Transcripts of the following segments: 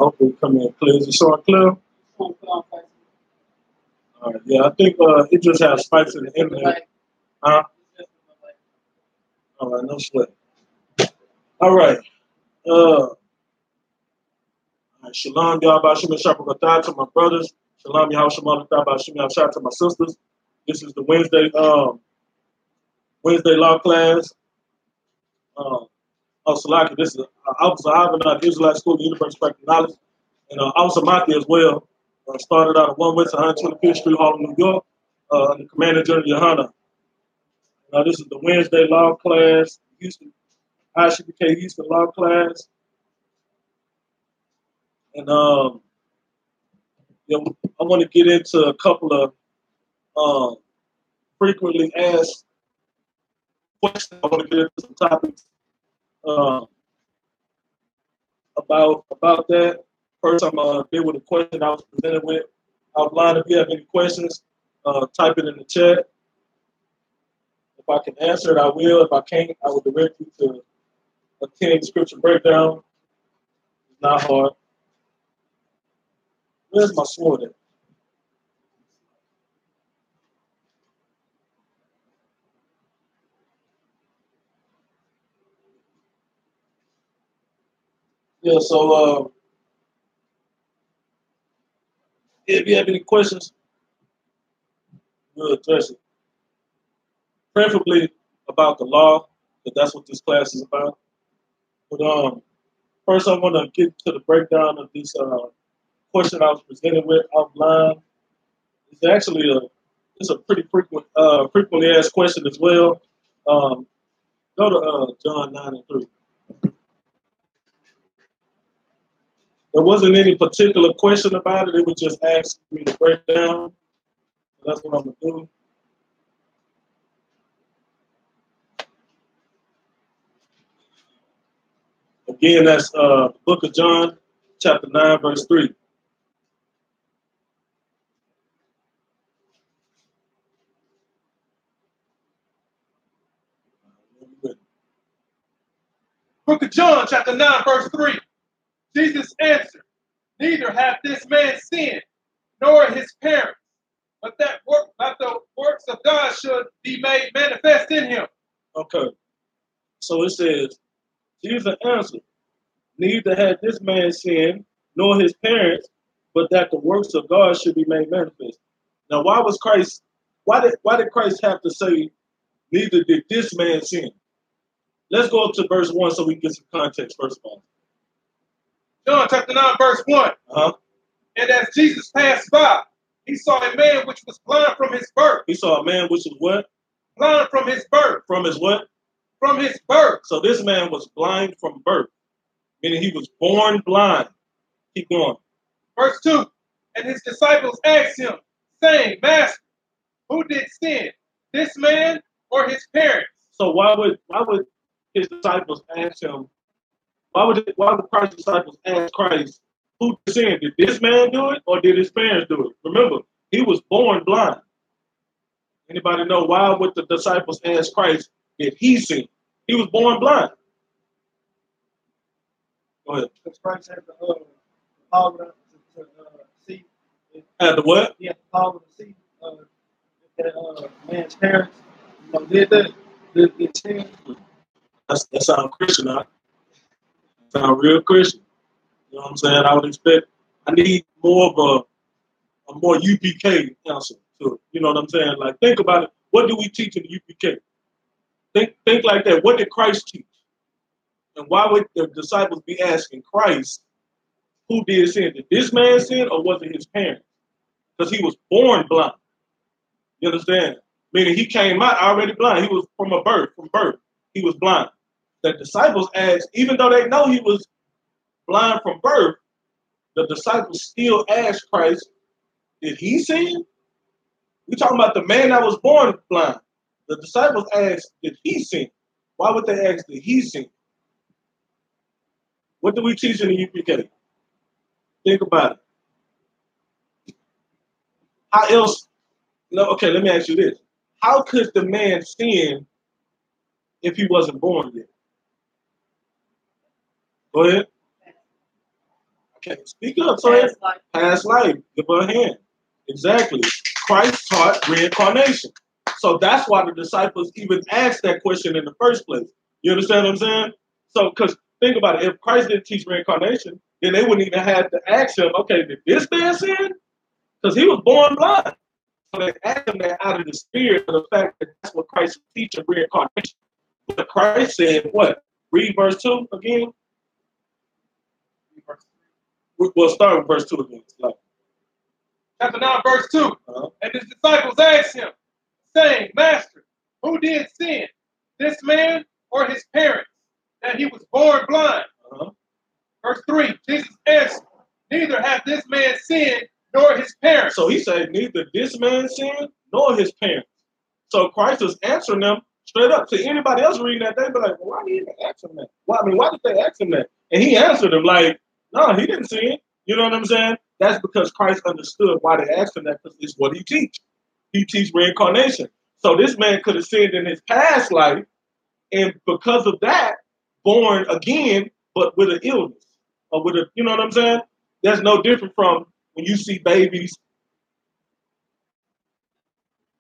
Hopefully it come in clear. Is it showing clear? All right, yeah, I think it just has spikes in the internet. Huh? All right, no sweat. All right. Shalom, Yahweh Shem Shabbat to my brothers. Shalom, Yahweh Shem Shabbat to my sisters. This is the Wednesday law class. Salaki, this is Officer Ivan, Israelite School of Universal Practical Knowledge, and Officer Mati as well. Started out at 1 West 125th Street, Harlem, New York. The Commander General YAHANNA. This is the Wednesday law class. I.S.U.P.K Houston law class, and yeah, I want to get into a couple of frequently asked questions. I want to get into some topics about that. First, I'm going to deal with a question I was presented with outline. If you have any questions, type it in the chat. If I can answer it, I will. If I can't, I will direct you to attend scripture breakdown. It's not hard. Where's my sword at? Yeah, so if you have any questions, we'll address it. Preferably about the law, because that's what this class is about. But first I want to get to the breakdown of this question I was presented with offline. It's actually a pretty frequently asked question as well. Go to John 9 and 3. There wasn't any particular question about it. It was just asked me to break down. So that's what I'm going to do. Again, that's the book of John, chapter 9, verse 3. Book of John, chapter 9, verse 3. Jesus answered, neither hath this man sinned, nor his parents, but that the works of God should be made manifest in him. Okay. So it says, Jesus answered, neither had this man sinned, nor his parents, but that the works of God should be made manifest. Now, why did Christ have to say, neither did this man sin? Let's go up to verse 1 so we can get some context first of all. John chapter 9, verse 1. And as Jesus passed by, he saw a man which was blind from his birth. He saw a man which was what? Blind from his birth. From his what? From his birth. So this man was blind from birth, meaning he was born blind. Keep going. Verse 2. And his disciples asked him, saying, Master, who did sin, this man or his parents? So why would his disciples ask him? Why would Christ's disciples ask Christ, who did sin? Did this man do it or did his parents do it? Remember, he was born blind. Anybody know why would the disciples ask Christ, did he sin? He was born blind. Go ahead. Because Christ had the power to see. Had the what? He had the power to see that man's parents, did that. Did sin. That sounds Christian, huh? That sounds real Christian. You know what I'm saying? I would expect, I need more of a more UPK answer to it. You know what I'm saying? Like, think about it. What do we teach in the UPK? Think like that. What did Christ teach? And why would the disciples be asking Christ, who did sin? Did this man sin or was it his parents? Because he was born blind. You understand? Meaning he came out already blind. He was from birth, he was blind. The disciples asked, even though they know he was blind from birth, the disciples still asked Christ, did he sin? We're talking about the man that was born blind. The disciples asked, did he sin? Why would they ask, did he sin? What do we teach in the UPK? Think about it. How else? No, okay, let me ask you this. How could the man sin if he wasn't born yet? Go ahead. can't speak up. So it's past life. Give her a hand. Exactly. Christ taught reincarnation. So that's why the disciples even asked that question in the first place. You understand what I'm saying? So, because think about it. If Christ didn't teach reincarnation, then they wouldn't even have to ask him, okay, did this man sin? Because he was born blind. So they asked him that out of the spirit of the fact that that's what Christ was teaching reincarnation. But Christ said what? Read verse 2 again. We'll start with verse 2 again. Chapter 9, verse 2. And his disciples asked him, saying, Master, who did sin, this man or his parents, that he was born blind? Verse 3, Jesus answered, neither hath this man sinned nor his parents. So he said, neither this man sinned nor his parents. So Christ was answering them straight up. To anybody else reading that, they'd be like, well, why did he even ask him that? Well, I mean, why did they ask him that? And he answered them like, no, he didn't sin. You know what I'm saying? That's because Christ understood why they asked him that, because it's what he teaches. He teaches reincarnation. So this man could have sinned in his past life, and because of that, born again, but with an illness. Or with a, you know what I'm saying? That's no different from when you see babies.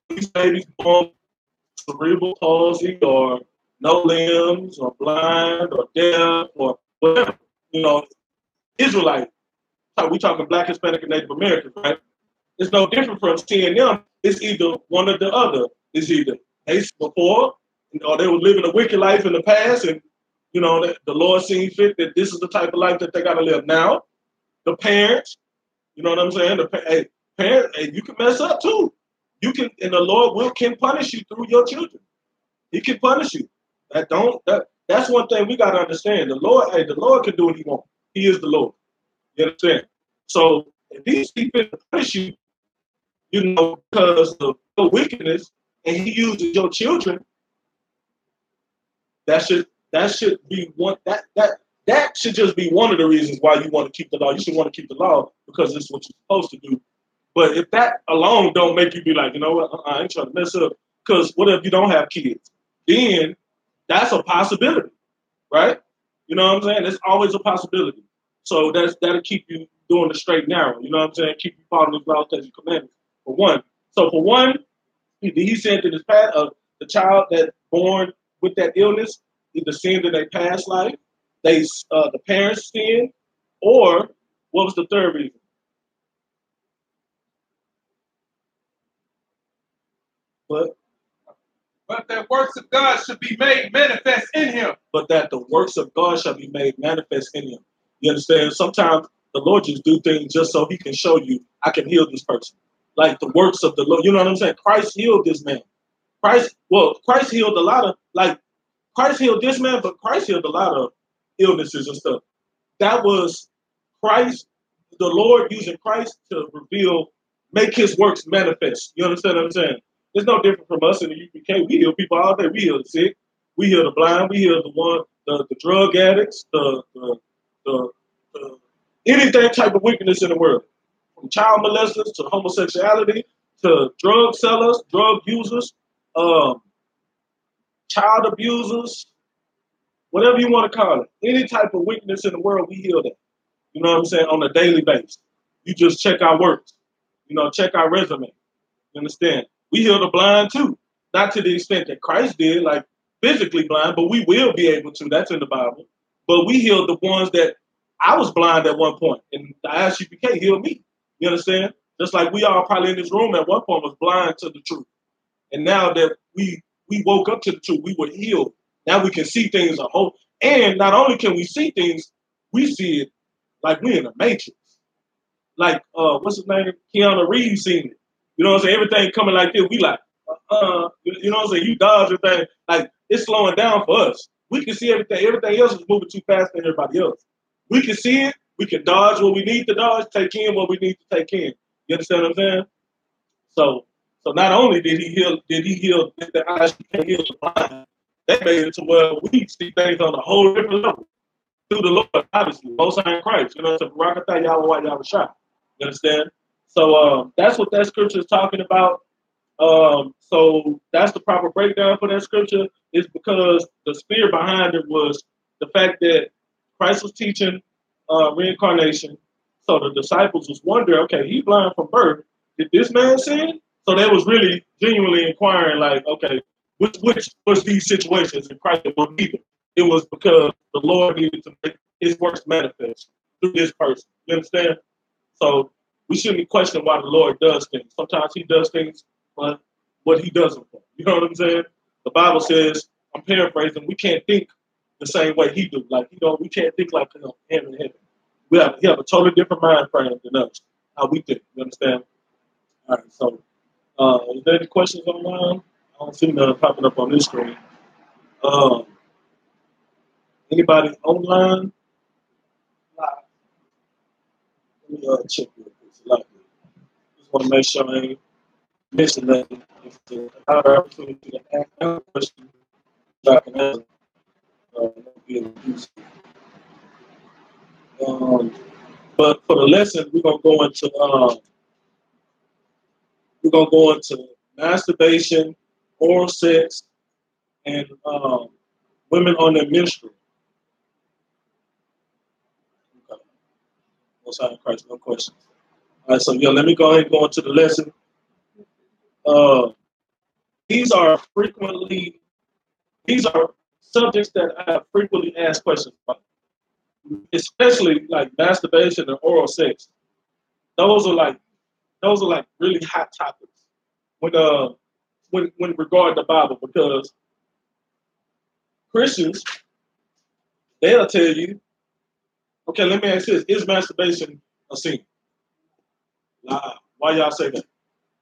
These babies born cerebral palsy or no limbs or blind or deaf or whatever. You know, Israelite. We talking Black, Hispanic, and Native Americans, right? It's no different from seeing them. It's either one or the other. It's either they before, or they were living a wicked life in the past, and you know the Lord seen fit that this is the type of life that they got to live now. The parents, you know what I'm saying? The parents, hey, you can mess up too. You can, and the Lord can punish you through your children. He can punish you. That's one thing we got to understand. The Lord can do what He wants. He is the Lord. You understand? So if He's going to punish you, you know, because of your wickedness, and He uses your children, that should be one that should just be one of the reasons why you want to keep the law. You should want to keep the law because it's what you're supposed to do. But if that alone don't make you be like, you know what, I ain't trying to mess up. Because what if you don't have kids? Then that's a possibility, right? You know what I'm saying? It's always a possibility. So that'll keep you doing the straight and narrow. You know what I'm saying? Keep you following His laws, statutes, and commandments. For one. So for one, He said that the child that born with that illness either sinned in their past life, the parents sinned, or what was the third reason? But that works of God should be made manifest in him. But that the works of God shall be made manifest in him. You understand? Sometimes the Lord just do things just so He can show you, I can heal this person. Like the works of the Lord. You know what I'm saying? Christ healed this man. Christ healed a lot of, like, Christ healed this man, but Christ healed a lot of illnesses and stuff. That was Christ, the Lord using Christ to make His works manifest. You understand what I'm saying? It's no different from us in the UPK. We heal people all day. We heal the sick. We heal the blind. We heal the drug addicts, the anything type of wickedness in the world. From child molesters to homosexuality to drug sellers, drug users, child abusers, whatever you want to call it. Any type of wickedness in the world, we heal that. You know what I'm saying? On a daily basis. You just check our works. You know, check our resume. You understand? We heal the blind too. Not to the extent that Christ did, like physically blind, but we will be able to. That's in the Bible. But we healed the ones that I was blind at one point, and the I.S.U.P.K healed me. You understand? Just like we all probably in this room at one point was blind to the truth. And now that we woke up to the truth, we were healed. Now we can see things a whole. And not only can we see things, we see it like we're in a matrix. Like, what's his name? Keanu Reeves seen it. You know what I'm saying? Everything coming like this, we like, you know what I'm saying? You dodge everything. Like, it's slowing down for us. We can see everything. Everything else is moving too fast than everybody else. We can see it. We can dodge what we need to dodge, take in what we need to take in. You understand what I'm saying? So not only did he heal the eyes, he can heal the blind. That made it to where we see things on a whole different level. Through the Lord, obviously, Most High in Christ. You know, so Barakatah Yahweh White Yahweh Shah. You understand? So that's what that scripture is talking about. So that's the proper breakdown for that scripture, is because the spirit behind it was the fact that Christ was teaching reincarnation, So the disciples was wondering, okay, he blind from birth. Did this man sin? So they was really genuinely inquiring, like, okay, which was these situations in Christ that were neither? It was because the Lord needed to make his works manifest through this person. You understand? So we shouldn't question why the Lord does things. Sometimes he does things for what he doesn't for. You know what I'm saying? The Bible says, I'm paraphrasing, we can't think the same way he do. Like, we can't think like him in heaven. He have a totally different mind frame than us, how we think. You understand? All right, so is there any questions online? I don't see none popping up on this screen. Anybody online? Let me check real quick. Just want to make sure I ain't missing nothing. If there's another opportunity to ask a question, I can answer. Be able to do so. But for the lesson, we're gonna go into masturbation, oral sex, and women on their menstrual. Okay. Most High in Christ, no questions. All right, so yeah, let me go ahead and go into the lesson. These are subjects that I have frequently asked questions about, especially like masturbation and oral sex. Those are like really hot topics when regarding the Bible, because Christians, they'll tell you, okay, let me ask this: is masturbation a sin? Why y'all say that?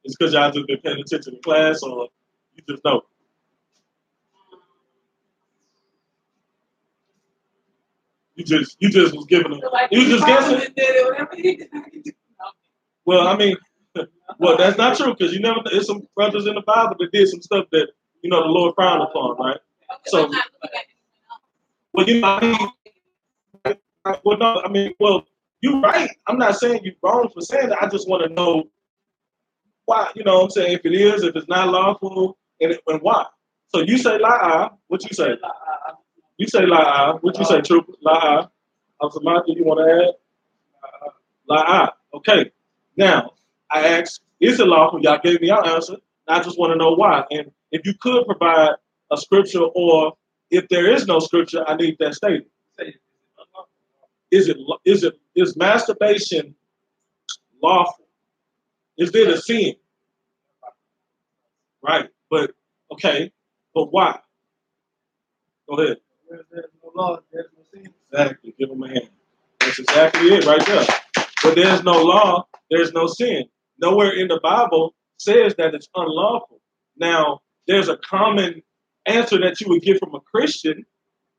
It's because y'all just been paying attention in class, or you just know? You just was giving them. You just guessing. Well, I mean, well, that's not true, because you never. There's some brothers in the Bible that did some stuff that the Lord frowned upon, right? So, well, well, no, I mean, well, you're right. I'm not saying you're wrong for saying that. I just want to know why. You know what I'm saying? If it is, if it's not lawful, and why. So you say la. What you say? You say la. What you say? True la. Samantha, you want to add? La. Okay. Now, I asked, is it lawful? Y'all gave me your answer. I just want to know why. And if you could provide a scripture, or if there is no scripture, I need that statement. Is masturbation lawful? Is it a sin? Right. But okay. But why? Go ahead. There's no law, there's no sin. Exactly. Give them a hand. That's exactly it right there. But there's no law, there's no sin. Nowhere in the Bible says that it's unlawful. Now, there's a common answer that you would get from a Christian,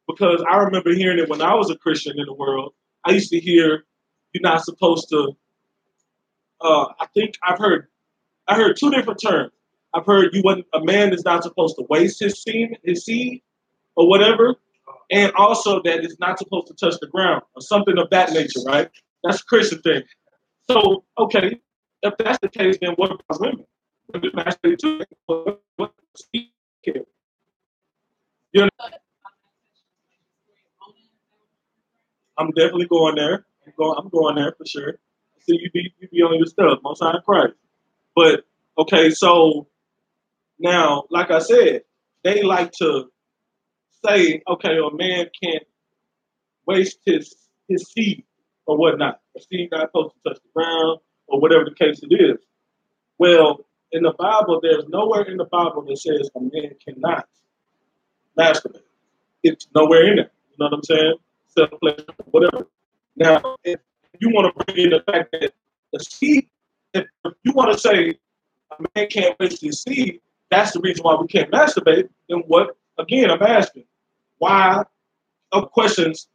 because I remember hearing it when I was a Christian in the world. I used to hear you're not supposed to. I think I heard two different terms. I've heard a man is not supposed to waste his seed, or whatever, and also that it's not supposed to touch the ground or something of that nature, right? That's a Christian thing. So, okay, if that's the case, then what about women? Women masturbate too. You know, I'm definitely going there. I'm going there for sure. See, you be on your stuff, most high in Christ. But okay, so now, like I said, they like to say, okay, a man can't waste his seed or whatnot. The seed not supposed to touch the ground, or whatever the case it is. Well, in the Bible, there's nowhere in the Bible that says a man cannot masturbate. It's nowhere in there. You know what I'm saying? Self-pleasure, whatever. Now, if you want to bring in the fact that the seed, if you want to say a man can't waste his seed, that's the reason why we can't masturbate, then what? Again, I'm asking, why? Questions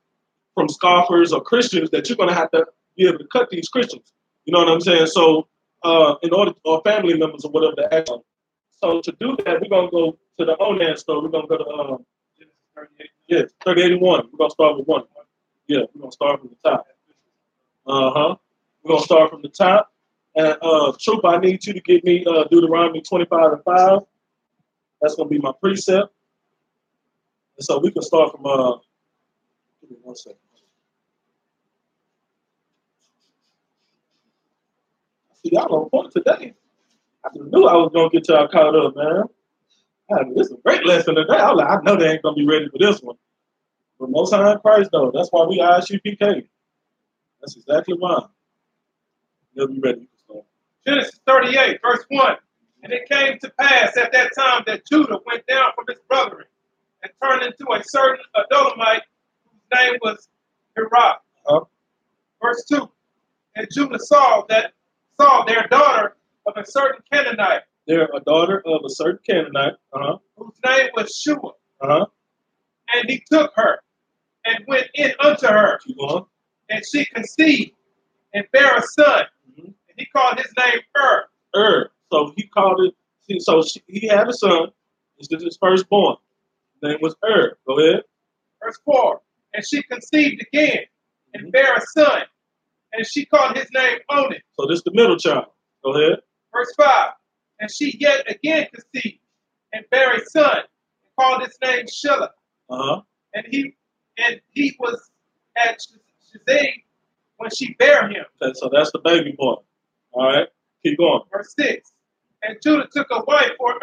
from scoffers or Christians that you're going to have to be able to cut these Christians. You know what I'm saying? So, in order, or family members or whatever to ask them. So to do that, we're going to go to the Onan store. We're going to go to 3081. We're going to start with one. Yeah, we're going to start from the top. We're going to start from the top. And Troop, I need you to get me Deuteronomy 25:5. That's going to be my precept. And so we can start from, give me 1 second. See, y'all on point today. I knew I was gonna get y'all caught up, man. This is a great lesson today. I was like, I know they ain't gonna be ready for this one. But Most High in Christ, though, that's why we I.S.U.P.K. That's exactly why. They'll be ready. Genesis 38, verse 1. And it came to pass at that time that Judah went down from his brethren and turned into a certain Adullamite whose name was Hirah. Verse 2. And Judah saw their daughter of a certain Canaanite. They're a daughter of a certain Canaanite. Whose name was Shua. And he took her and went in unto her. Keep going. And she conceived and bare a son. And he called his name So he called it. He had a son. This is his firstborn. His name was Go ahead. Verse 4. And she conceived again and bare a son. And she called his name Onan. So this is the middle child. Go ahead. Verse 5. And she yet again conceived and bare a son and called his name SHALAM. And he was at Shizay when she bare him. Okay, so that's the baby boy. All right. Keep going. Verse 6. And Judah took a wife for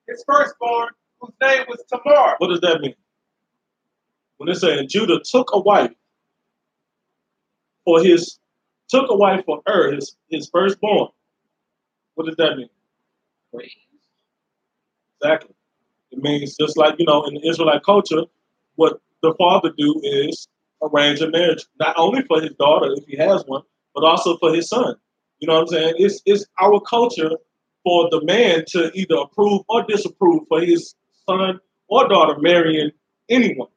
his firstborn, whose name was Tamar. What does that mean? When it says Judah took a wife for his firstborn, what does that mean? Exactly. It means just like, in the Israelite culture, what the father do is arrange a marriage, not only for his daughter, if he has one, but also for his son. You know what I'm saying? It's our culture for the man to either approve or disapprove for his son or daughter marrying anyone.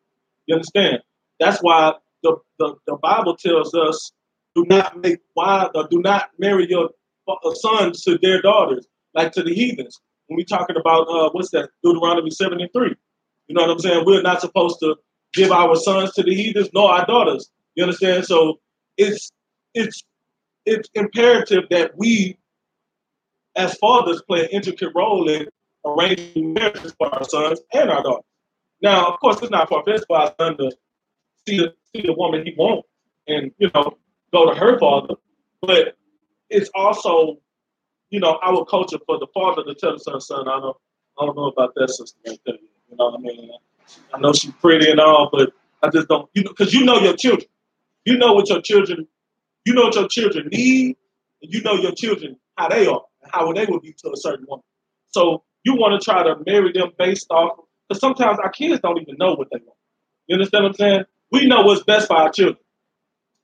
You understand? That's why the Bible tells us do not marry your sons to their daughters, like to the heathens. When we're talking about what's that? Deuteronomy 7:3. You know what I'm saying? We're not supposed to give our sons to the heathens nor our daughters. You understand? So it's imperative that we, as fathers, play an intricate role in arranging marriages for our sons and our daughters. Now, of course, it's not far-fetched for our son to see the woman he wants and, go to her father. But it's also, our culture for the father to tell the son, I don't know about that sister right there. You know what I mean? I know she's pretty and all, but I just don't, because you know your children. You know what your children need, and you know your children, how they are, and how they will be to a certain woman. So you want to try to marry them based off, because sometimes our kids don't even know what they want. You understand what I'm saying? We know what's best for our children,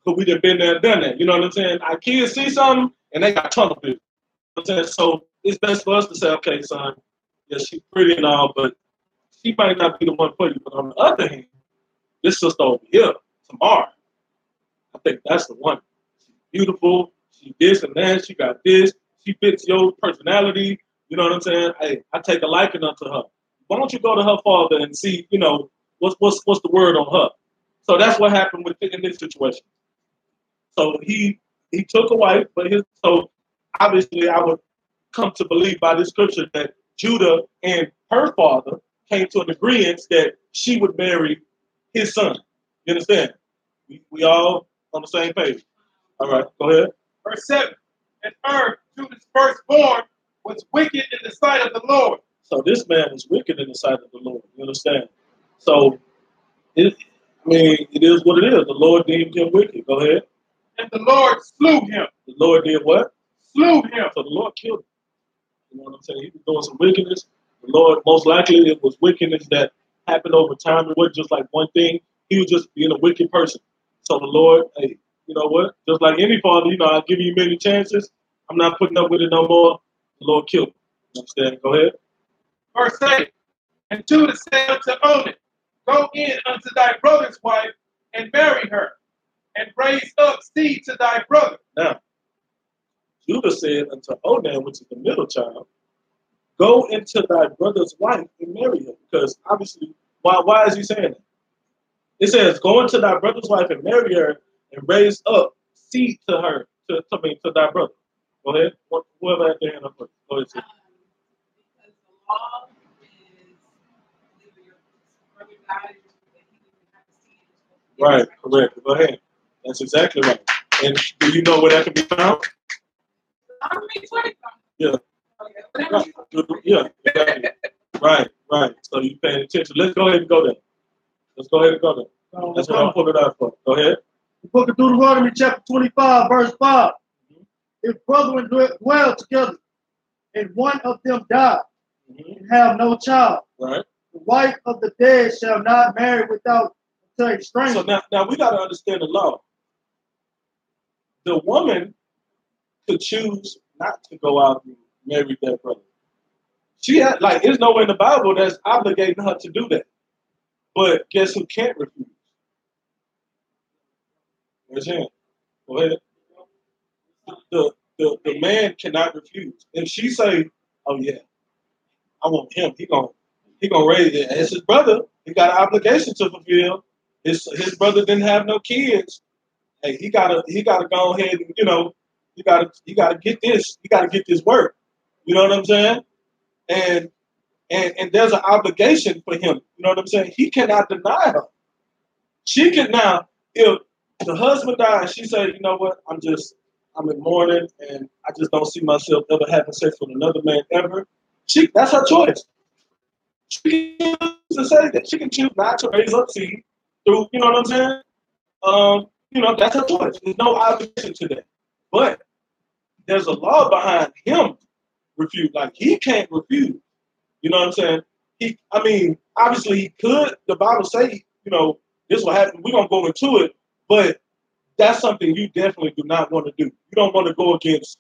because we done been there and done that. You know what I'm saying? Our kids see something, and they got tunnel vision. You know what I'm saying? So it's best for us to say, okay, son, yeah, she's pretty and all, but she might not be the one for you. But on the other hand, this sister over here, Tamar, I think that's the one. She's beautiful. She this and that. She got this. She fits your personality. You know what I'm saying? Hey, I take a liking unto her. Why don't you go to her father and see, what's the word on her? So that's what happened in this situation. So he took a wife, so obviously I would come to believe by this scripture that Judah and her father came to an agreement that she would marry his son. You understand? We all on the same page. All right, go ahead. Verse 7. And Judah's firstborn, was wicked in the sight of the Lord. So this man was wicked in the sight of the Lord. You understand? So, it is what it is. The Lord deemed him wicked. Go ahead. And the Lord slew him. The Lord did what? Slew him. So the Lord killed him. You know what I'm saying? He was doing some wickedness. The Lord, most likely, it was wickedness that happened over time. It wasn't just like one thing. He was just being a wicked person. So the Lord, hey, you know what? Just like any father, I'll give you many chances. I'm not putting up with it no more. The Lord killed him. You understand? Go ahead. Verse 8. And Judah said unto Onan, go in unto thy brother's wife and marry her, and raise up seed to thy brother. Now, Judah said unto Onan, which is the middle child, go into thy brother's wife and marry her. Because obviously, why is he saying that? It says, go into thy brother's wife and marry her and raise up seed to her, to thy brother. Go ahead. Whoever had their hand up first. Go ahead. Because the law is if your brother dies, that he would have to see it. Right, correct. Go ahead. That's exactly right. And do you know where that can be found? I'm between them. Yeah. Yeah, exactly. Right. So you paying attention. Let's go ahead and go there. Let's go ahead and go there. That's what I'm pulling out for. Go ahead. The book of Deuteronomy, chapter 25, verse 5. If brethren dwell together, and one of them die, and have no child, Right. the wife of the dead shall not marry without a stranger. So now we got to understand the law. The woman could choose not to go out and marry that brother. She had, like, there's nowhere in the Bible that's obligating her to do that. But guess who can't refuse? Raise your hand. Go ahead. The man cannot refuse. If she say, "Oh yeah, I want him," he gonna raise it. As his brother, he got an obligation to fulfill. His brother didn't have no kids. Hey, he gotta go ahead and he gotta get this. He gotta get this work. You know what I'm saying? And there's an obligation for him. You know what I'm saying? He cannot deny her. She can now, if the husband dies, she say, "You know what? I'm in mourning, and I just don't see myself ever having sex with another man ever." That's her choice. She can choose to say that. She can choose not to raise up seed through, you know what I'm saying? That's her choice. There's no obligation to that. But there's a law behind him refuse. Like, he can't refuse. You know what I'm saying? Obviously he could. The Bible say, this will happen. We're gonna go into it, but that's something you definitely do not want to do. You don't want to go against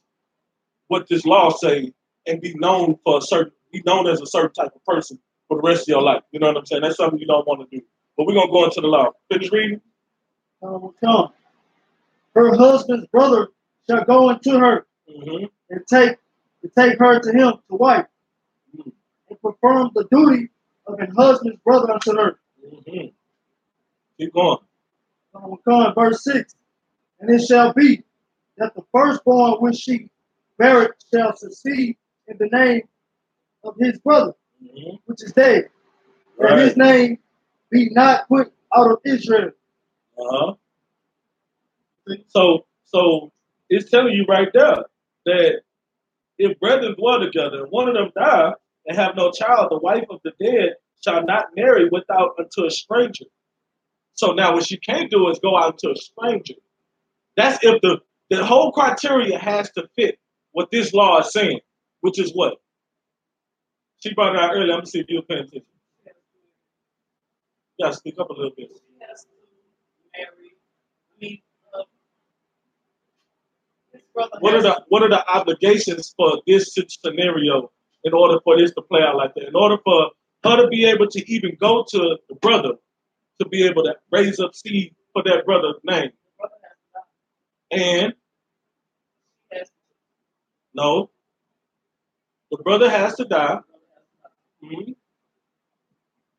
what this law say and be known as a certain type of person for the rest of your life. You know what I'm saying? That's something you don't want to do. But we're gonna go into the law. Finish reading. Come. Her husband's brother shall go into her and take her to him to wife, and perform the duty of a husband's brother unto her. Keep going. Come, verse 6. And it shall be that the firstborn which she beareth shall succeed in the name of his brother, which is dead, that his name be not put out of Israel. So it's telling you right there that if brethren dwell together, and one of them die and have no child, the wife of the dead shall not marry without unto a stranger. So now what she can't do is go out to a stranger. That's if the whole criteria has to fit what this law is saying, which is what? She brought it out earlier. I'm going to see if you're paying attention. Yeah, speak up a little bit. She has to marry. What are the obligations for this scenario in order for this to play out like that? In order for her to be able to even go to the brother to be able to raise up seed for that brother's name. And no, the brother has to die.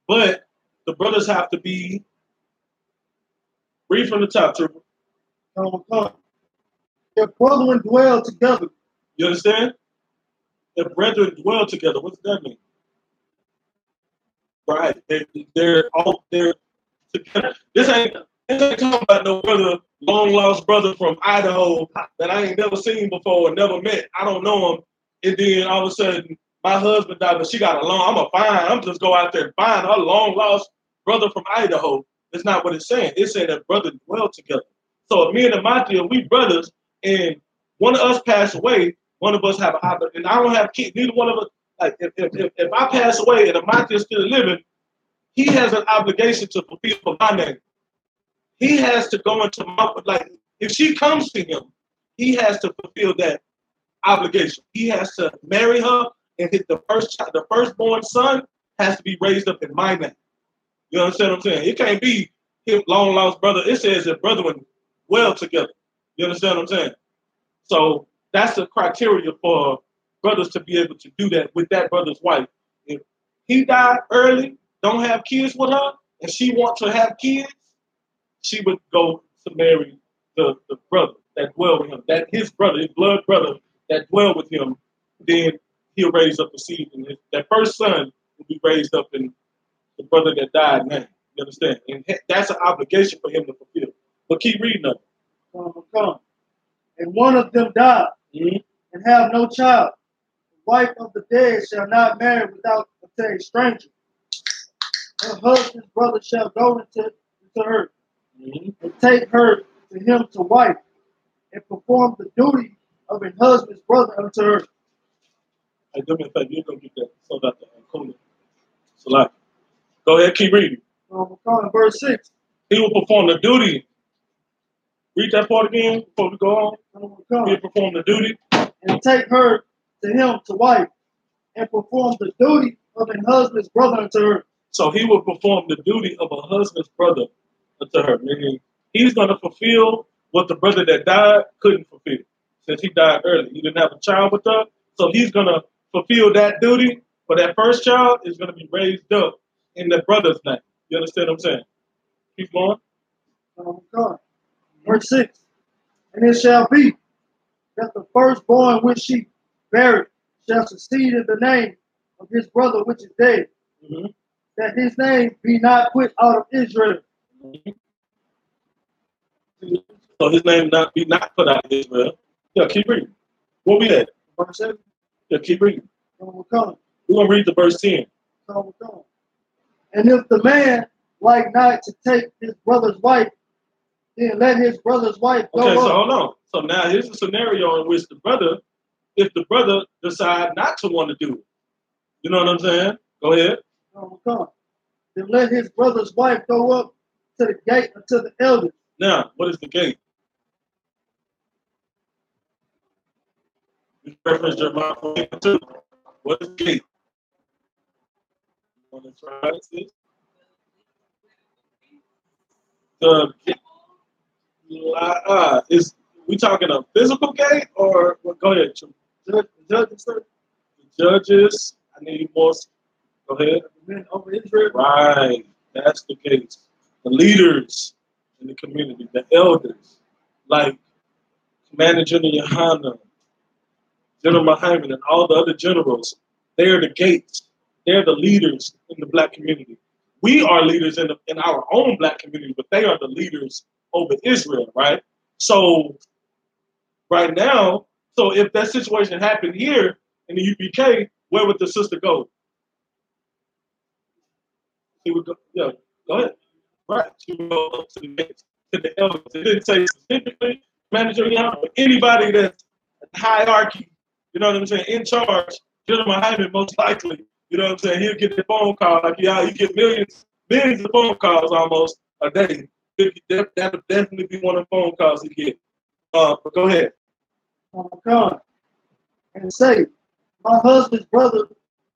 But the brothers have to be, read from the top, Trooper. If brethren dwell together. You understand? If brethren dwell together, what does that mean? Right. They're all there together. This ain't talking about no brother, long lost brother from Idaho that I ain't never seen before or never met. I don't know him. And then all of a sudden, my husband died, but she got along. I'm just go out there and find her long lost brother from Idaho. That's not what it's saying. It's saying that brothers dwell together. So if me and Amatia, we brothers, and one of us pass away, one of us have a and I don't have kids. Neither one of us. Like if I pass away and Amatia is still living, he has an obligation to fulfill for my name. He has to go into if she comes to him, he has to fulfill that obligation. He has to marry her, and the firstborn son has to be raised up in my name. You understand what I'm saying? It can't be him long lost brother. It says that brethren dwell together. You understand what I'm saying? So that's the criteria for brothers to be able to do that with that brother's wife. If he died early, don't have kids with her, and she wants to have kids, she would go to marry the brother that dwell with him. That his brother, his blood brother that dwell with him, then he'll raise up a seed. And that first son will be raised up in the brother that died now. You understand? And that's an obligation for him to fulfill. But keep reading up. And one of them died, and have no child. The wife of the dead shall not marry without a stranger. Her husband's brother shall go into her and take her to him to wife and perform the duty of a husband's brother unto her. Hey, do me a favor, you're going to get that so that the cooler. SHALAM. Go ahead, keep reading. Verse 6. He will perform the duty. Read that part again before we go on. He will perform the duty. And take her to him to wife and perform the duty of a husband's brother unto her. So he will perform the duty of a husband's brother unto her, meaning he's going to fulfill what the brother that died couldn't fulfill. Since he died early, he didn't have a child with her, so he's going to fulfill that duty. But that first child is going to be raised up in the brother's name. You understand what I'm saying? Keep going. Verse 6. And it shall be that the firstborn which she buried shall succeed in the name of his brother which is dead, that his name be not put out of Israel. So his name be not put out of Israel. Yeah, keep reading. Where we at? Verse 7. Yeah, keep reading. We're going to read the verse 10. And if the man like not to take his brother's wife, then let his brother's wife go Okay, so up. hold on. So now here's a scenario in which if the brother decide not to want to do it. You know what I'm saying? Go ahead. Then let his brother's wife go up to the gate unto the elders. Now, what is the gate? You reference Jeremiah 42. What is the gate? You want to try this? The gate. Is we talking a physical gate or well, go ahead? Judges. The judges. I need more. Go ahead. Men over Israel. Right. That's the case. The leaders in the community, the elders, like Commander General YAHANNA, General Muhammad, and all the other generals, they are the gates. They're the leaders in the black community. We are leaders in our own black community, but they are the leaders over Israel, right? So right now, so if that situation happened here in the UPK, where would the sister go? She would go, yeah, go ahead. Right. She would go up to the gates, to the elders. It didn't say specifically manager, but anybody that's hierarchy, you know what I'm saying, in charge, General Muhammad most likely, you know what I'm saying, he'll get the phone call, like he get millions of phone calls almost a day. That would definitely be one of the phone calls he get. But go ahead. And say, my husband's brother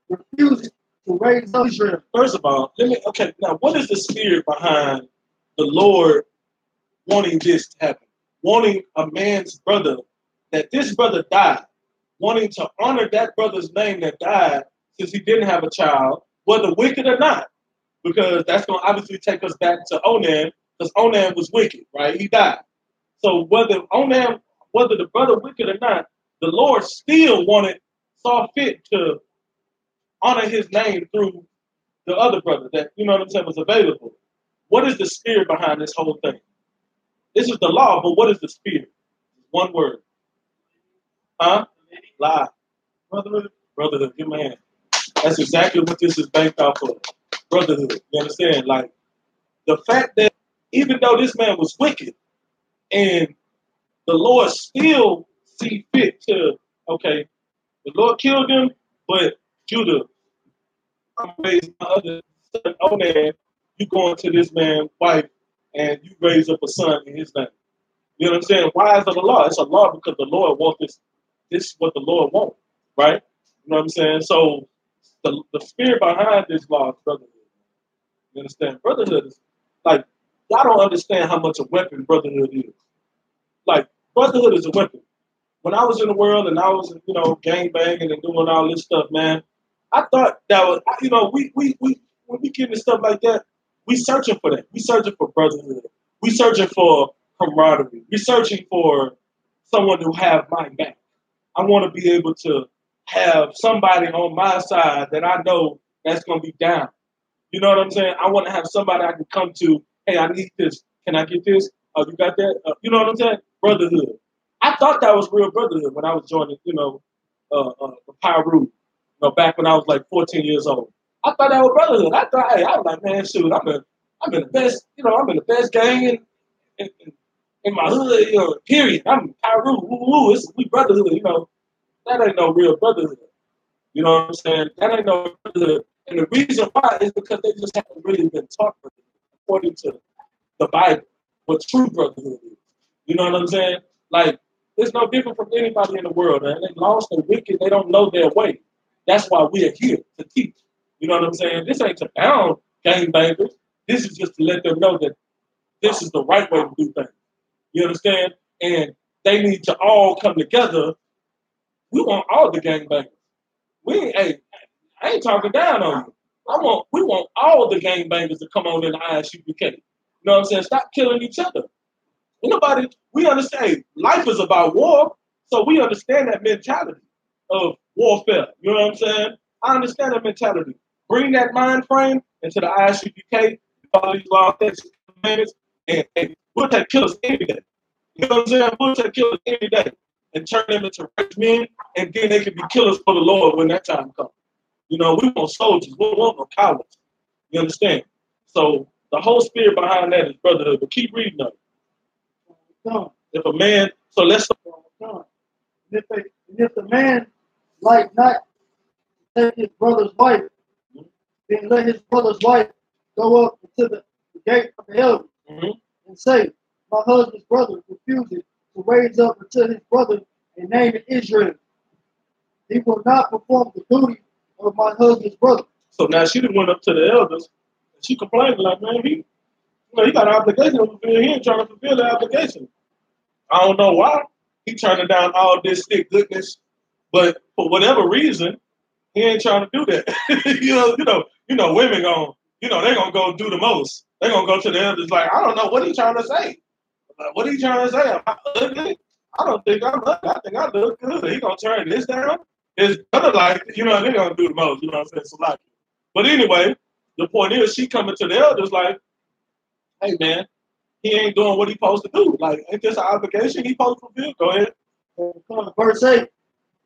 refuses to raise up Israel. First of all, now what is the spirit behind the Lord wanting this to happen? Wanting a man's brother, that this brother died, wanting to honor that brother's name that died since he didn't have a child, whether wicked or not. Because that's going to obviously take us back to Onan, because Onan was wicked, right? He died. So whether the brother wicked or not, the Lord still saw fit to honor his name through the other brother that, you know what I'm saying, was available. What is the spirit behind this whole thing? This is the law, but what is the spirit? One word. Huh? Lie. Brotherhood, good man. That's exactly what this is based off of. Brotherhood. You understand? Like, the fact that even though this man was wicked, and the Lord still see fit to, okay, the Lord killed him, but Judah, I'm raising my other son, Onan, you going to this man's wife, and you raise up a son in his name. You know what I'm saying? Why is it a law? It's a law because the Lord wants this. This is what the Lord wants, right? You know what I'm saying? So the spirit behind this law is brotherhood. You understand? Brotherhood is like, y'all don't understand how much a weapon brotherhood is. Like, brotherhood is a weapon. When I was in the world and I was, gang banging and doing all this stuff, man, I thought that was, we when we get into stuff like that, we searching for that. We searching for brotherhood. We searching for camaraderie. We searching for someone to have my back. I want to be able to have somebody on my side that I know that's going to be down. You know what I'm saying? I want to have somebody I can come to. Hey, I need this. Can I get this? Oh, you got that? You know what I'm saying? Brotherhood. I thought that was real brotherhood when I was joining, the Pyru, back when I was like 14 years old. I thought that was brotherhood. I thought, hey, I was like, man, shoot, I'm in the best, I'm in the best gang in my hood, period. I'm Pyru, we brotherhood, That ain't no real brotherhood. You know what I'm saying? That ain't no brotherhood. And the reason why is because they just haven't really been taught according to the Bible what true brotherhood is. You know what I'm saying? Like, it's no different from anybody in the world, man. They lost, they wicked, they don't know their way. That's why we are here to teach. You know what I'm saying? This ain't to down gangbangers. This is just to let them know that this is the right way to do things. You understand? And they need to all come together. We want all the gangbangers. Hey, I ain't talking down on you. We want all the gangbangers to come on in the I.S.U.P.K. You know what I'm saying? Stop killing each other. We understand life is about war, so we understand that mentality of warfare. You know what I'm saying? I understand that mentality. Bring that mind frame into the I.S.U.P.K., follow these laws, and we'll take killers any day. You know what I'm saying? We'll take killers any day and turn them into rich men, and then they can be killers for the Lord when that time comes. We want soldiers. We don't want no cowards. You understand? So the whole spirit behind that is brotherhood. But keep reading though. If a man, so let's. If the man like not take his brother's wife, then let his brother's wife go up to the gate of the elders and say, my husband's brother refuses to raise up unto his brother and name it Israel. He will not perform the duty of my husband's brother. So now she done went up to the elders and she complained like, man, he got an obligation to fulfill. He ain't trying to fulfill the obligation. I don't know why. He turning down all this thick goodness, but for whatever reason, he ain't trying to do that. Women they're gonna go do the most. They're gonna go to the elders like, I don't know what he trying to say. Like, what are you trying to say? Am I ugly? I don't think I'm ugly. I think I look good. He gonna turn this down. His brother they're gonna do the most. You know what I'm saying? So like, but anyway, the point is, she coming to the elders like, hey man, he ain't doing what he supposed to do. Like, ain't this an obligation he supposed to fulfill? Go ahead. Verse 8,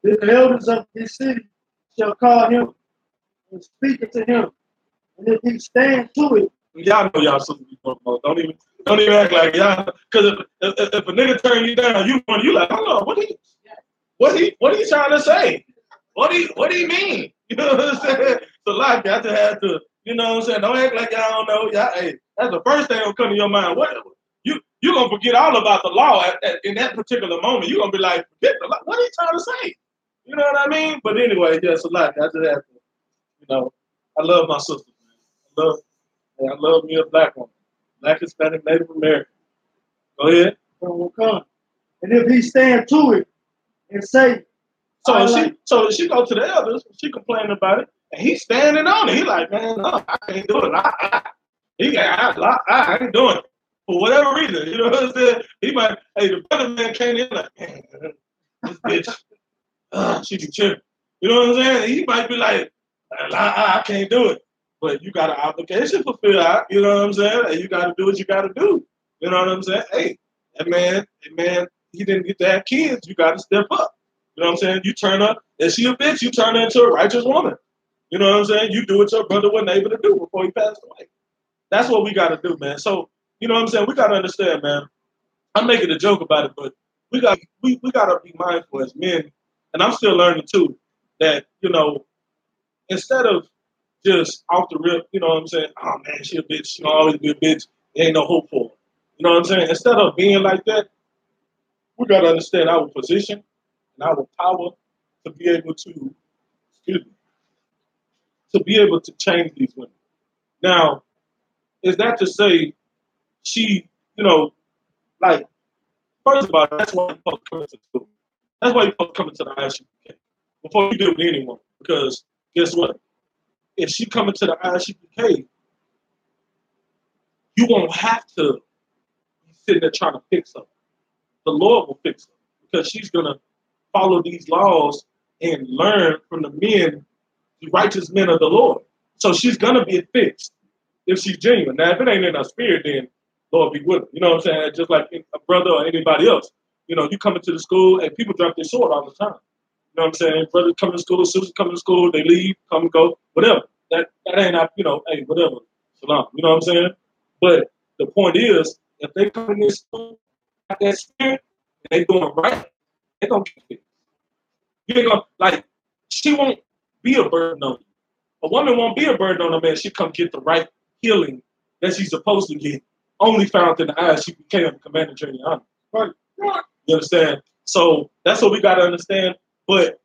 the elders of this city shall call him and speak to him. And if he stand to it, y'all know y'all supposed to be doing most. Don't even act like y'all. Because if a nigga turn you down, you like, hold on, what he trying to say? What do you mean? You know what I'm saying? So like, I just had to, you know what I'm saying? Don't act like y'all don't know. Y'all, hey, that's the first thing that'll come to your mind. What you gonna forget all about the law in that particular moment. You're gonna be like, forget the law. What are you trying to say? You know what I mean? But anyway, yeah, so like, I just had to, I love my sisters, man. I love me a black woman. Black, Hispanic, Native American. Go ahead. And if he stand to it and say, so she go to the elders, she complaining about it, and he's standing on it. He like, man, no, I can't do it. I ain't doing it. For whatever reason, you know what I'm saying? He might, the brother man came in like, man, this bitch, she can trip. You know what I'm saying? He might be like, I can't do it. But you got an obligation to fulfill out, you know what I'm saying? And you got to do what you got to do. You know what I'm saying? Hey, that man, he didn't get to have kids. You got to step up. You know what I'm saying? You turn up, and she a bitch, you turn her into a righteous woman. You know what I'm saying? You do what your brother wasn't able to do before he passed away. That's what we got to do, man. So, you know what I'm saying? We got to understand, man. I'm making a joke about it, but we got to be mindful as men, and I'm still learning too, that, instead of just off the rip, you know what I'm saying? Oh man, she a bitch. She gonna always be a bitch. There ain't no hope for her. You know what I'm saying? Instead of being like that, we gotta understand our position and our power to be able to, to be able to change these women. Now, is that to say she, like, first of all, that's why you're supposed to come into school. That's why you're supposed to come into the I.S.U.P.K. before you deal with anyone. Because guess what? If she come into the I.S.U.P.K, you won't have to be sitting there trying to fix her. The Lord will fix her because she's going to follow these laws and learn from the men, the righteous men of the Lord. So she's going to be fixed if she's genuine. Now, if it ain't in her spirit, then Lord be with her. You know what I'm saying? Just like a brother or anybody else. You know, you come into the school and people drop their sword all the time. You know what I'm saying? Brothers come to school, sisters come to school, they leave, come and go, whatever. That ain't not, you know, hey, whatever. Shalom. You know what I'm saying? But the point is, if they come in this school, got that spirit, and they doing right, they gonna get it. You ain't gonna like. She won't be a burden on you. A woman won't be a burden on a man. She come get the right healing that she's supposed to get. Only found in the I.S.U.P.K of the Commander General Army. Right? You understand? So that's what we gotta understand. But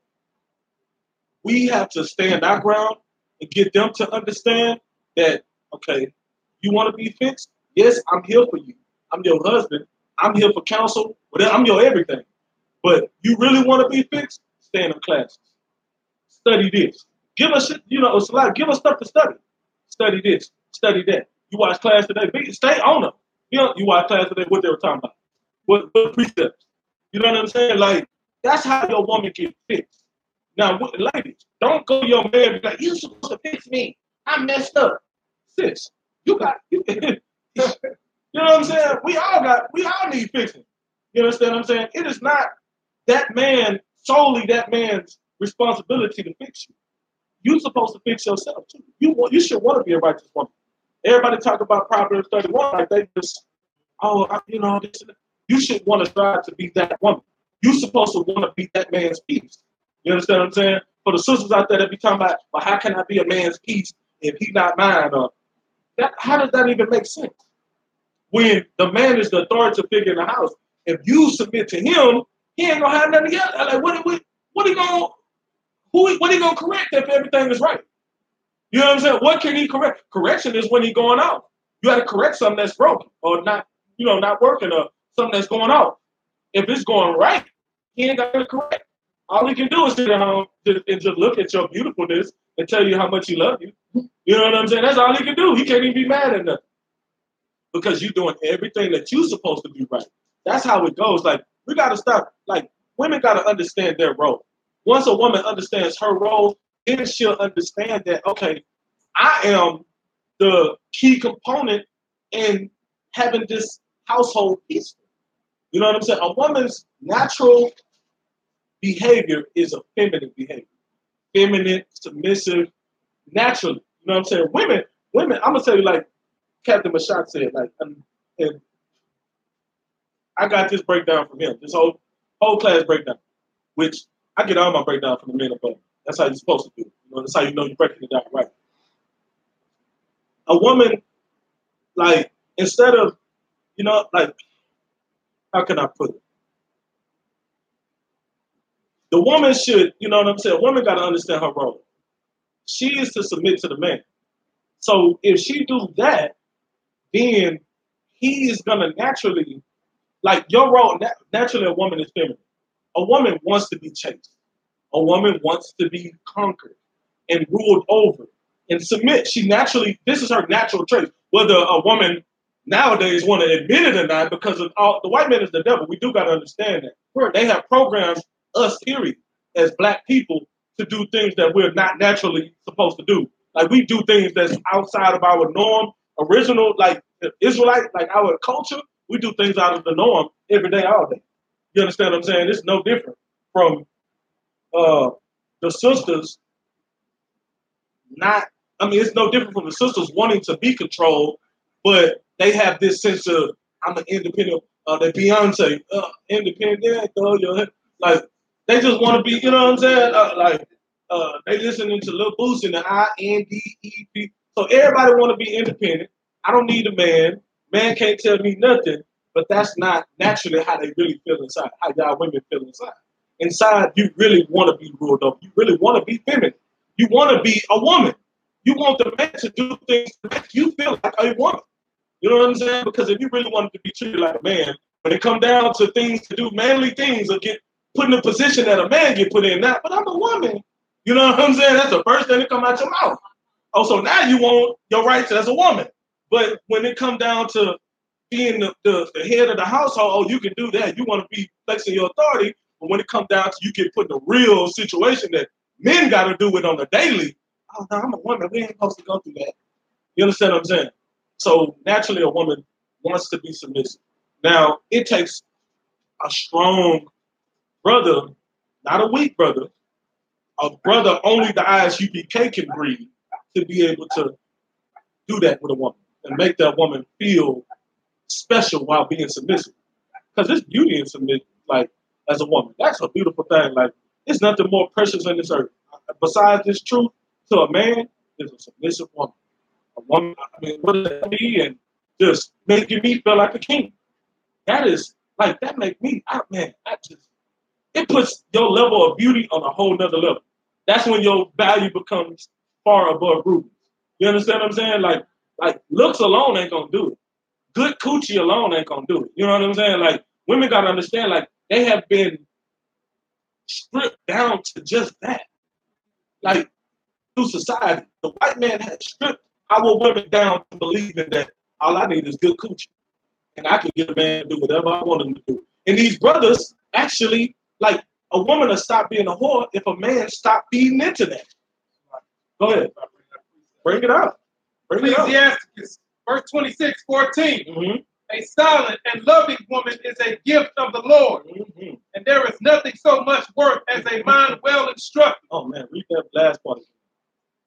we have to stand our ground and get them to understand that, okay, you want to be fixed? Yes, I'm here for you. I'm your husband. I'm here for counsel. I'm your everything. But you really want to be fixed? Stay in the classes. Study this. Give us, you know, it's a lot. Give us stuff to study. Study this. Study that. You watch class today. Stay on them. You know, you watch class today. What they were talking about? What precepts? You know what I'm saying? Like that's how your woman get fixed. Now, ladies, don't go to your man and be like, "You're supposed to fix me. I messed up." Sis, you got you. You know what I'm saying? We all need fixing. You understand what I'm saying? It is not solely that man's responsibility to fix you. You're supposed to fix yourself too. You should want to be a righteous woman. Everybody talk about Proverbs 31 like they just, you know, you should want to strive to be that woman. You're supposed to want to be that man's peace. You understand what I'm saying? For the sisters out there that be talking about, well, how can I be a man's peace if he's not mine? How does that even make sense? When the man is the authoritative figure in the house, if you submit to him, he ain't gonna have nothing else. Like, what he gonna correct if everything is right? You know what I'm saying? What can he correct? Correction is when he going out. You got to correct something that's broken or not, you know, not working or something that's going out. If it's going right, he ain't got to correct. All he can do is sit down and just look at your beautifulness and tell you how much he loves you. You know what I'm saying? That's all he can do. He can't even be mad at nothing because you're doing everything that you're supposed to do right. That's how it goes. Like, we got to stop. Like, women got to understand their role. Once a woman understands her role, then she'll understand that, okay, I am the key component in having this household peaceful. You know what I'm saying? A woman's natural behavior is a feminine behavior. Feminine, submissive, naturally. You know what I'm saying? Women, I'm going to tell you like Captain Mashak said, like, and I got this breakdown from him, this whole class breakdown, which I get all my breakdown from the men above. That's how you're supposed to do it. You know, that's how you know you're breaking it down right. A woman, like, instead of, you know, like, how can I put it? The woman should, you know what I'm saying? A woman got to understand her role. She is to submit to the man. So if she do that, then he is going to naturally, like your role, naturally a woman is feminine. A woman wants to be chased. A woman wants to be conquered and ruled over and submit. She naturally, this is her natural trait. Whether a woman nowadays want to admit it or not, because of the white man is the devil. We do got to understand that. They have programmed us, period, as black people to do things that we're not naturally supposed to do. Like we do things that's outside of our norm, original, like Israelite, like our culture. We do things out of the norm every day, all day. You understand what I'm saying? It's no different from the sisters not, I mean, it's no different from the sisters wanting to be controlled, but they have this sense of, I'm an independent, the Beyonce, independent, like, they just want to be, you know what I'm saying? They listening to Lil Boosie and the INDEP. So everybody want to be independent. I don't need a man. Man can't tell me nothing, but that's not naturally how they really feel inside, how y'all women feel inside. Inside, you really want to be ruled over. You really want to be feminine. You want to be a woman. You want the man to do things to make you feel like a woman. You know what I'm saying? Because if you really wanted to be treated like a man, when it come down to things to do manly things or get put in a position that a man get put in, now, but I'm a woman. You know what I'm saying? That's the first thing that come out your mouth. Oh, so now you want your rights as a woman. But when it come down to being the head of the household, oh, you can do that. You want to be flexing your authority. But when it comes down to you get put in a real situation that men got to do it on a daily, oh, no, I'm a woman. We ain't supposed to go through that. You understand what I'm saying? So naturally, a woman wants to be submissive. Now, it takes a strong brother, not a weak brother, a brother only the I.S.U.P.K can breed to be able to do that with a woman and make that woman feel special while being submissive. Because there's beauty in submission, like, as a woman. That's a beautiful thing. Like, there's nothing more precious on this earth. Besides this truth, to a man, is a submissive woman. A woman, I mean, what does that mean? And just making me feel like a king. That is, like, that make me, it puts your level of beauty on a whole nother level. That's when your value becomes far above rubies. You understand what I'm saying? Like looks alone ain't gonna do it. Good coochie alone ain't gonna do it. You know what I'm saying? Like, women gotta understand, like, they have been stripped down to just that. Like, through society, the white man has stripped our women down to believing that all I need is good coochie, and I can get a man to do whatever I want him to do. And these brothers actually, like, a woman will stop being a whore if a man stop feeding into that. Go ahead, bring it out. Ecclesiastes, verse 26:14. A silent and loving woman is a gift of the Lord, and there is nothing so much worth as a mind well instructed. Oh man, read that last part.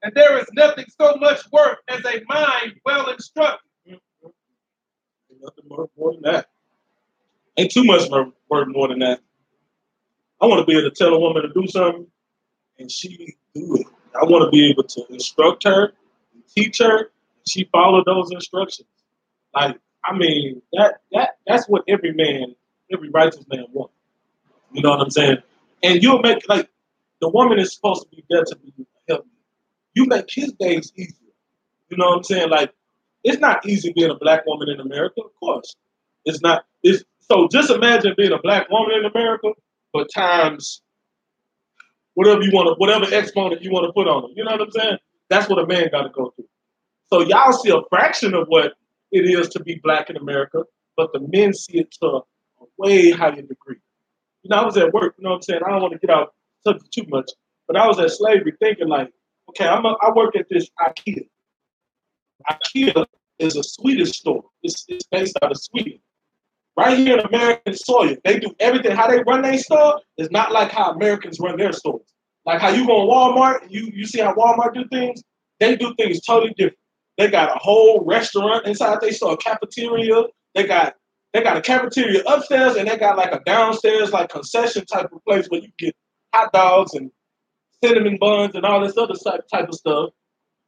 And there is nothing so much worth as a mind well instructed. Ain't nothing more than that. Ain't too much worth more than that. I want to be able to tell a woman to do something, and she do it. I want to be able to instruct her, teach her, and she follow those instructions. Like, I mean, that's what every righteous man wants. You know what I'm saying? And you'll make, like, the woman is supposed to be there to be helping. You make his days easier. You know what I'm saying? Like, it's not easy being a black woman in America, of course. It's not. So just imagine being a black woman in America, but times whatever exponent you want to put on it. You know what I'm saying? That's what a man got to go through. So y'all see a fraction of what it is to be black in America, but the men see it to a way higher degree. You know, I was at work, you know what I'm saying? I don't want to get out subject too much, but I was at slavery thinking, like, okay, I work at this IKEA. IKEA is a Swedish store. It's based out of Sweden. Right here in American soil, they do everything. How they run their store is not like how Americans run their stores. Like how you go to Walmart, you see how Walmart do things? They do things totally different. They got a whole restaurant inside their store, a cafeteria. They got a cafeteria upstairs, and they got like a downstairs, like concession type of place where you get hot dogs and cinnamon buns and all this other type of stuff.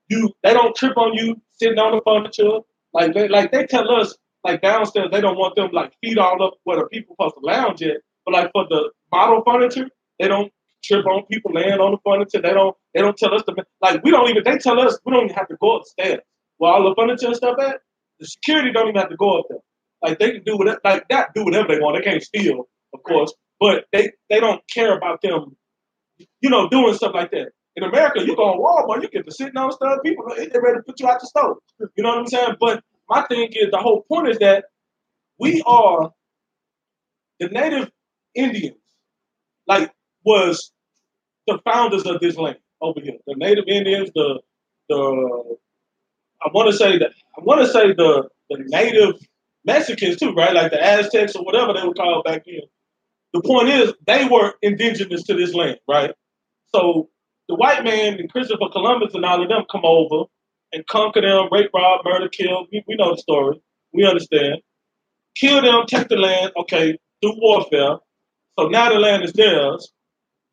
They don't trip on you sitting on the furniture. Like they tell us, like, downstairs they don't want them like feet all up where the people supposed to lounge at. But like for the model furniture, they don't trip on people laying on the furniture. They don't tell us to, like, they tell us we don't even have to go upstairs where all the furniture and stuff at. The security don't even have to go up there. Like, they can do whatever, do whatever they want. They can't steal, of course, but they don't care about them, doing stuff like that. In America, you go to Walmart, you get to sit down stuff. People, they're ready to put you out the store. You know what I'm saying? But my thing is, the whole point is that we are the native Indians, like, was the founders of this land over here. The native Indians, I want to say the native Mexicans too, right? Like the Aztecs or whatever they were called back then. The point is, they were indigenous to this land, right? So the white man and Christopher Columbus and all of them come over and conquer them, rape, rob, murder, kill. We know the story. We understand. Kill them, take the land, okay, through warfare. So now the land is theirs.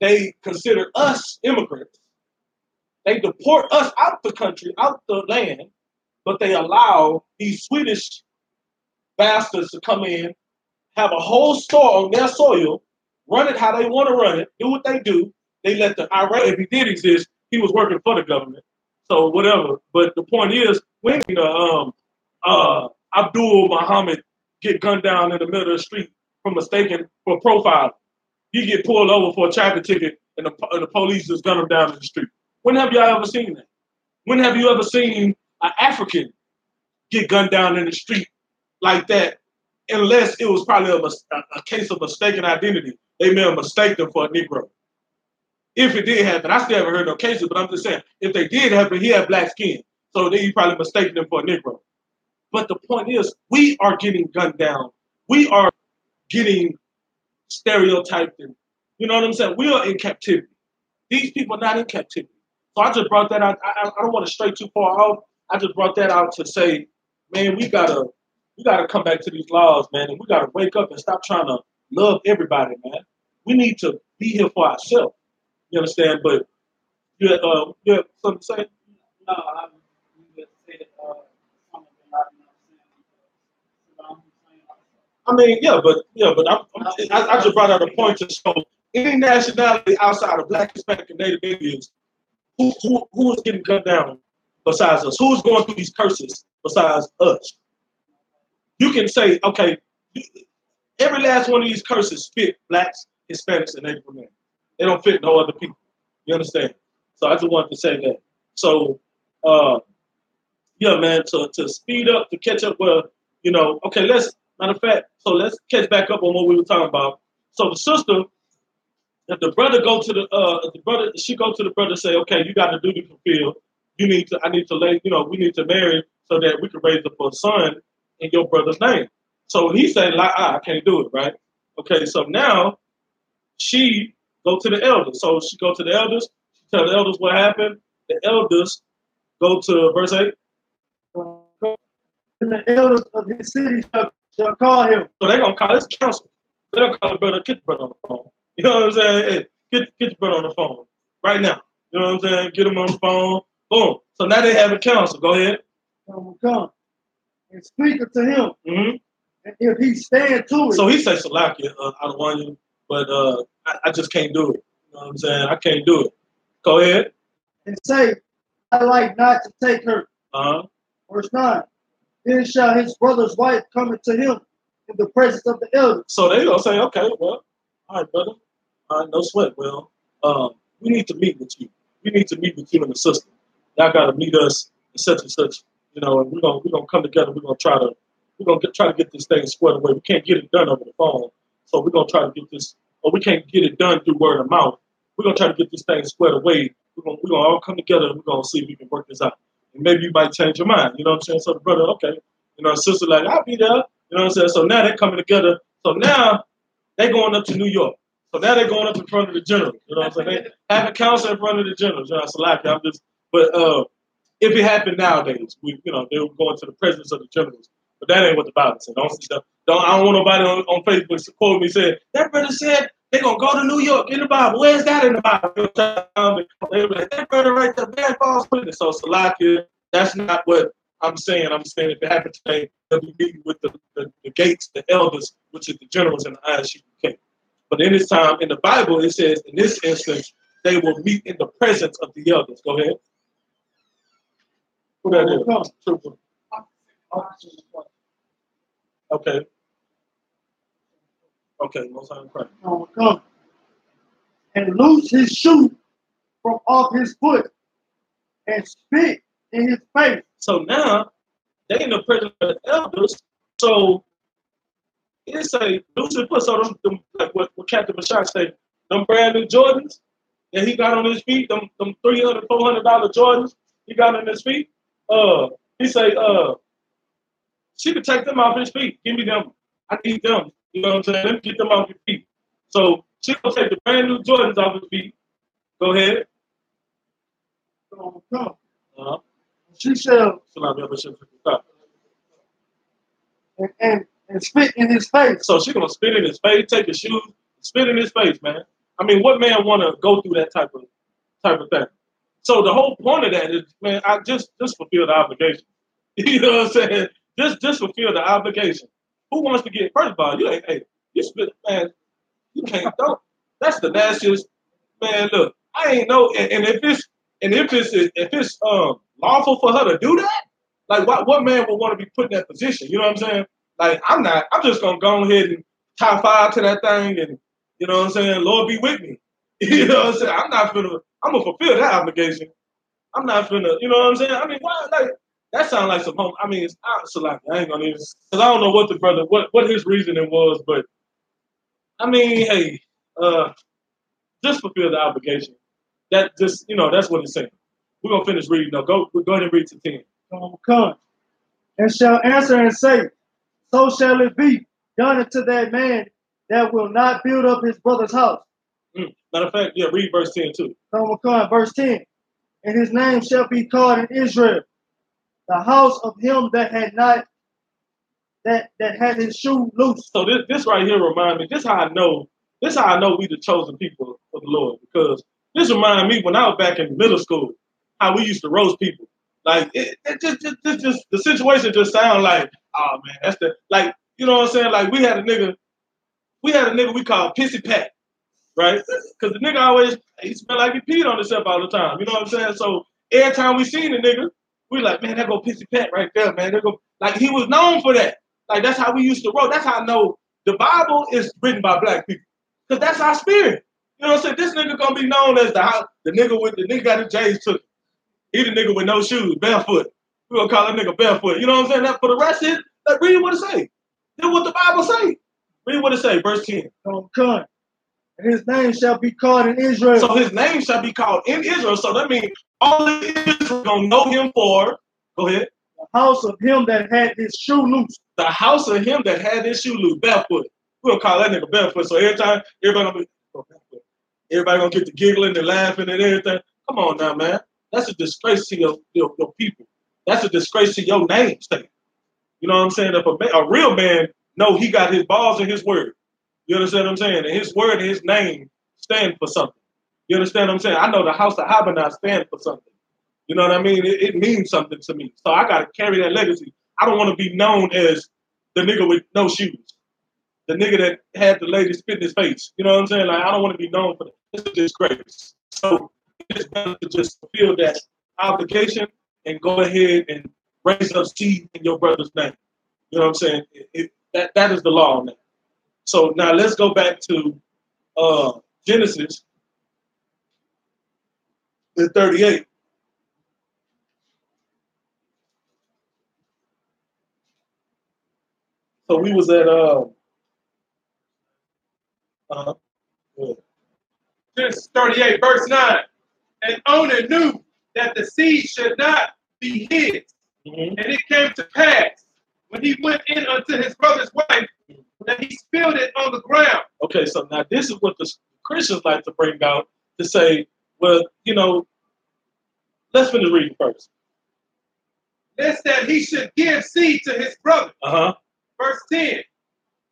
They consider us immigrants. They deport us out the country, out the land, but they allow these Swedish bastards to come in, have a whole store on their soil, run it how they want to run it, do what they do. They let the Iraq, if he did exist, he was working for the government. So whatever. But the point is, when Abdul Muhammad get gunned down in the middle of the street for profiling, he get pulled over for a traffic ticket and the police just gun him down in the street. When have y'all ever seen that? When have you ever seen an African get gunned down in the street like that? Unless it was probably a case of mistaken identity. They may have mistaken them for a Negro. If it did happen, I still haven't heard no cases, but I'm just saying, if they did happen, he had black skin. So they probably mistaken them for a Negro. But the point is, we are getting gunned down. We are getting stereotyped and you know what I'm saying? We are in captivity. These people are not in captivity. So I just brought that out. I don't want to stray too far off. I just brought that out to say, man, we gotta come back to these laws, man, and we gotta wake up and stop trying to love everybody, man. We need to be here for ourselves. You understand? But you have something to say? No, I just said something like I mean, but I just brought out a point to show any nationality outside of Black, Hispanic, and Native Indians, who is getting cut down besides us? Who's going through these curses besides us? You can say, okay, every last one of these curses fit Blacks, Hispanics, and Native Americans. They don't fit no other people. You understand? So I just wanted to say that. So, yeah, man, to speed up, to catch up with, you know, okay, matter of fact, so let's catch back up on what we were talking about. So the sister, if the brother go to she go to the brother and say, okay, you got to do the fulfill. We need to marry so that we can raise up a son in your brother's name. So he said, like, I can't do it, right? Okay, so now she go to the elders. So she go to the elders, she tell the elders what happened. The elders go to verse 8. And the elders of his city shall call him. So they're gonna call this council. They're gonna call the brother, get the brother on the phone. You know what I'm saying? Hey, get the brother on the phone right now. You know what I'm saying? Get him on the phone. Boom. So now they have a council. Go ahead. Come and speak unto him. Mm-hmm. And if he stand to it. So he says, Salakia, I don't want you, but I just can't do it. You know what I'm saying? I can't do it. Go ahead. And say, I like not to take her. Verse 9. Then shall his brother's wife come into him in the presence of the elders. So they gonna say, okay, well, all right, brother. All right, no sweat. Well, we need to meet with you. We need to meet with you and the sister. Y'all gotta meet us in such and such, you know, and we're gonna come together, we're gonna try to get this thing squared away. We can't get it done over the phone. So we're gonna try to get this, or we can't get it done through word of mouth. We're gonna try to get this thing squared away. We're gonna all come together and we're gonna see if we can work this out. And maybe you might change your mind. You know what I'm saying? So the brother, okay. You know, the sister like, I'll be there. You know what I'm saying? So now they're coming together. So now they're going up to New York. So now they're going up in front of the general. You know what I'm saying? They have a council in front of the generals. You know, so like but if it happened nowadays, they were going to the presence of the generals. But that ain't what the Bible said. I don't want nobody on Facebook to quote me saying, that brother said they're going to go to New York in the Bible. Where's that in the Bible? They were like, that brother right there, bad false witness. So Salakia, that's not what I'm saying. I'm saying if it happened today, they'll be meeting with the gates, the elders, which is the generals in the I.S.U.P.K. But in this time, in the Bible, it says, in this instance, they will meet in the presence of the elders. Go ahead. Who that is? Okay. Okay, most high Christ. Come and loose his shoe from off his foot and spit in his face. So now they in the presence of the elders. So it say loose his foot. So them like what Captain Mashak said, them brand new Jordans that he got on his feet, them $300, $400 Jordans he got on his feet. He say, she could take them off his feet. Give me them. I need them. You know what I'm saying? Let me get them off your feet. So she gonna take the brand new Jordans off his feet. Go ahead. Come. She shall and spit in his face. So she gonna spit in his face, take his shoes, spit in his face, man. I mean, what man wanna go through that type of thing? So the whole point of that is, man, I just fulfill the obligation. You know what I'm saying? Just fulfill the obligation. Who wants to get, first of all, you spit, man, you can't don't. That's the nastiest, man. Look, I ain't know, and if it's lawful for her to do that, like what man would want to be put in that position? You know what I'm saying? Like I'm just gonna go ahead and top five to that thing, and you know what I'm saying? Lord be with me. You know what I'm saying? I'm gonna fulfill that obligation. I'm not finna, you know what I'm saying? I mean, why, like, that sounds like some home. I mean, it's like, I ain't gonna even, because I don't know what the brother, what his reasoning was, but I mean, hey, just fulfill the obligation. That just, that's what it's saying. We're gonna finish reading though. Go ahead and read to 10. Come. And shall answer and say, so shall it be done unto that man that will not build up his brother's house. Matter of fact, yeah, read verse 10 too. Verse 10. And his name shall be called in Israel, the house of him that had not that had his shoe loose. So this right here remind me. This how I know we the chosen people of the Lord, because this remind me when I was back in middle school, how we used to roast people. Like it just the situation just sound like, oh man, that's the, like, you know what I'm saying? Like we had a nigga we called Pissy Pat, right? Because the nigga always, he smelled like he peed on himself all the time. You know what I'm saying? So every time we seen the nigga, we like, man, that go Pissy Pat right there, man. That go, like he was known for that. Like that's how we used to roll. That's how I know the Bible is written by black people, because that's our spirit. You know what I'm saying? This nigga gonna be known as the nigga got his J's took. He the nigga with no shoes, barefoot. We gonna call that nigga barefoot. You know what I'm saying? That for the rest of it, like read what it say. Do what the Bible say. Read what it say, verse 10. And his name shall be called in Israel. So his name shall be called in Israel. So that means all of Israel gonna know him for, go ahead. The house of him that had his shoe loose. The house of him that had his shoe loose, barefoot. We'll call that nigga barefoot. So every time, everybody gonna be, oh, barefoot. Everybody gonna get to giggling and laughing and everything. Come on now, man. That's a disgrace to your people. That's a disgrace to your namesake. You know what I'm saying? If a real man know he got his balls in his word. You understand what I'm saying? And his word and his name stand for something. You understand what I'm saying? I know the house of YAHANNA stand for something. You know what I mean? It means something to me. So I got to carry that legacy. I don't want to be known as the nigga with no shoes. The nigga that had the lady spit in his face. You know what I'm saying? Like, I don't want to be known for that. It's a disgrace. So it's better to just fulfill that obligation and go ahead and raise up seed in your brother's name. You know what I'm saying? That is the law on that. So now let's go back to Genesis 38. So we was at Genesis 38, verse 9. And Onan knew that the seed should not be his. And it came to pass, when he went in unto his brother's wife, that he spilled it on the ground. Okay, so now this is what the Christians like to bring out, to say, well, you know, let's finish reading first. Lest that he should give seed to his brother. Verse 10.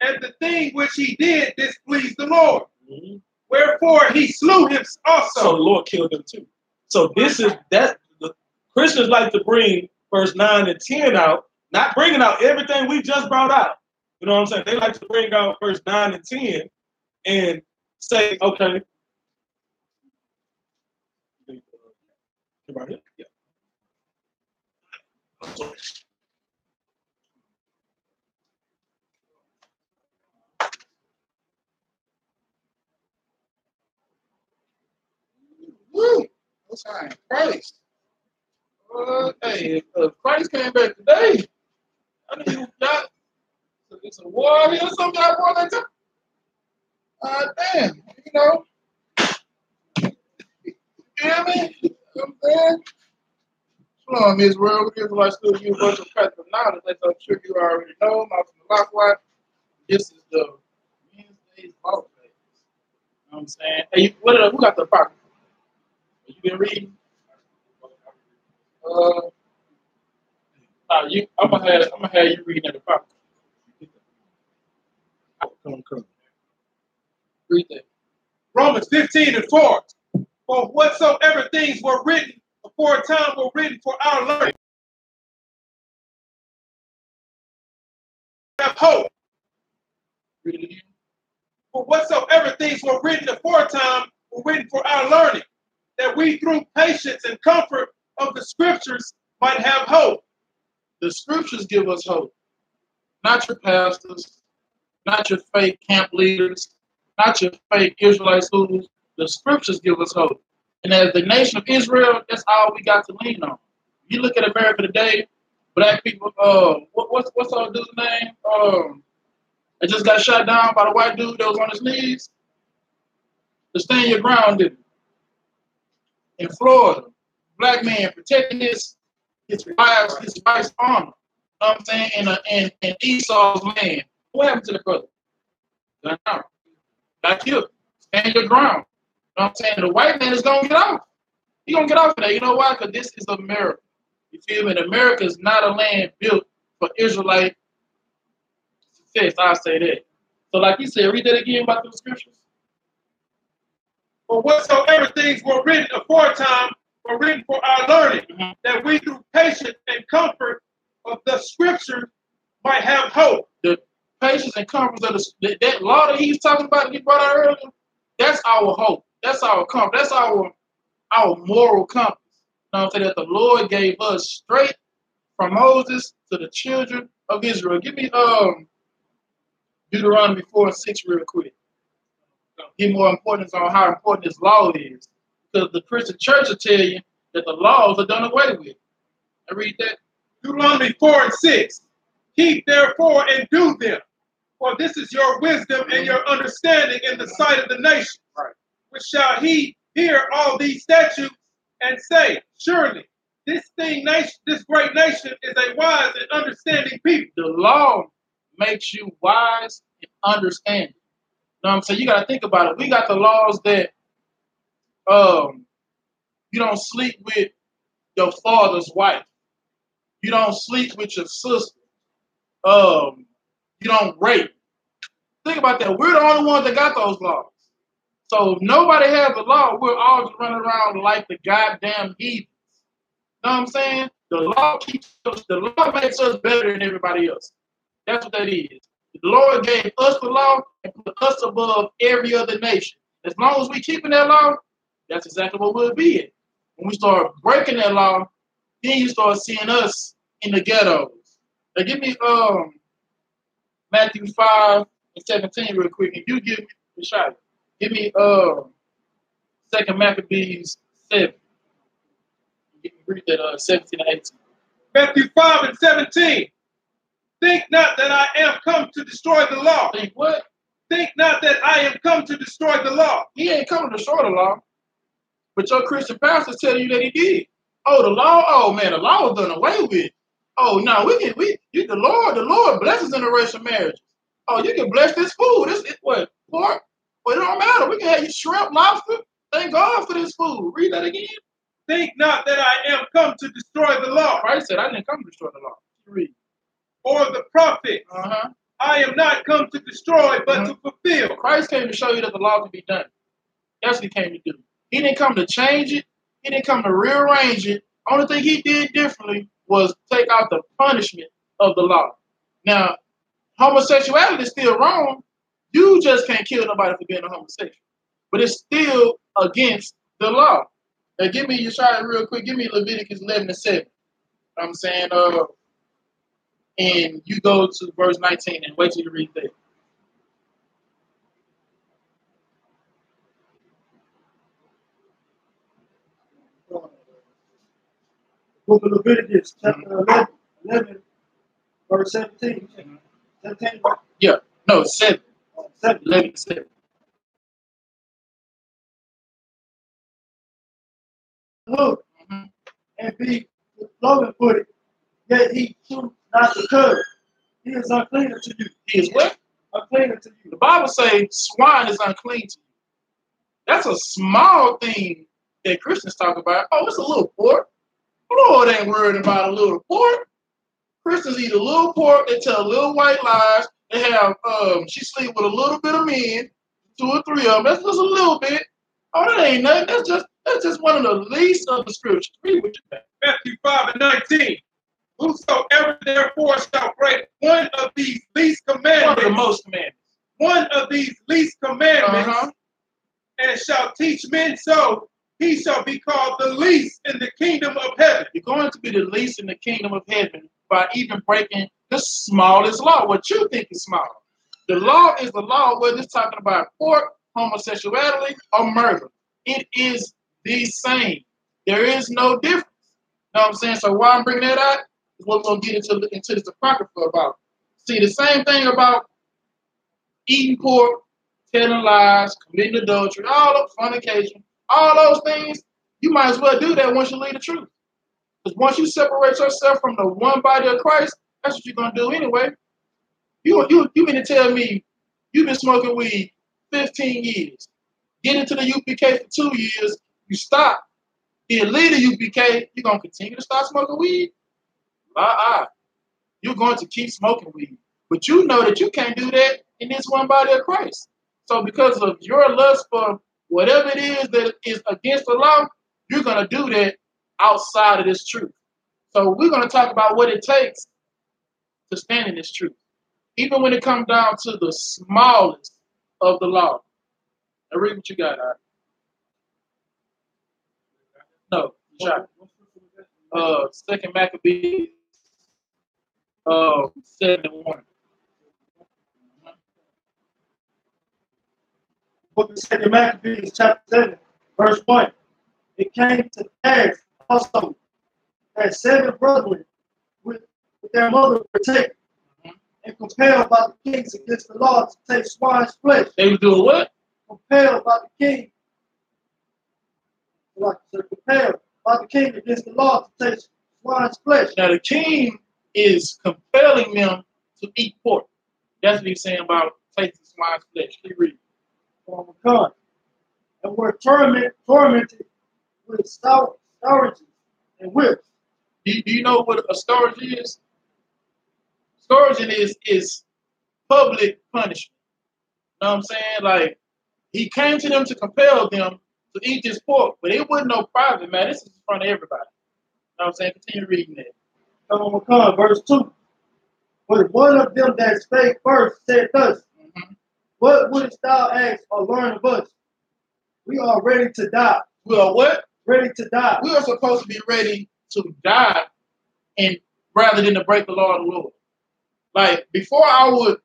And the thing which he did displeased the Lord. Wherefore he slew him also. So the Lord killed him too. So this is that the Christians like to bring verse 9 and 10 out, not bringing out everything we just brought out. You know what I'm saying? They like to bring out verse 9 and 10 and say, okay. Right here? Yeah. Woo! What's happening? Christ. Hey, if Christ came back today, I knew you got it's a war here or something. I want that damn, you know. You hear me? You know what I'm saying? Shalom, Israel. We Israelites still use a bunch of practical knowledge, as I'm sure you already know. I'm from the Lockwise. This is the Wednesday's Bible class. You know what I'm saying? Hey, who got the Apocrypha? You been reading? I'm gonna have you reading at the Apocrypha. Come. Read that. Romans 15 and 4. For whatsoever things were written before time were written for our learning. Have hope. Read it again. For whatsoever things were written aforetime were written for our learning, that we through patience and comfort of the scriptures might have hope. The scriptures give us hope. Not your pastors, not your fake camp leaders, not your fake Israelite schools. The scriptures give us hope. And as the nation of Israel, that's all we got to lean on. You look at America today, black people, what's our dude's name? It just got shot down by the white dude that was on his knees. To stand your ground, didn't it? In Florida, black man protecting his wife's honor. You know what I'm saying? In Esau's land. What happened to the brother? Gun out. Back here. Stand your ground. You know what I'm saying? The white man is going to get off. He's going to get off of that. You know why? Because this is America. You feel me? And America is not a land built for Israelite success. I'll say that. So like you said, read that again about the scriptures. For whatsoever things were written aforetime were written for our learning, that we through patience and comfort of the scriptures might have hope. The patience and comfort of that law that he's talking about, that he brought out earlier, that's our hope. That's our comfort. That's our moral compass. You know what I'm saying? That the Lord gave us straight from Moses to the children of Israel. Give me Deuteronomy 4 and 6 real quick. Give more importance on how important this law is. Because the Christian church will tell you that the laws are done away with. I read that. Deuteronomy 4 and 6. Keep therefore and do them, for this is your wisdom and your understanding in the sight of the nation. Right. Which shall he hear all these statutes and say, surely this great nation is a wise and understanding people. The law makes you wise and understanding. You know what I'm saying? You got to think about it. We got the laws that you don't sleep with your father's wife. You don't sleep with your sister. You don't rape. Think about that. We're the only ones that got those laws. So if nobody has the law, we're all just running around like the goddamn heathens. You know what I'm saying? The law makes us better than everybody else. That's what that is. The Lord gave us the law and put us above every other nation. As long as we keeping that law, that's exactly what we'll be in. When we start breaking that law, then you start seeing us in the ghettos. Now give me Matthew 5 and 17 real quick, and you give me the shot. Give me 2 Maccabees 7. You can read that 17 and 18. Matthew 5 and 17. Think not that I am come to destroy the law. Think what? Think not that I am come to destroy the law. He ain't come to destroy the law. But your Christian pastors tell you that he did. Oh, the law? Oh man, the law was done away with. Oh no, the Lord blesses interracial marriages. Oh, you can bless this food. What? Pork? Well, it don't matter. We can have you shrimp, lobster. Thank God for this food. Read that again. Think not that I am come to destroy the law. Christ said, I didn't come to destroy the law. Read. Or the prophets. I am not come to destroy, but to fulfill. Christ came to show you that the law can be done. That's what he came to do. He didn't come to change it. He didn't come to rearrange it. Only thing he did differently was take out the punishment of the law. Now, homosexuality is still wrong. You just can't kill nobody for being a homosexual. But it's still against the law. Now, give me your shot real quick. Give me Leviticus 11 and 7. I'm saying, and you go to verse 19 and wait till you read that. Book of Leviticus, chapter 11, verse 17. 17. Yeah, no, 7. 7. 11 7. Look, and be cloven footed, yet he choose not to cut. He is unclean unto you. He is what? Unclean unto you. The Bible says swine is unclean to you. That's a small thing that Christians talk about. Oh, it's a little pork. Lord ain't worried about a little pork. Christians eat a little pork. They tell little white lies. They have, she sleep with a little bit of men, 2 or 3 of them. That's just a little bit. Oh, that ain't nothing. That's just one of the least of the scriptures. Read what you think. Matthew 5 and 19. Whosoever therefore shall break one of these least commandments. One of the most commandments. One of these least commandments. And shall teach men so, he shall be called the least in the kingdom of heaven. You're going to be the least in the kingdom of heaven by even breaking the smallest law, what you think is small. The law is the law, whether it's talking about pork, homosexuality, or murder. It is the same. There is no difference. You know what I'm saying? So why I'm bringing that out is what we're going to get into this apocrypha about. See, the same thing about eating pork, telling lies, committing adultery, all of fornication, all those things, you might as well do that once you leave the truth. Because once you separate yourself from the one body of Christ, that's what you're going to do anyway. You mean to tell me You've been smoking weed 15 years. Get into the UPK for 2 years, you stop. Then leave the UPK, you're going to continue to start smoking weed? You're going to keep smoking weed. But you know that you can't do that in this one body of Christ. So because of your lust for whatever it is that is against the law, you're going to do that outside of this truth. So we're going to talk about what it takes to stand in this truth. Even when it comes down to the smallest of the law. Now read what you got, all right? No, shot. Second Maccabees 7:1. Book of 2 Maccabees, chapter 7, verse 1. It came to pass also that 7 brethren with their mother were taken and compelled by the kings against the law to take swine's flesh. They were doing what? Compelled by the king. Compelled by the king against the law to take swine's flesh. Now the king is compelling them to eat pork. That's what he's saying about taking swine's flesh. Keep reading. And were tormented with scourges and whips. Do you know what a scourge is? Scourging is public punishment. You know what I'm saying? Like, he came to them to compel them to eat this pork, but it wasn't no private matter. This is in front of everybody. You know what I'm saying? Continue reading that. Verse 2. But one of them that spake first said thus, What wouldst thou ask or learn of us? We are ready to die. We are what? Ready to die. We are supposed to be ready to die, and rather than to break the law of the Lord. Like, before I would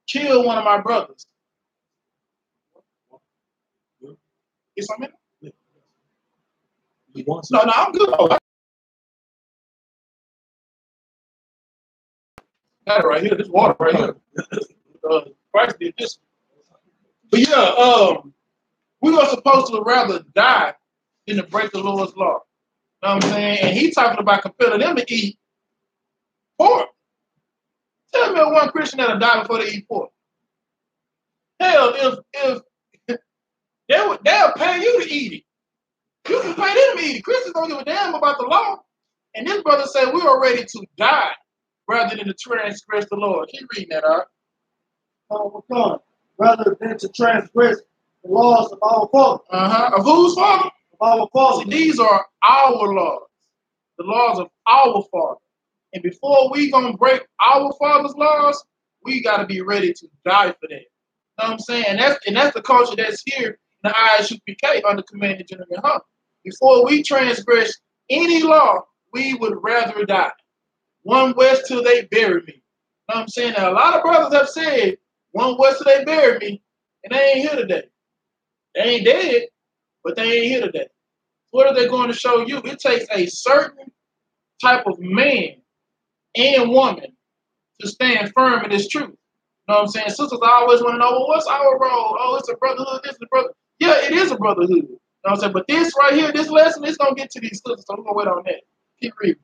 kill one of my brothers. Is something? No, I'm good. Got it right here. This water right here. Christ did this. But yeah, we were supposed to rather die than to break the Lord's law. You know what I'm saying? And he talking about compelling them to eat pork. Tell me one Christian that'll die before they eat pork. Hell, if they'll pay you to eat it. You can pay them to eat it. Christians don't give a damn about the law. And this brother said we are ready to die rather than to transgress the Lord. Keep reading that, all right? Rather than to transgress the laws of our father. Of whose father? Of our father. See, these are our laws. The laws of our father. And before we gonna break our father's laws, we gotta be ready to die for that. You know what I'm saying? And that's the culture that's here in the I.S.U.P.K under Commander General YAHANNA. Before we transgress any law, we would rather die. One west till they bury me. You know what I'm saying? Now, a lot of brothers have said, one west till they bury me, and they ain't here today. They ain't dead, but they ain't here today. What are they going to show you? It takes a certain type of man and woman to stand firm in this truth. You know what I'm saying? Sisters always want to know, well, what's our role? Oh, it's a brotherhood. This is a brother. Yeah, it is a brotherhood. You know what I'm saying? But this right here, this lesson, is going to get to these sisters, so we're going to wait on that. Keep reading.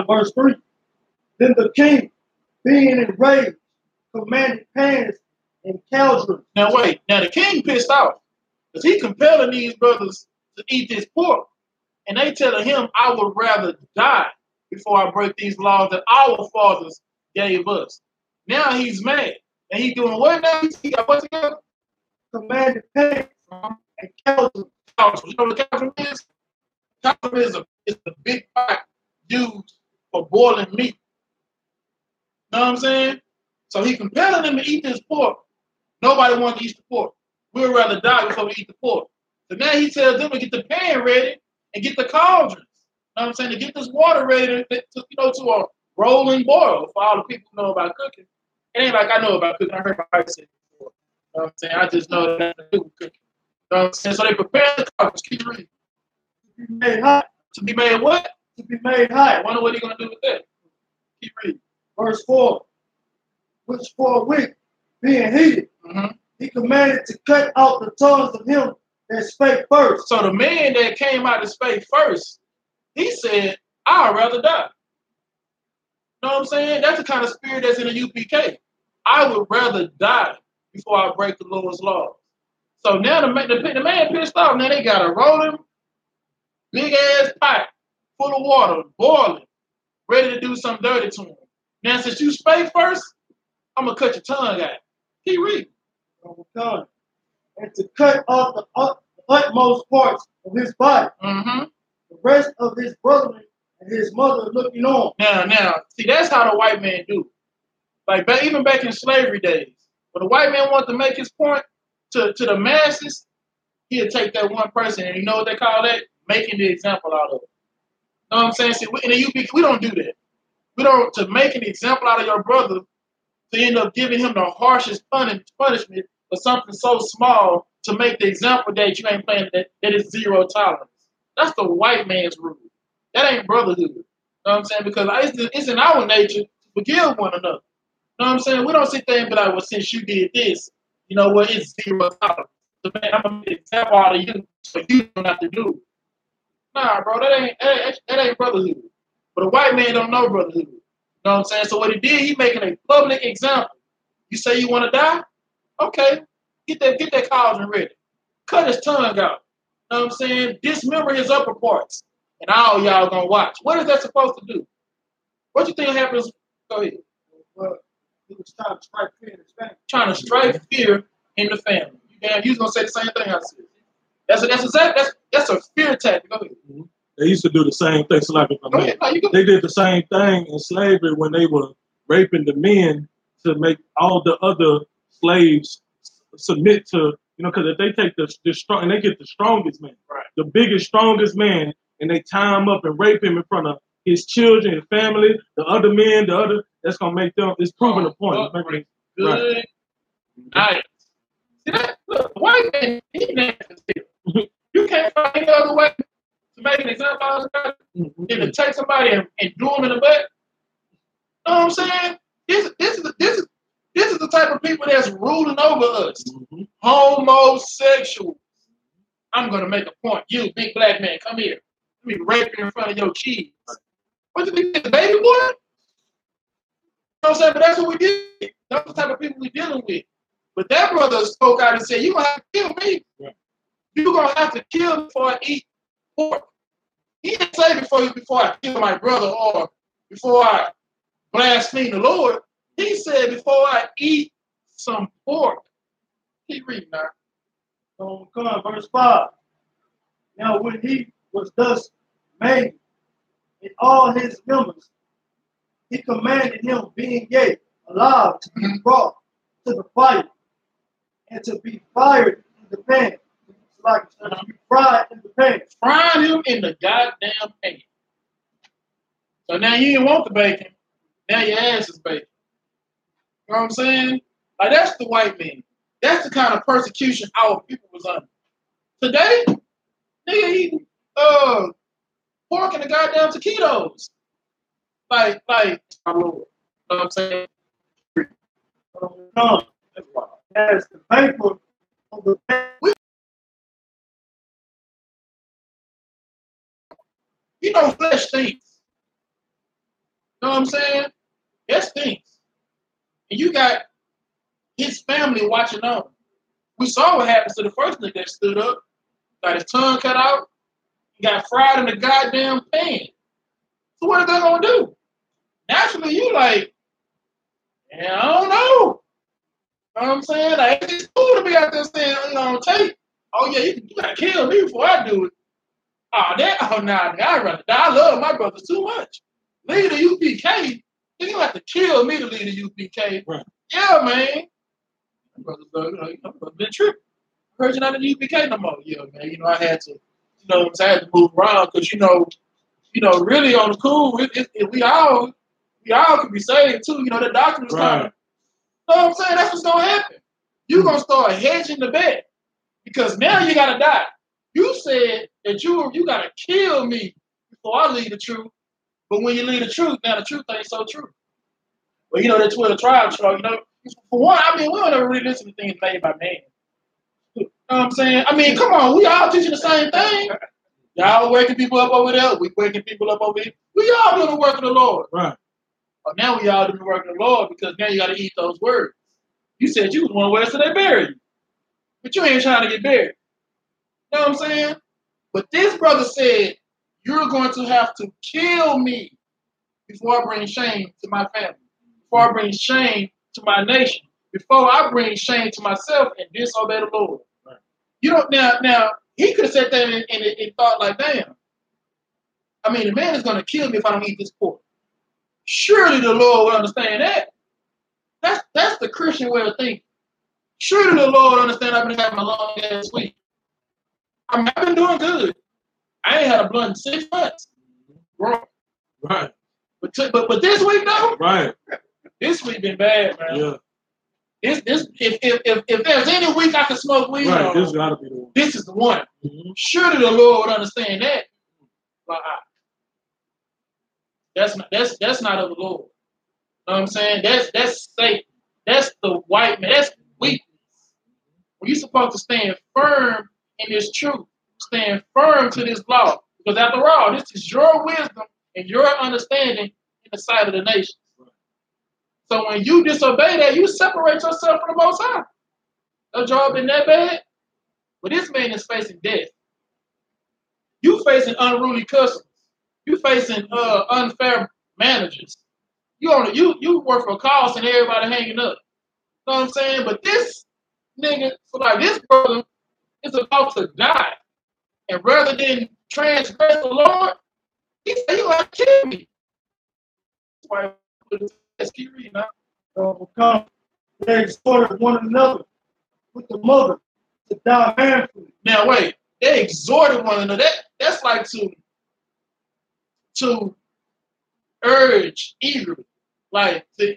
Verse 3. Then the king, being enraged, commanded pans and cauldrons. Now wait. Now the king pissed off because he compelling these brothers to eat this pork. And they telling him, I would rather die before I break these laws that our fathers gave us. Now he's mad. And he doing what now? He got what together? Commanded pans and cauldrons. You know what a cauldron is? Cauldron is a big pot used for boiling meat. You know what I'm saying? So he compelling them to eat this pork. Nobody wants to eat the pork. We'd rather die before we eat the pork. So now he tells them to get the pan ready and get the cauldrons. You know what I'm saying? To get this water ready to a rolling boil for all the people who know about cooking. It ain't like I know about cooking. I heard my wife say it before. You know what I'm saying? I just know that that's to do with cooking. You know what I'm saying? So they prepare the cauldrons. Keep reading. To be made hot. To be made what? To be made hot. I wonder what he's going to do with that. Keep reading. Verse 4. Which for a week, being heated, he commanded to cut out the tongues of him that spake first. So the man that came out to spake first, he said, I'd rather die. You know what I'm saying? That's the kind of spirit that's in the UPK. I would rather die before I break the Lord's laws. So now the man pissed off. Now they got a rolling, big ass pot full of water, boiling, ready to do something dirty to him. Now since you spake first, I'm gonna cut your tongue out. Keep reading. And to cut off the utmost parts of his body. Mm-hmm. The rest of his brethren and his mother looking on. Now, see, that's how the white man do. Like even back in slavery days, when the white man wanted to make his point to the masses, he'd take that one person, and you know what they call that? Making the example out of it. You know what I'm saying? See, in the UPK, we don't do that. We don't, to make an example out of your brother, to end up giving him the harshest punishment for something so small, to make the example that you ain't playing, that is zero tolerance. That's the white man's rule. That ain't brotherhood. You know what I'm saying? Because it's in our nature to forgive one another. You know what I'm saying? We don't sit there and be like, well, since you did this, you know what, it's zero tolerance. So, man, I'm going to make an example out of you, so you don't have to do it. Nah, bro, that ain't brotherhood. But a white man don't know brotherhood. You know what I'm saying? So what he did, he making a public example. You say you want to die? Okay. Get that cauldron ready. Cut his tongue out. You know what I'm saying? Dismember his upper parts. And all y'all gonna watch. What is that supposed to do? What you think happens? Go ahead. Well, he was trying to strike fear in his family. Trying to strike fear in the family. You was gonna say the same thing I said. That's a fear tactic. Go ahead. Mm-hmm. They used to do the same thing. So like they did the same thing in slavery when they were raping the men to make all the other slaves submit to, because if they take the strong and they get the strongest man, right, the biggest, strongest man, and they tie him up and rape him in front of his children, his family, the other men, that's gonna make them. It's proving a point. Right. Good. Nice. See that? Look, white man, he nasty. You can't find any other way to make an example out of that than to take somebody and do them in the butt. You know what I'm saying? This is the type of people that's ruling over us. Mm-hmm. Homosexuals. I'm gonna make a point. You, big black man, come here. Let me rape you in front of your kids. What you think, the baby boy? You know what I'm saying? But that's what we did. That's the type of people we're dealing with. But that brother spoke out and said, you're gonna have to kill me. Yeah. You're gonna have to kill me before I eat pork. He didn't say before I kill my brother or before I blaspheme the Lord. He said before I eat some pork. Keep reading now. So come on, verse 5. Now when he was thus made in all his members, he commanded him, being yet alive, to be brought to the fire and to be fired in the pan. It's like to be fried in the pan. Frying him in the goddamn pan. So now you didn't want the bacon. Now your ass is bacon. You know what I'm saying? Like, that's the white man. That's the kind of persecution our people was under. Today, nigga eating pork and the goddamn taquitos. Like, my Lord. You know what I'm saying? As the vapor of the pan. You know, flesh stinks. You know what I'm saying? It stinks. And you got his family watching on. We saw what happens to the first nigga that stood up, got his tongue cut out, he got fried in the goddamn pan. So what are they gonna do? Naturally, you like, yeah, I don't know. You know what I'm saying? Like, it's cool to be out there saying, on tape, oh yeah, you gotta kill me before I do it. Nah, I'd rather die. I love my brothers too much. Lead the UPK, you have to kill me to lead the UPK. Right. Yeah, man. My brothers, been tripping. I heard you're not in the UPK no more. Yeah, man. I had to, I had to move around because, really on the cool, we all could be saved too. The doctrine was coming. You know what I'm saying? That's what's gonna happen. You're gonna start hedging the bet because now you gotta die. You said that you gotta kill me before I lead the truth. But when you lead the truth, now the truth ain't so true. Well, that Twitter tribe show, for one, we don't ever really listen to things made by man. You know what I'm saying? Come on, we all teaching the same thing. Y'all waking people up over there, we waking people up over here. We all doing the work of the Lord. Right. But now we all doing the work of the Lord because now you gotta eat those words. You said you was one where so they buried you. But you ain't trying to get buried. You know what I'm saying? But this brother said, you're going to have to kill me before I bring shame to my family, before I bring shame to my nation, before I bring shame to myself and disobey the Lord. Right. You know, now he could have said that and thought like, damn. I mean, the man is going to kill me if I don't eat this pork. Surely the Lord will understand that. That's the Christian way of thinking. Surely the Lord will understand I've been having a long ass week. I've been doing good. I ain't had a blunt in 6 months. Right. But this week though, right. This week been bad, man. Yeah. If there's any week I can smoke weed right. on, This gotta be the one. This is the one. Mm-hmm. Surely the Lord would understand that. But that's not of the Lord. You know what I'm saying? That's Satan. That's the white man. That's weakness. Well, you're supposed to stand firm in this truth. Stand firm to this law. Because after all, this is your wisdom and your understanding in the sight of the nations. So when you disobey that, you separate yourself from the Most High. Your job been that bad? But this man is facing death. You facing unruly customers. You facing unfair managers. You work for a cause and everybody hanging up. You know what I'm saying? But this nigga, so like this brother is about to die. And rather than transgress the Lord, he said, you want to kill me. That's why let's keep reading now. Come, they exhorted one another with the mother to die manfully. Now wait, they exhorted one another. That's like to urge eagerly, like to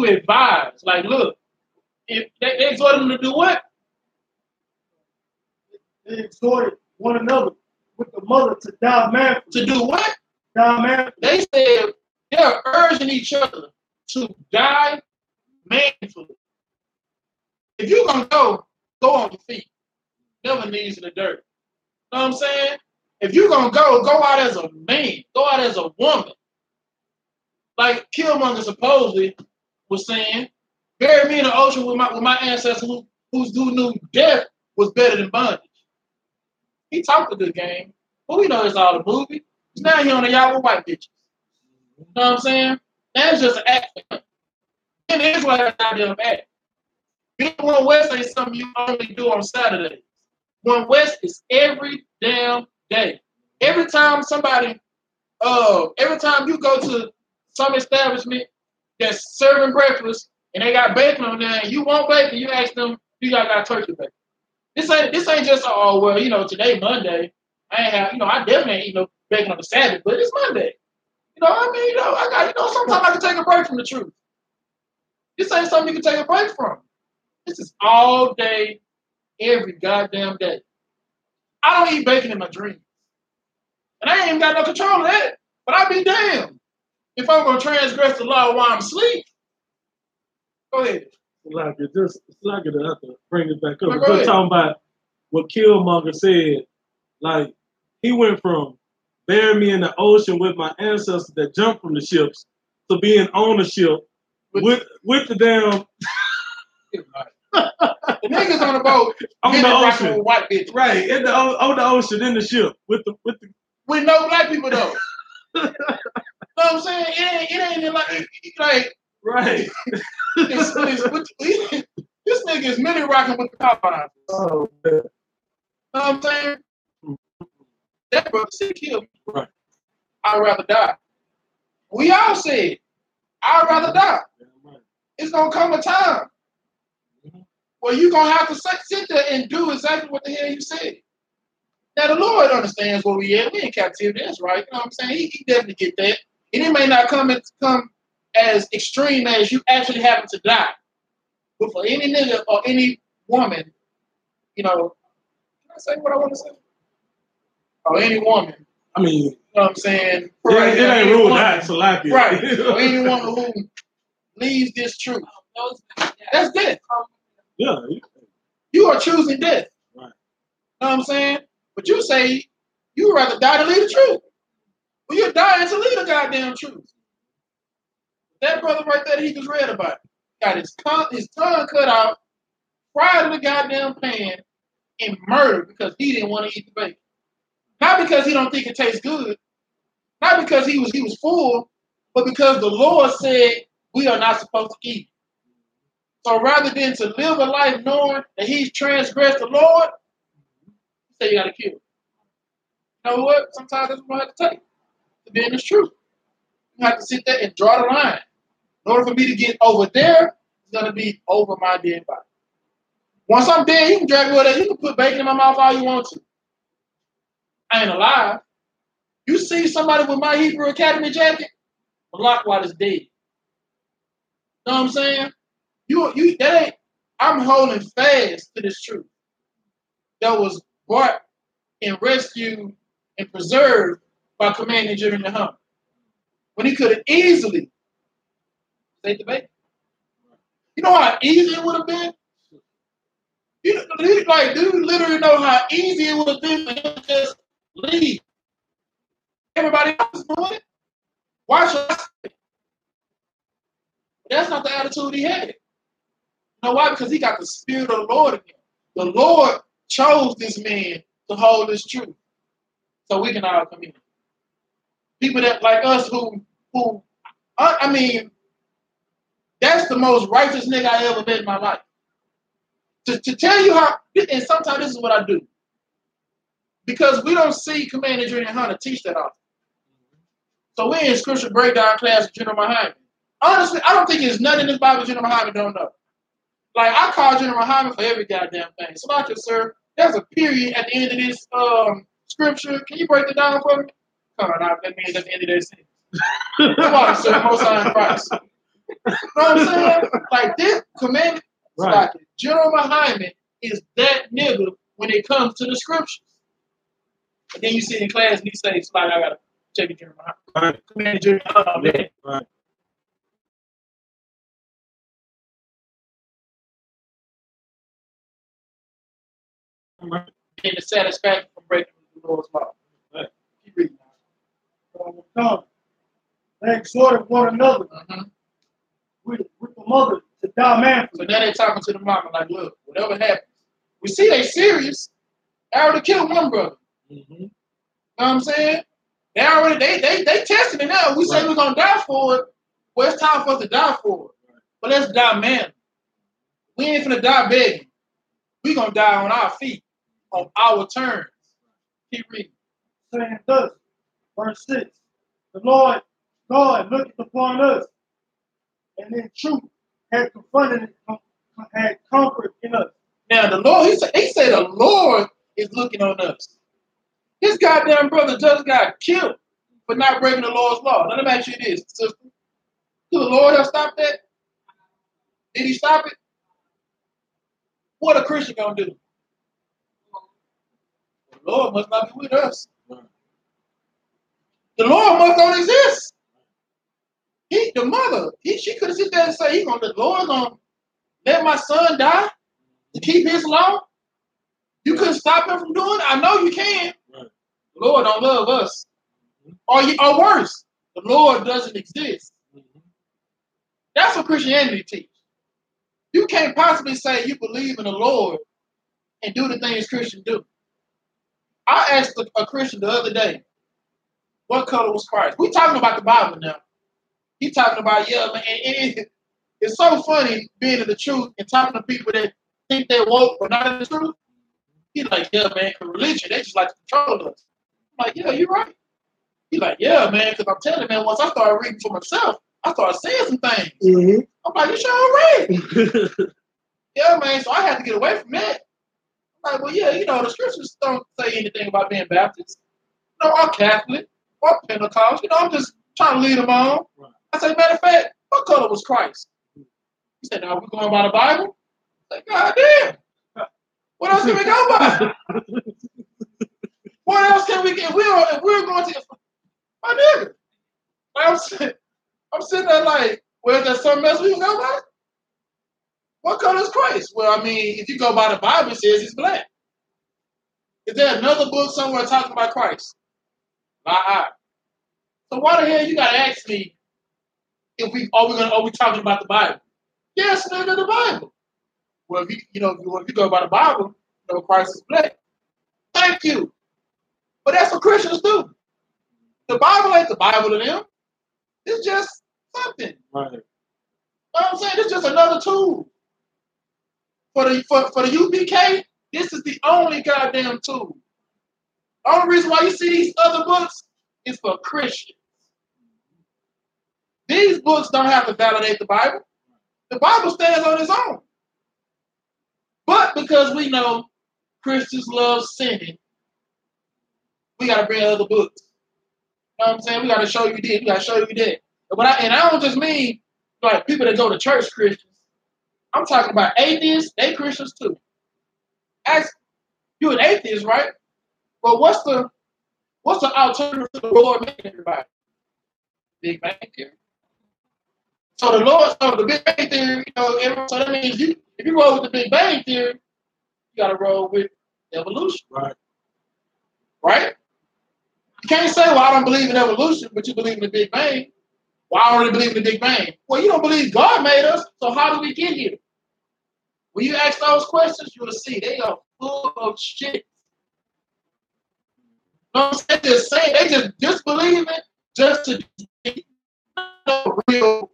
advise. Like, look, if they exhorted them to do what? They exhorted one another with the mother to die manfully. To do what? Die manfully. They said they're urging each other to die manfully. If you're gonna go on your feet. Never knees in the dirt. You know what I'm saying? If you're gonna go out as a man, go out as a woman. Like Killmonger supposedly was saying, bury me in the ocean with my ancestors who knew death was better than bondage. He talked a good game, but we know it's all a movie. Now he on the yacht with white bitches. You know what I'm saying? That's just an act. And the Israelites out there act. Being One West ain't something you only do on Saturdays. One West is every damn day. Every time you go to some establishment that's serving breakfast and they got bacon on there and you want bacon, you ask them, do y'all got turkey bacon? This ain't just today Monday. I definitely ain't eating no bacon on the Sabbath, but it's Monday. Sometimes I can take a break from the truth. This ain't something you can take a break from. This is all day, every goddamn day. I don't eat bacon in my dreams. And I ain't even got no control of that. But I'd be damned if I'm going to transgress the law while I'm asleep. Go ahead. It's like I have to bring it back up. We're talking about what Killmonger said. Like, he went from bury me in the ocean with my ancestors that jumped from the ships to being on the ship with the damn... The niggas on the boat on the ocean with white bitch. Right, on the ocean in the ship with no black people though. You know what I'm saying? It ain't like right. This nigga is mini rocking with the Popeyes. Oh man. You know what I'm saying? That brother said kill me. Right. I'd rather die. We all said, I'd rather die. Right. It's gonna come a time where you're gonna have to sit there and do exactly what the hell you said. Now the Lord understands where we at. We in captivity, that's right. You know what I'm saying? He definitely get that. And it may not come as extreme as you actually having to die. But for any nigga or any woman, can I say what I want to say? Or any woman. I mean, you know what I'm saying? It ain't ruled out, so like it. Right. Or any woman who leaves this truth. That's death. Yeah. You are choosing death. Right. You know what I'm saying? But you say you would rather die to leave the truth. Well, you're dying to leave the goddamn truth. That brother right there, he just read about it. got his tongue cut out, fried in the goddamn pan, and murdered because he didn't want to eat the bacon. Not because he don't think it tastes good, not because he was full, but because the Lord said we are not supposed to eat. So rather than to live a life knowing that he's transgressed the Lord, he said you got to kill him. You know what? Sometimes that's what I have to take to be in this truth. You have to sit there and draw the line. In order for me to get over there, it's going to be over my dead body. Once I'm dead, you can drag me over there. You can put bacon in my mouth all you want to. I ain't alive. You see somebody with my Hebrew Academy jacket, Malak is dead. You know what I'm saying? That ain't. I'm holding fast to this truth that was brought and rescued and preserved by Commanding General Muhammad. When he could have easily saved the bacon. You know how easy it would have been? Do you literally know how easy it would have been for him to just leave? Everybody else is doing it. Why should I stay? That's not the attitude he had. You know why? Because he got the Spirit of the Lord in him. The Lord chose this man to hold this truth. So we can all come in. People that like us who I mean, that's the most righteous nigga I ever met in my life. To tell you how, and sometimes this is what I do. Because we don't see Commander General Hunter teach that often. So we're in scripture breakdown class with General Muhammad. Honestly, I don't think there's nothing in this Bible General Muhammad don't know. Like, I call General Muhammad for every goddamn thing. So, like, sir, there's a period at the end of this scripture. Can you break it down for me? Come on, now, that means at the end of this sentence. Come on, sir, most high in Christ. You know what I'm saying? Like, this commandment, Right. like, General Muhammad is that nigga when it comes to the scriptures. And then you sit in class and he says, like, I gotta check it, General Muhammad. Right. Commander General Muhammad. Right. Right. And the satisfaction from breaking the Lord's law. Right. Keep reading. Come. They exhorted one another with the mother to die manfully. So now they're talking to the mama, like, look, whatever happens. We see they serious. They already killed one brother. Mm-hmm. You know what I'm saying? They testing it now. We say we're gonna die for it. Well, it's time for us to die for it. But let's die, man. We ain't finna die begging. We gonna die on our feet, on our terms. Keep reading. Saying thus, verse 6, the Lord God looked upon us, and in truth had confronted and had comfort in us. Now the Lord, he said the Lord is looking on us. His goddamn brother just got killed for not breaking the Lord's law. Now let me ask you this, sister. Could the Lord have stopped that? Did he stop it? What a Christian gonna do? The Lord must not be with us. The Lord must don't exist. The mother, she could have sit there and say, the Lord gonna let my son die to keep his law? You couldn't stop him from doing it? I know you can. Right. The Lord don't love us. Or worse, the Lord doesn't exist. That's what Christianity teaches. You can't possibly say you believe in the Lord and do the things Christians do. I asked a Christian the other day, what color was Christ? We're talking about the Bible now. He's talking about, yeah, man, it's so funny being in the truth and talking to people that think they're woke but not in the truth. He's like, yeah, man, because religion, they just like to control us. I'm like, yeah, you're right. He's like, yeah, man, because I'm telling you, man, once I started reading for myself, I started saying some things. Mm-hmm. I'm like, you sure right? Yeah, man, so I had to get away from that. I'm like, well, yeah, the scriptures don't say anything about being Baptist. Or Catholic, or Pentecost. I'm just trying to lead them on. Right. I said, matter of fact, what color was Christ? He said, now we're going by the Bible? I said, God damn. What else can we go by? What else can we get? If we're going to, my nigga. Like, I'm sitting there like, well, is there something else we can go by? What color is Christ? Well, I mean, if you go by the Bible, it says he's black. Is there another book somewhere talking about Christ? So why the hell you gotta ask me if are we talking about the Bible? Yes, nigga, the Bible. Well, if you go by the Bible, Christ is black. Thank you. But that's what Christians do. The Bible ain't the Bible to them. It's just something. Right. You know what I'm saying? It's just another tool. For the UPK, this is the only goddamn tool. The only reason why you see these other books is for Christians. These books don't have to validate the Bible. The Bible stands on its own. But because we know Christians love sinning, we got to bring other books. You know what I'm saying? We got to show you this. We got to show you that. And I don't just mean like people that go to church Christians. I'm talking about atheists. They Christians too. Ask you an atheist, right? But what's the alternative to the Lord making everybody? Big Bang Theory. So the Big Bang Theory, so that means if you roll with the Big Bang Theory, you got to roll with evolution. Right. Right? You can't say, well, I don't believe in evolution, but you believe in the Big Bang. Well, I already believe in the Big Bang. Well, you don't believe God made us, so how do we get here? When you ask those questions, you'll see they are full of shit. You know what I'm saying? They just disbelieve it just to be real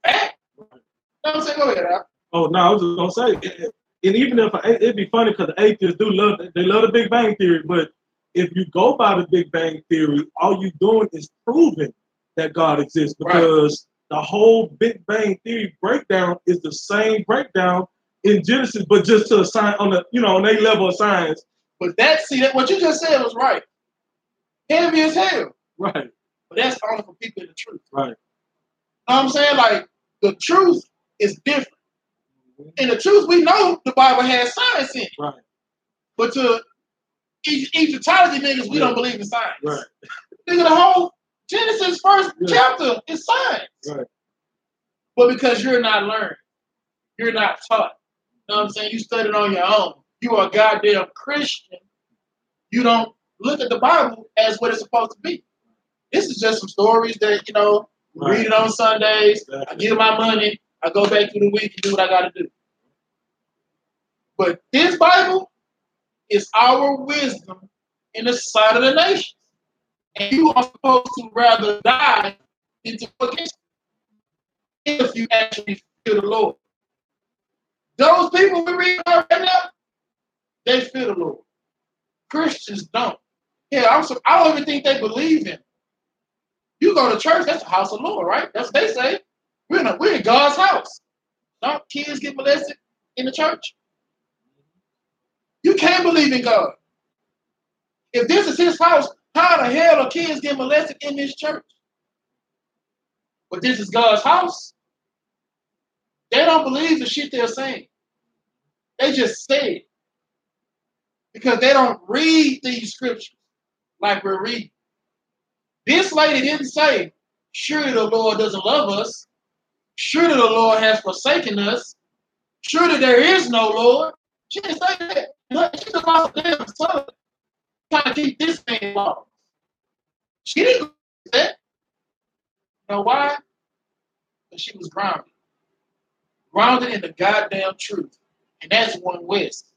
fact. You know what I'm saying? Go ahead, Al. Oh no, I was just gonna say, and even if it'd be funny because the atheists do love the Big Bang Theory, but if you go by the Big Bang Theory, all you're doing is proving that God exists because the whole Big Bang Theory breakdown is the same breakdown in Genesis, but just to assign on their level of science. But that what you just said was right. Heavy as hell. Right. But that's only for people in the truth. Right. You know what I'm saying? Like the truth is different. In the truth, we know the Bible has science in it. Right. But to Egyptology niggas, we don't believe in science. Right. Nigga, the whole Genesis first chapter is science. Right. But because you're not learned, you're not taught. You know what I'm saying? You studied on your own. You are a goddamn Christian. You don't look at the Bible as what it's supposed to be. This is just some stories that, read it on Sundays. Exactly. I give my money. I go back through the week and do what I got to do. But this Bible is our wisdom in the sight of the nations. And you are supposed to rather die than to forget if you actually fear the Lord. Those people we read about right now, they fear the Lord. Christians don't. Yeah, I don't even think they believe in. You go to church, that's the house of the Lord, right? That's what they say. We're in God's house. Don't kids get molested in the church? You can't believe in God. If this is his house, how the hell are kids get molested in this church? But this is God's house. They don't believe the shit they're saying. They just say it. Because they don't read these scriptures like we're reading. This lady didn't say, surely the Lord doesn't love us. Surely the Lord has forsaken us. Surely there is no Lord. She didn't say that. She just lost a damn son trying to keep this thing lost. She didn't do that. You know why? Because she was grounded. Grounded in the goddamn truth. And that's one West.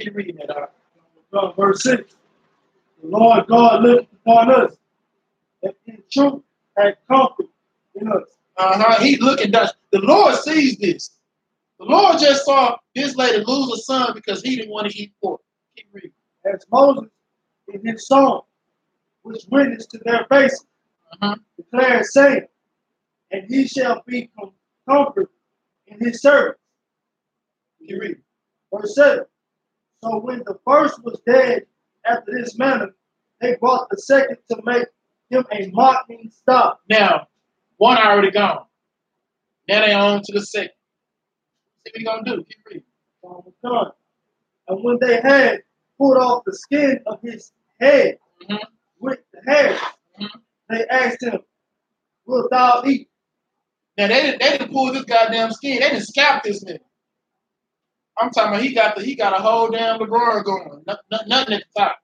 Keep reading that out. Verse 6. The Lord God looked upon us, and in truth had comfort in us. He's looking down. The Lord sees this. The Lord just saw this lady lose a son because he didn't want to eat pork. Keep reading. As Moses in his song, which witnessed to their faces, declared, saying, and he shall be comforted in his servants. Keep reading. Verse 7. So when the first was dead after this manner, they brought the second to make him a mocking stock. Now, one already gone. Now they on to the second. See what he gonna do. Keep reading. And when they had pulled off the skin of his head with the hair, they asked him, wilt thou eat? Now they didn't pull this goddamn skin. They didn't scalp this nigga. I'm talking about he got a whole damn LeBron going. Nothing at the top.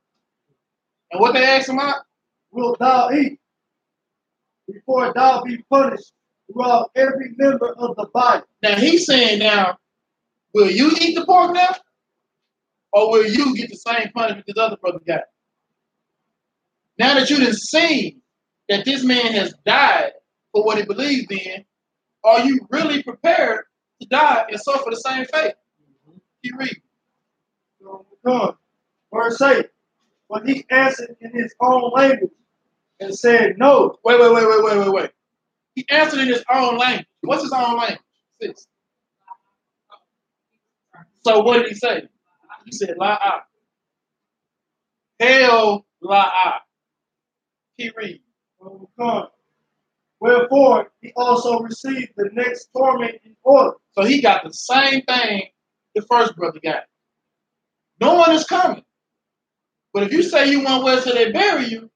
And what they asked him out? Wilt thou eat before thou be punished throughout every member of the body. Now he's saying, now, will you eat the pork now? Or will you get the same punishment this other brother got? Now that you done seen that this man has died for what he believed in, are you really prepared to die and suffer the same fate? Keep reading. Verse 8. But he answered in his own language and said, no. Wait. He answered in his own language. What's his own language? 6. So what did he say? He said, la-ah. Hell, la-ah. Keep reading. Wherefore he also received the next torment in order. So he got the same thing the first brother got. No one is coming. But if you say you one west till they bury you,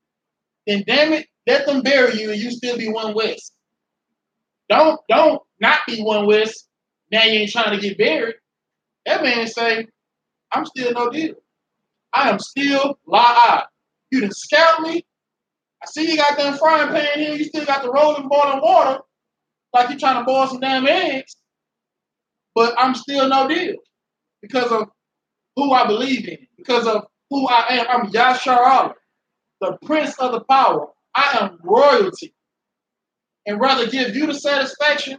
then damn it, let them bury you and you still be one west. Don't not be one west. Now you ain't trying to get buried. That man say, I'm still no deal. I am still la-ah. You done scout me. I see you got them frying pan here. You still got the rolling boiling water like you trying to boil some damn eggs. But I'm still no deal because of who I believe in, because of who I am. I'm YAHANNA, the prince of the power. I am royalty. And rather give you the satisfaction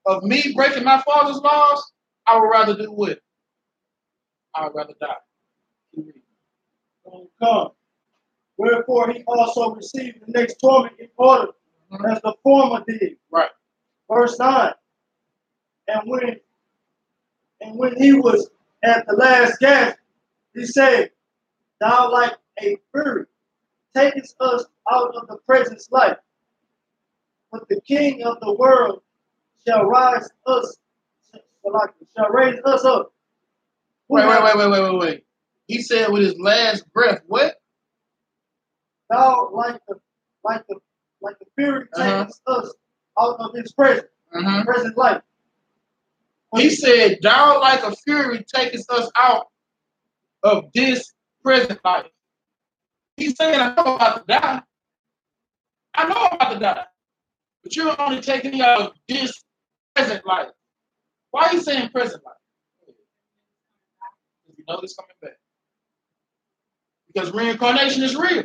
of me breaking my father's laws, I would rather do what? I would rather die. Come. Wherefore he also received the next torment in order, as the former did. Right. Verse 9. And when he was at the last gasp, he said, thou like a fury, takest us out of the present life. But the king of the world shall raise us up. Wait. He said with his last breath, what? Thou like the fury takest us out of his present life. He said, thou like a fury takest us out of this present life. He's saying, I know I'm about to die. I know I'm about to die. But you're only taking me out of this present life. Why are you saying present life? Because you know it's coming back. Because reincarnation is real.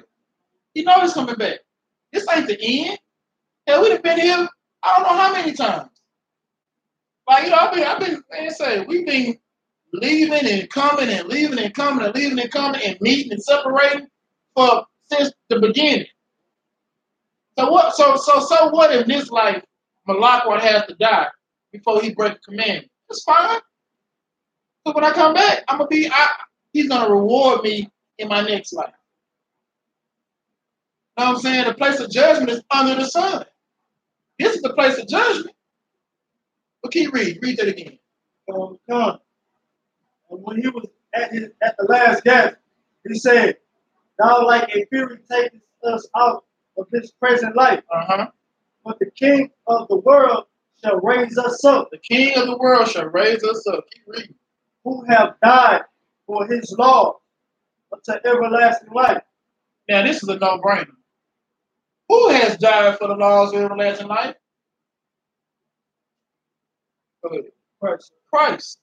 You know it's coming back. This ain't the end. Hell, we've been here, I don't know how many times. Like, we've been leaving and coming and leaving and coming and leaving and coming and meeting and separating since the beginning. So what? So what if this life Malakwa has to die before he breaks the commandment? It's fine. So when I come back, he's gonna reward me in my next life. You know what I'm saying? The place of judgment is under the sun. This is the place of judgment. But keep reading. Read that again. And when he was at the last gasp, he said, thou like a fury takest us out of this present life. But the king of the world shall raise us up. The king of the world shall raise us up. Keep reading. Who have died for his law unto everlasting life. Now this is a no-brainer. Who has died for the laws of everlasting life? Christ.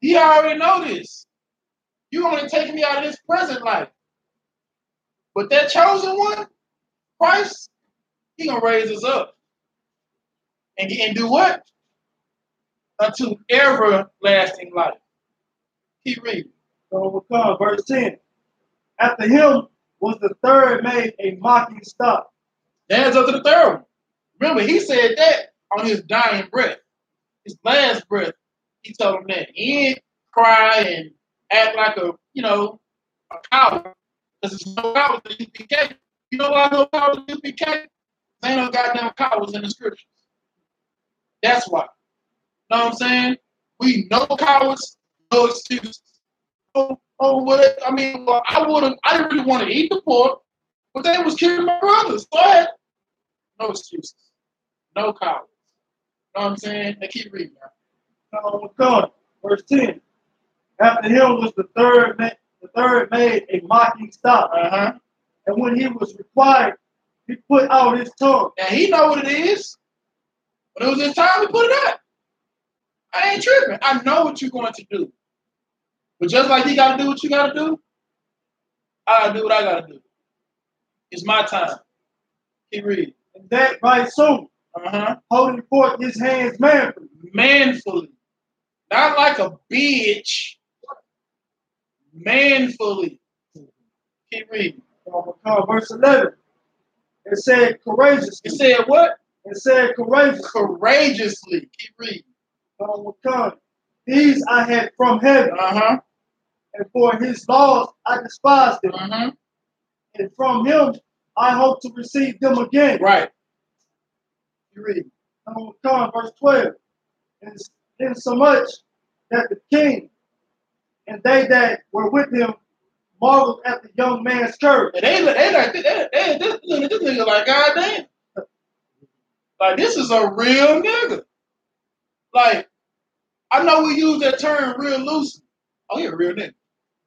He already know this. You only taking me out of this present life. But that chosen one, Christ, he gonna raise us up. And do what? Unto everlasting life. Keep reading. So we'll come, verse 10. After him was the third made a mocking stop. That's up to the third one. Remember, he said that on his dying breath. His last breath, he told him that. He didn't cry and act like a coward. Because there's no cowards in the UPK. You know why no cowards in the UPK? There ain't no goddamn cowards in the scriptures. That's why. You know what I'm saying? We no cowards, no excuses. I didn't really want to eat the pork, but they was killing my brothers. Go ahead. No excuses. No cowards. You know what I'm saying? They keep reading now. Verse 10. After him was the third made a mocking stop. Uh-huh. And when he was required He put out his tongue. And he know what it is. When it was his time, he put it out. I ain't tripping. I know what you're going to do. But just like you got to do what you got to do, I got to do what I got to do. It's my time. Keep reading. And that right soon, holding forth his hands manfully. Manfully. Not like a bitch. Manfully. Keep reading. Verse 11. It said courageously. It said what? It said courageously. Courageously. Keep reading. These I had from heaven. And for his laws I despised them. And from him I hope to receive them again. Right. You read. Verse 12. And insomuch that the king and they that were with him marveled at the young man's courage. And this nigga like, goddamn. Like, this is a real nigga. Like, I know we use that term real loosely. Oh, he a real nigga.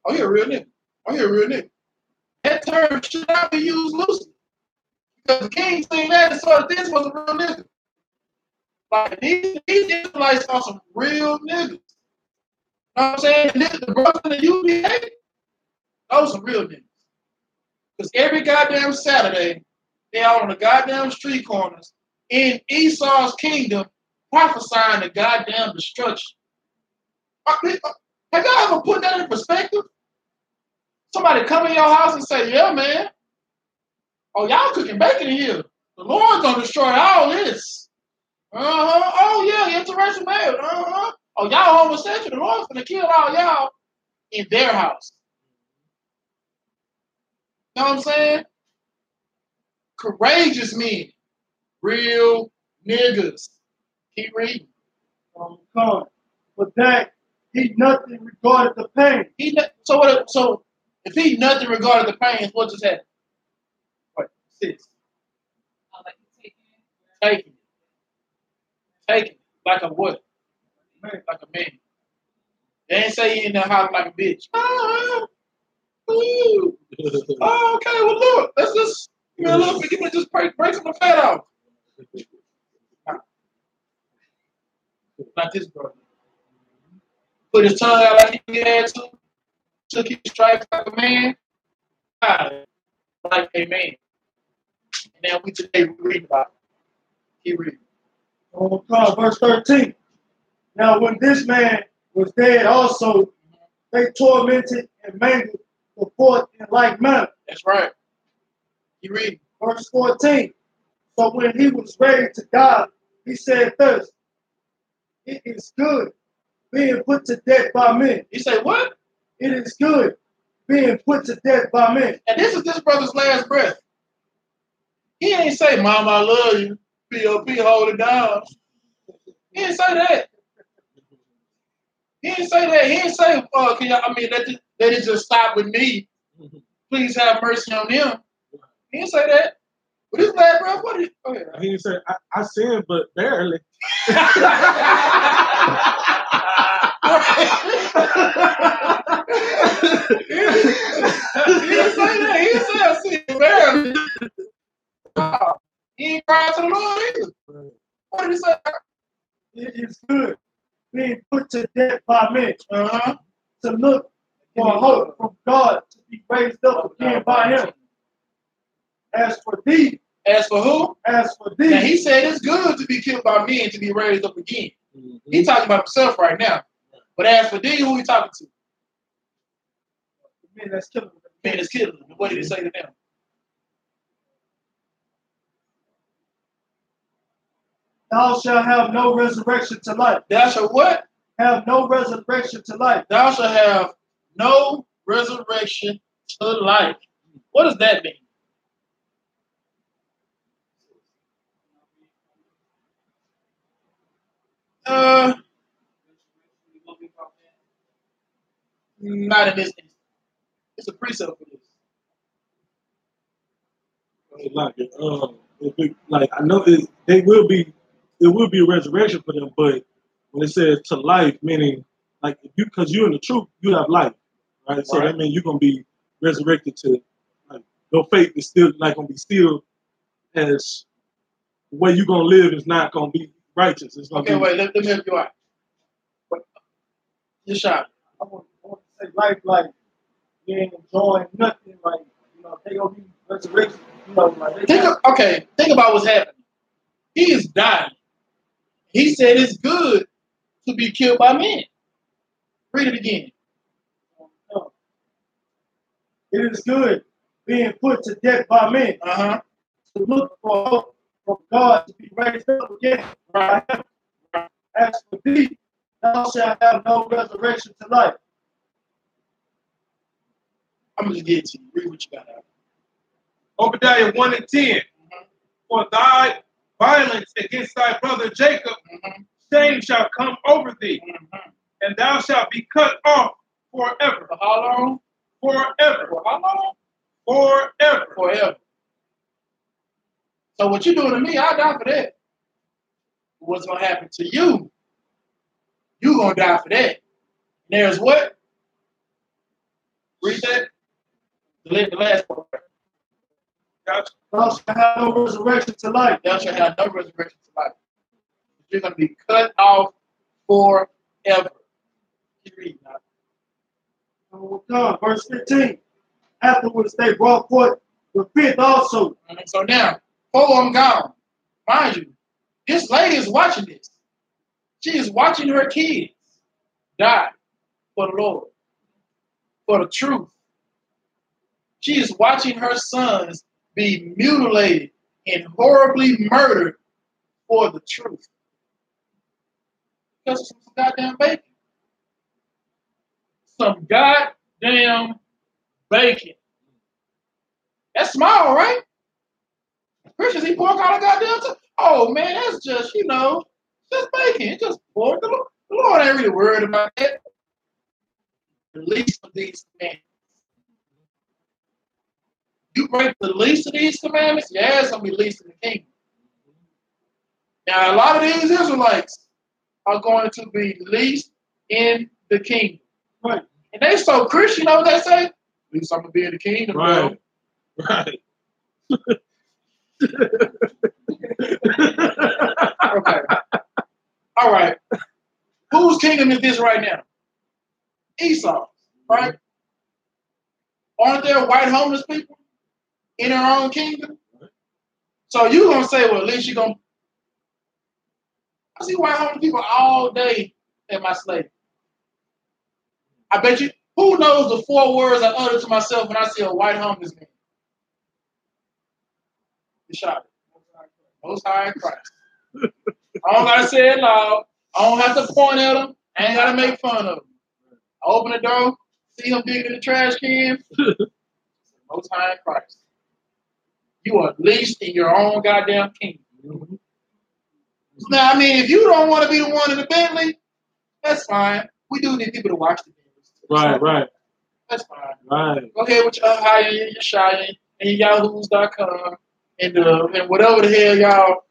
Oh, he a real nigga. Oh, he a real nigga. That term should not be used loosely. Because the king seen that and saw that this was a real nigga. Like, these Israelites are some real niggas. You know what I'm saying? And the brothers in the UPK, those some real niggas. Because every goddamn Saturday, they out on the goddamn street corners in Esau's kingdom prophesying the goddamn destruction. Have y'all ever put that in perspective? Somebody come in your house and say, yeah, man. Oh, y'all cooking bacon in here. The Lord's gonna destroy all this. Oh, yeah, interracial marriage. Oh, y'all homosexual. The Lord's gonna kill all y'all in their house. You know what I'm saying? Courageous men. Real niggas. Keep reading. But that he nothing regarded the pain. So if he nothing regarded the pain, what just happened? What? 6. Taking it. Like a what? Like a man. They ain't say he in there hollering like a bitch. Oh, okay, well look, let's just give me a little bit, give me just break some of the fat off. Not this brother. Put his tongue out like he had to. Took his stripes like a man. Like a man. And then we today read about it. Keep reading. Verse 13. Now when this man was dead also, they tormented and mangled the fourth in like manner. That's right. You read. Verse 14. So when he was ready to die, he said thus, it is good being put to death by men. He said what? It is good being put to death by men. And this is this brother's last breath. He ain't say, Mama, I love you. P.O.P. hold it down. He didn't say that. He didn't say that. He didn't say, let it just stop with me. Please have mercy on them. He didn't say that. But his last breath, what did he? Go ahead. He didn't say, I sinned, but barely. He didn't say that. He didn't say I sinned barely. He ain't cried to the Lord either. What did he say? It is good being put to death by men. To look for hope from God to be raised up again by him. As for thee. As for who? As for thee. Now he said it's good to be killed by men to be raised up again. He's talking about himself right now. But as for thee, who he talking to? The men that's killing them. The men that's killing them. What did he say to them? Thou shalt have no resurrection to life. Thou shalt what? Have no resurrection to life. Thou shalt have no resurrection to life. What does that mean? Not in this instance. It's a precept for this. I know it will be a resurrection for them, but when it says to life, meaning like because you're in the truth, you have life, right? So that means you're gonna be resurrected to like your faith is still like gonna be still as the way you're gonna live is not gonna be righteous. It's gonna Okay, be, wait, let me help you out. You're shot. I want to say life like you ain't enjoying nothing, like, you know, they gonna be resurrection, you know, like Think about what's happening. He is dying. He said it's good to be killed by men. Read it again. it is good being put to death by men. Uh-huh. To look for hope from God to be raised up again. Right. As for thee, thou shalt have no resurrection to life. I'm going to get to you. Read what you got out. Obadiah 1 and 10. For thy violence against thy brother Jacob, shame shall come over thee, and thou shalt be cut off forever. For how long? Forever. For how long? Forever. Forever. So what you doing to me, I'll die for that. What's going to happen to you? You're going to die for that. And there's what? Read that. The last part. Gotcha. Thou shalt have no resurrection to life. Thou shalt have no resurrection to life. You're going to be cut off forever. Keep reading now. Verse 15. Afterwards they brought forth the fifth also. So now, 4 of them gone. Mind you, this lady is watching this. She is watching her kids die for the Lord, for the truth. She is watching her sons be mutilated and horribly murdered for the truth. Because of some goddamn bacon. Some goddamn bacon. That's small, right? Christians eat pork all the goddamn time. Oh man, that's just, just bacon. It's just pork. The Lord ain't really worried about that. The least of these commandments. You break the least of these commandments, yeah, it's going to be least in the kingdom. Now, a lot of these Israelites are going to be least in the kingdom. Right. And they so Christian, you know what they say? At least I'm going to be in the kingdom, right. bro. Right. Okay. All right. Whose kingdom is this right now? Esau, right? Aren't there white homeless people in their own kingdom? So you're going to say, well, at least you're going to. I see white homeless people all day in my slave. I bet you, who knows the 4 words I utter to myself when I see a white homeless man? You shot it. Most High in Christ. I don't got to say it loud. I don't have to point at him. I ain't got to make fun of him. I open the door, see him digging in the trash can. Most High in Christ. You are least in your own goddamn kingdom. Mm-hmm. Now, I mean, if you don't want to be the one in the Bentley, that's fine. We do need people to watch the Bentleys. Right. That's fine. Right. Go ahead with your high and your shy and your yahoos.com and whatever the hell y'all.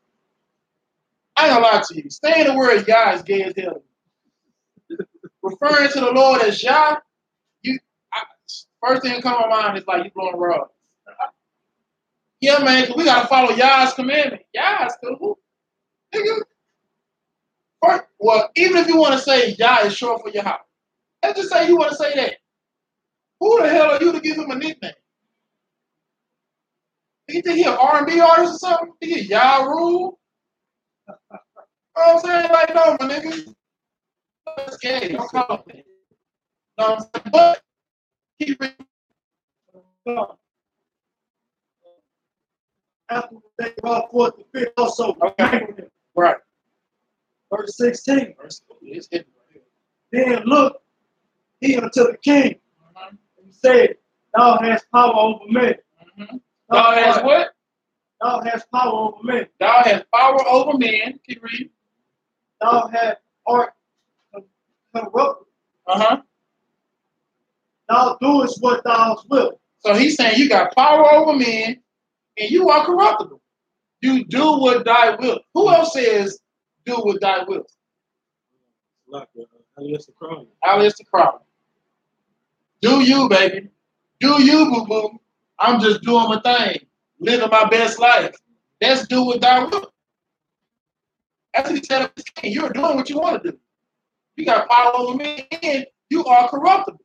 I ain't gonna lie to you. Saying the word Yah is gay as hell. Referring to the Lord as Yah, first thing that comes to my mind is like you blowing rods. Yeah, man, because we gotta follow Yah's commandment. Yah's cool. Nigga. Well, even if you want to say Yah is short for Yahweh, let's just say you want to say that. Who the hell are you to give him a nickname? You think he an R&B artist or something? You think Yah Rule? You know what I'm saying? Like, no, my nigga. That's gay. Don't call him that. You know what I'm saying? But keep it. After they brought forth the fifth also. Okay. Right. Verse 16. Then look he unto the king and said, thou hast power over men. Thou hast what? Thou hast power over men. Thou hast power over men. Keep reading. Thou hast art corrupt. Thou doest what thou wilt. So he's saying you got power over men and you are corruptible. You do what thy will. Who else says do what thy will? I.S.U.P.K. Do you, baby. Do you, boo-boo. I'm just doing my thing. Living my best life. Let's do what thou wilt. That's what he said up his king. You're doing what you want to do. You got power over me, and you are corruptible.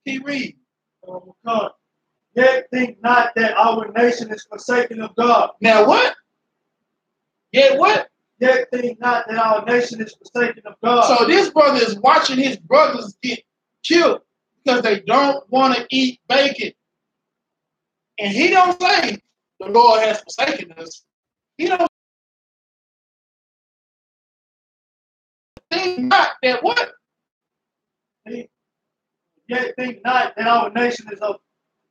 Keep reading. Yet think not that our nation is forsaken of God. Now what? Yet what? Yet think not that our nation is forsaken of God. So this brother is watching his brothers get killed because they don't want to eat bacon. And he don't say the Lord has forsaken us. He don't think not that what? Yet think not that our nation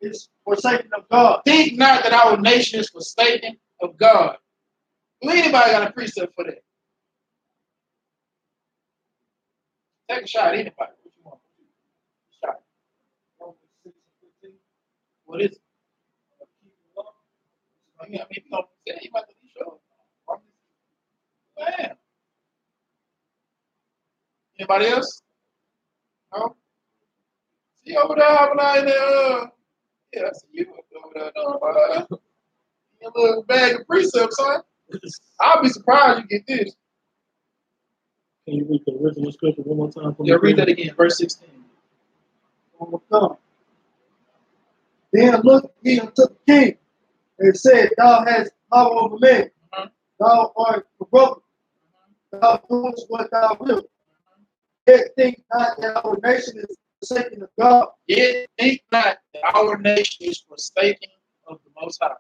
is forsaken of God. Think not that our nation is forsaken of God. Do anybody got a precept for that? Take a shot, anybody. What you want? Shot. What is it? I mean, you know, you about to be sure. Man. Anybody else? No? See over there, over there. Yeah, I see you over there. Your little bag of precepts, son. I'll be surprised you get this. Can you read the original scripture one more time? Yeah, read that again, verse 16. Then looked he unto the king and said, Thou hast power over men. Thou art corrupt. Thou doest what thou wilt. Yet think not that our nation is forsaken of God. Yet think not that our nation is forsaken of the Most High.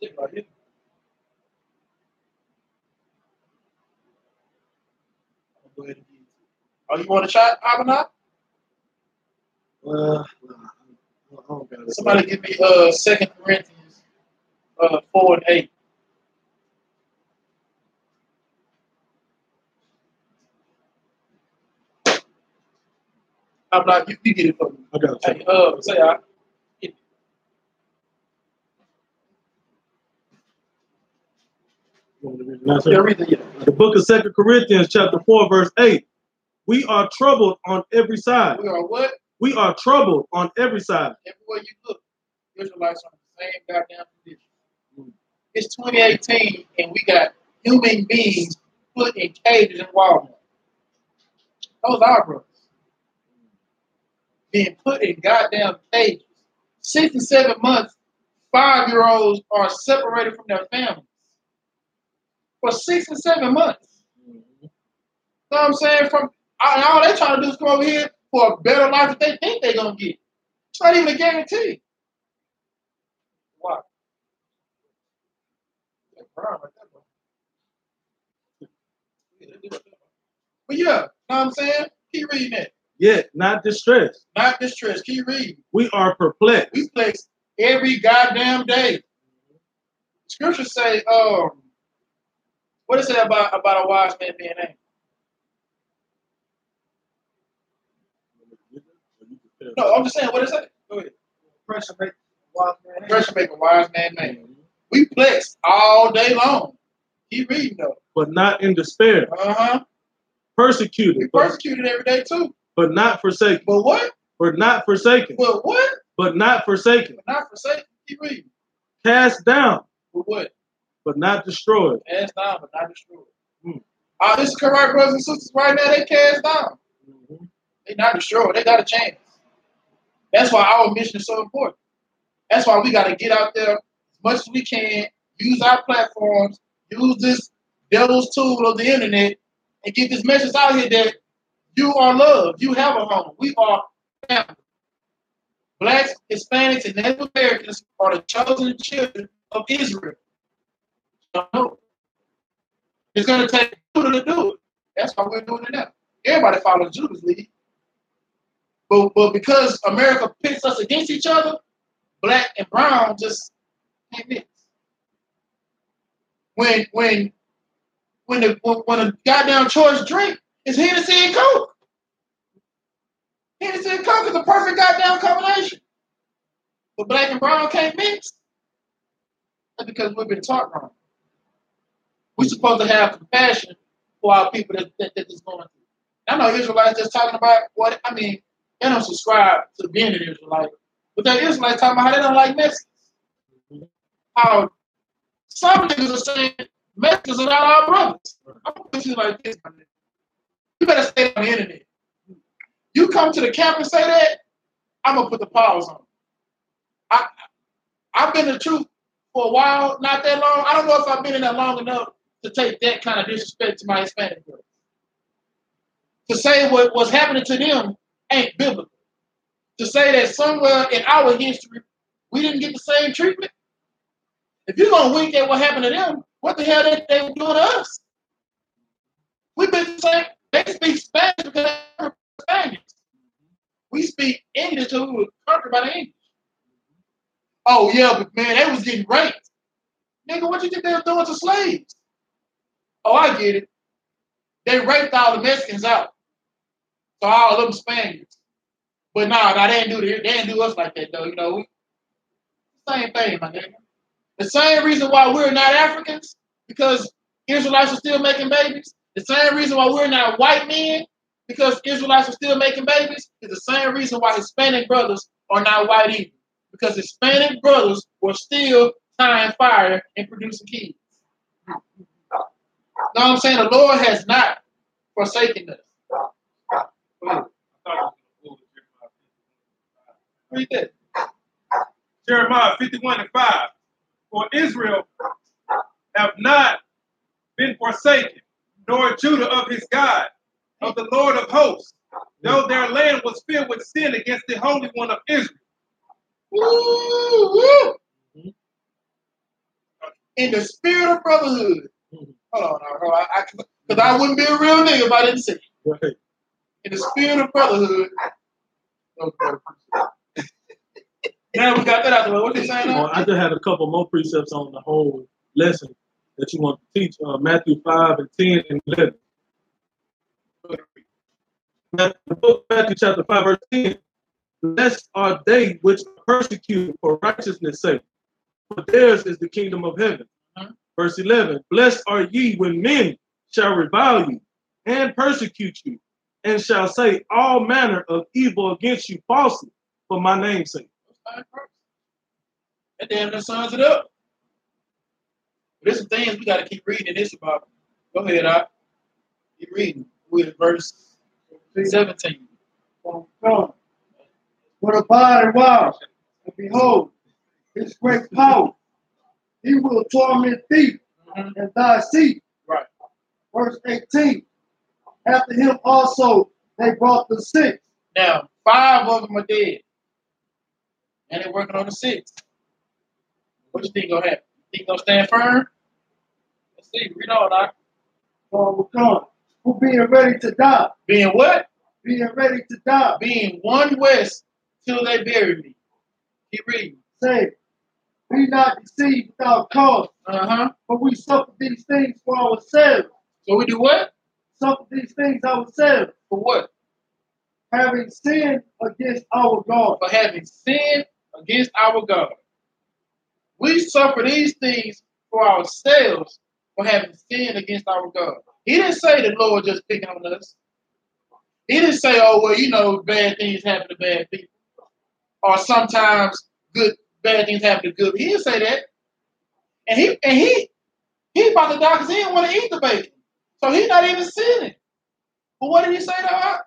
Is it right here? I'll go ahead and give it to you. Oh, you want a shot, Abana? I don't got it. Somebody give me 2 Corinthians 4 and 8. I'm like, you get it for me. I got it. Hey, say I. The book of 2 Corinthians, chapter 4, verse 8. We are troubled on every side. We are what? We are troubled on every side. Everywhere you look, Israelites are in the same goddamn condition. It's 2018, and we got human beings put in cages in Walmart. Those are our brothers. Being put in goddamn cages. 6 and 7 months, 5-year-olds are separated from their families. For 6 and 7 months. You know what I'm saying? All they trying to do is come over here for a better life that they think they're going to get. It's not even a guarantee. Why? But yeah, you know what I'm saying? Keep reading that. Yet not distressed. Not distressed. Keep reading. We are perplexed. We flex every goddamn day. Scriptures say, what is it about a wise man being angry? No, I'm just saying, what is it? Go ahead. Pressure make a wise man. Pressure make a wise man angry. We flex all day long. Keep reading though. But not in despair. Persecuted. We persecuted every day too. But not forsaken. But what? But not forsaken. But what? But not forsaken. But not forsaken. Keep reading. Cast down. But what? But not destroyed. Cast down, but not destroyed. This is correct, brothers and sisters. Right now, they cast down. They're not destroyed. They got a chance. That's why our mission is so important. That's why we got to get out there as much as we can, use our platforms, use this devil's tool of the internet, and get this message out here that you are loved. You have a home. We are family. Blacks, Hispanics, and Native Americans are the chosen children of Israel. It's going to take Judah to do it. That's why we're doing it now. Everybody follows Judah's lead. But because America pits us against each other, black and brown just can't mix. When a goddamn choice drink is Hennessy and Coke. Hennessy and Coke is the perfect goddamn combination. But black and brown can't mix. That's because we've been taught wrong. We're supposed to have compassion for our people that is going through. I know Israelites just talking about what, I mean, they don't subscribe to being an Israelite. But that Israelites talking about how they don't like Mexicans. How some niggas are saying Mexicans are not our brothers. I'm gonna put you like this, my nigga. You better stay on the internet. You come to the camp and say that, I'm gonna put the pause on. I've been in the truth for a while, not that long. I don't know if I've been in that long enough to take that kind of disrespect to my Hispanic brothers. To say what's happening to them ain't biblical. To say that somewhere in our history we didn't get the same treatment. If you're gonna wink at what happened to them, what the hell they were doing to us? We've been saying they speak Spanish because they're Spaniards. We speak English because we were conquered by the English. Oh yeah, but man, they was getting raped. Nigga, what you think they were doing to slaves? Oh, I get it. They raped all the Mexicans out. So all of them Spaniards. But nah, they didn't do us like that though. You know, same thing, my nigga. The same reason why we're not Africans, because Israelites are still making babies. The same reason why we're not white men, because Israelites are still making babies, is the same reason why Hispanic brothers are not white either. Because Hispanic brothers were still tying fire and producing kids. You know what I'm saying? The Lord has not forsaken us. Read that. Jeremiah 51:5. For Israel have not been forsaken, nor Judah of his God, of the Lord of hosts, though their land was filled with sin against the Holy One of Israel. Woo, woo. In the spirit of brotherhood. Hold on, because I wouldn't be a real nigga if I didn't say it. Right. In the spirit of brotherhood. Now we got that out the way. What you saying now? I just had a couple more precepts on the whole lesson that you want to teach. Matthew 5 and 10 and 11. Matthew chapter 5, verse 10. Blessed are they which are persecuted for righteousness' sake, for theirs is the kingdom of heaven. Verse 11. Blessed are ye when men shall revile you and persecute you, and shall say all manner of evil against you falsely for my name's sake. That damn that sums it up. There's some things we got to keep reading this about. Go ahead, I keep reading. We're in verse 17. But abide a while, and behold, his great power. He will torment thee and thy seed. Right. Verse 18. After him also they brought the 6. Now, 5 of them are dead. And they're working on the 6th. What you think gonna happen? You think gonna stand firm? Let's see. Read on, Doc. Will come. Who being ready to die? Being what? Being ready to die. Being one west till they bury me. Keep reading. Say, be not deceived without cause. For we suffer these things for ourselves. So we do what? Suffer these things ourselves. For what? Having sinned against our God. For having sinned against our God. We suffer these things for ourselves for having sinned against our God. He didn't say the Lord just picking on us. He didn't say, oh, well, you know, bad things happen to bad people. Or sometimes bad things happen to good people. He didn't say that. And he about to die because he didn't want to eat the bacon. So he's not even sinning. But what did he say to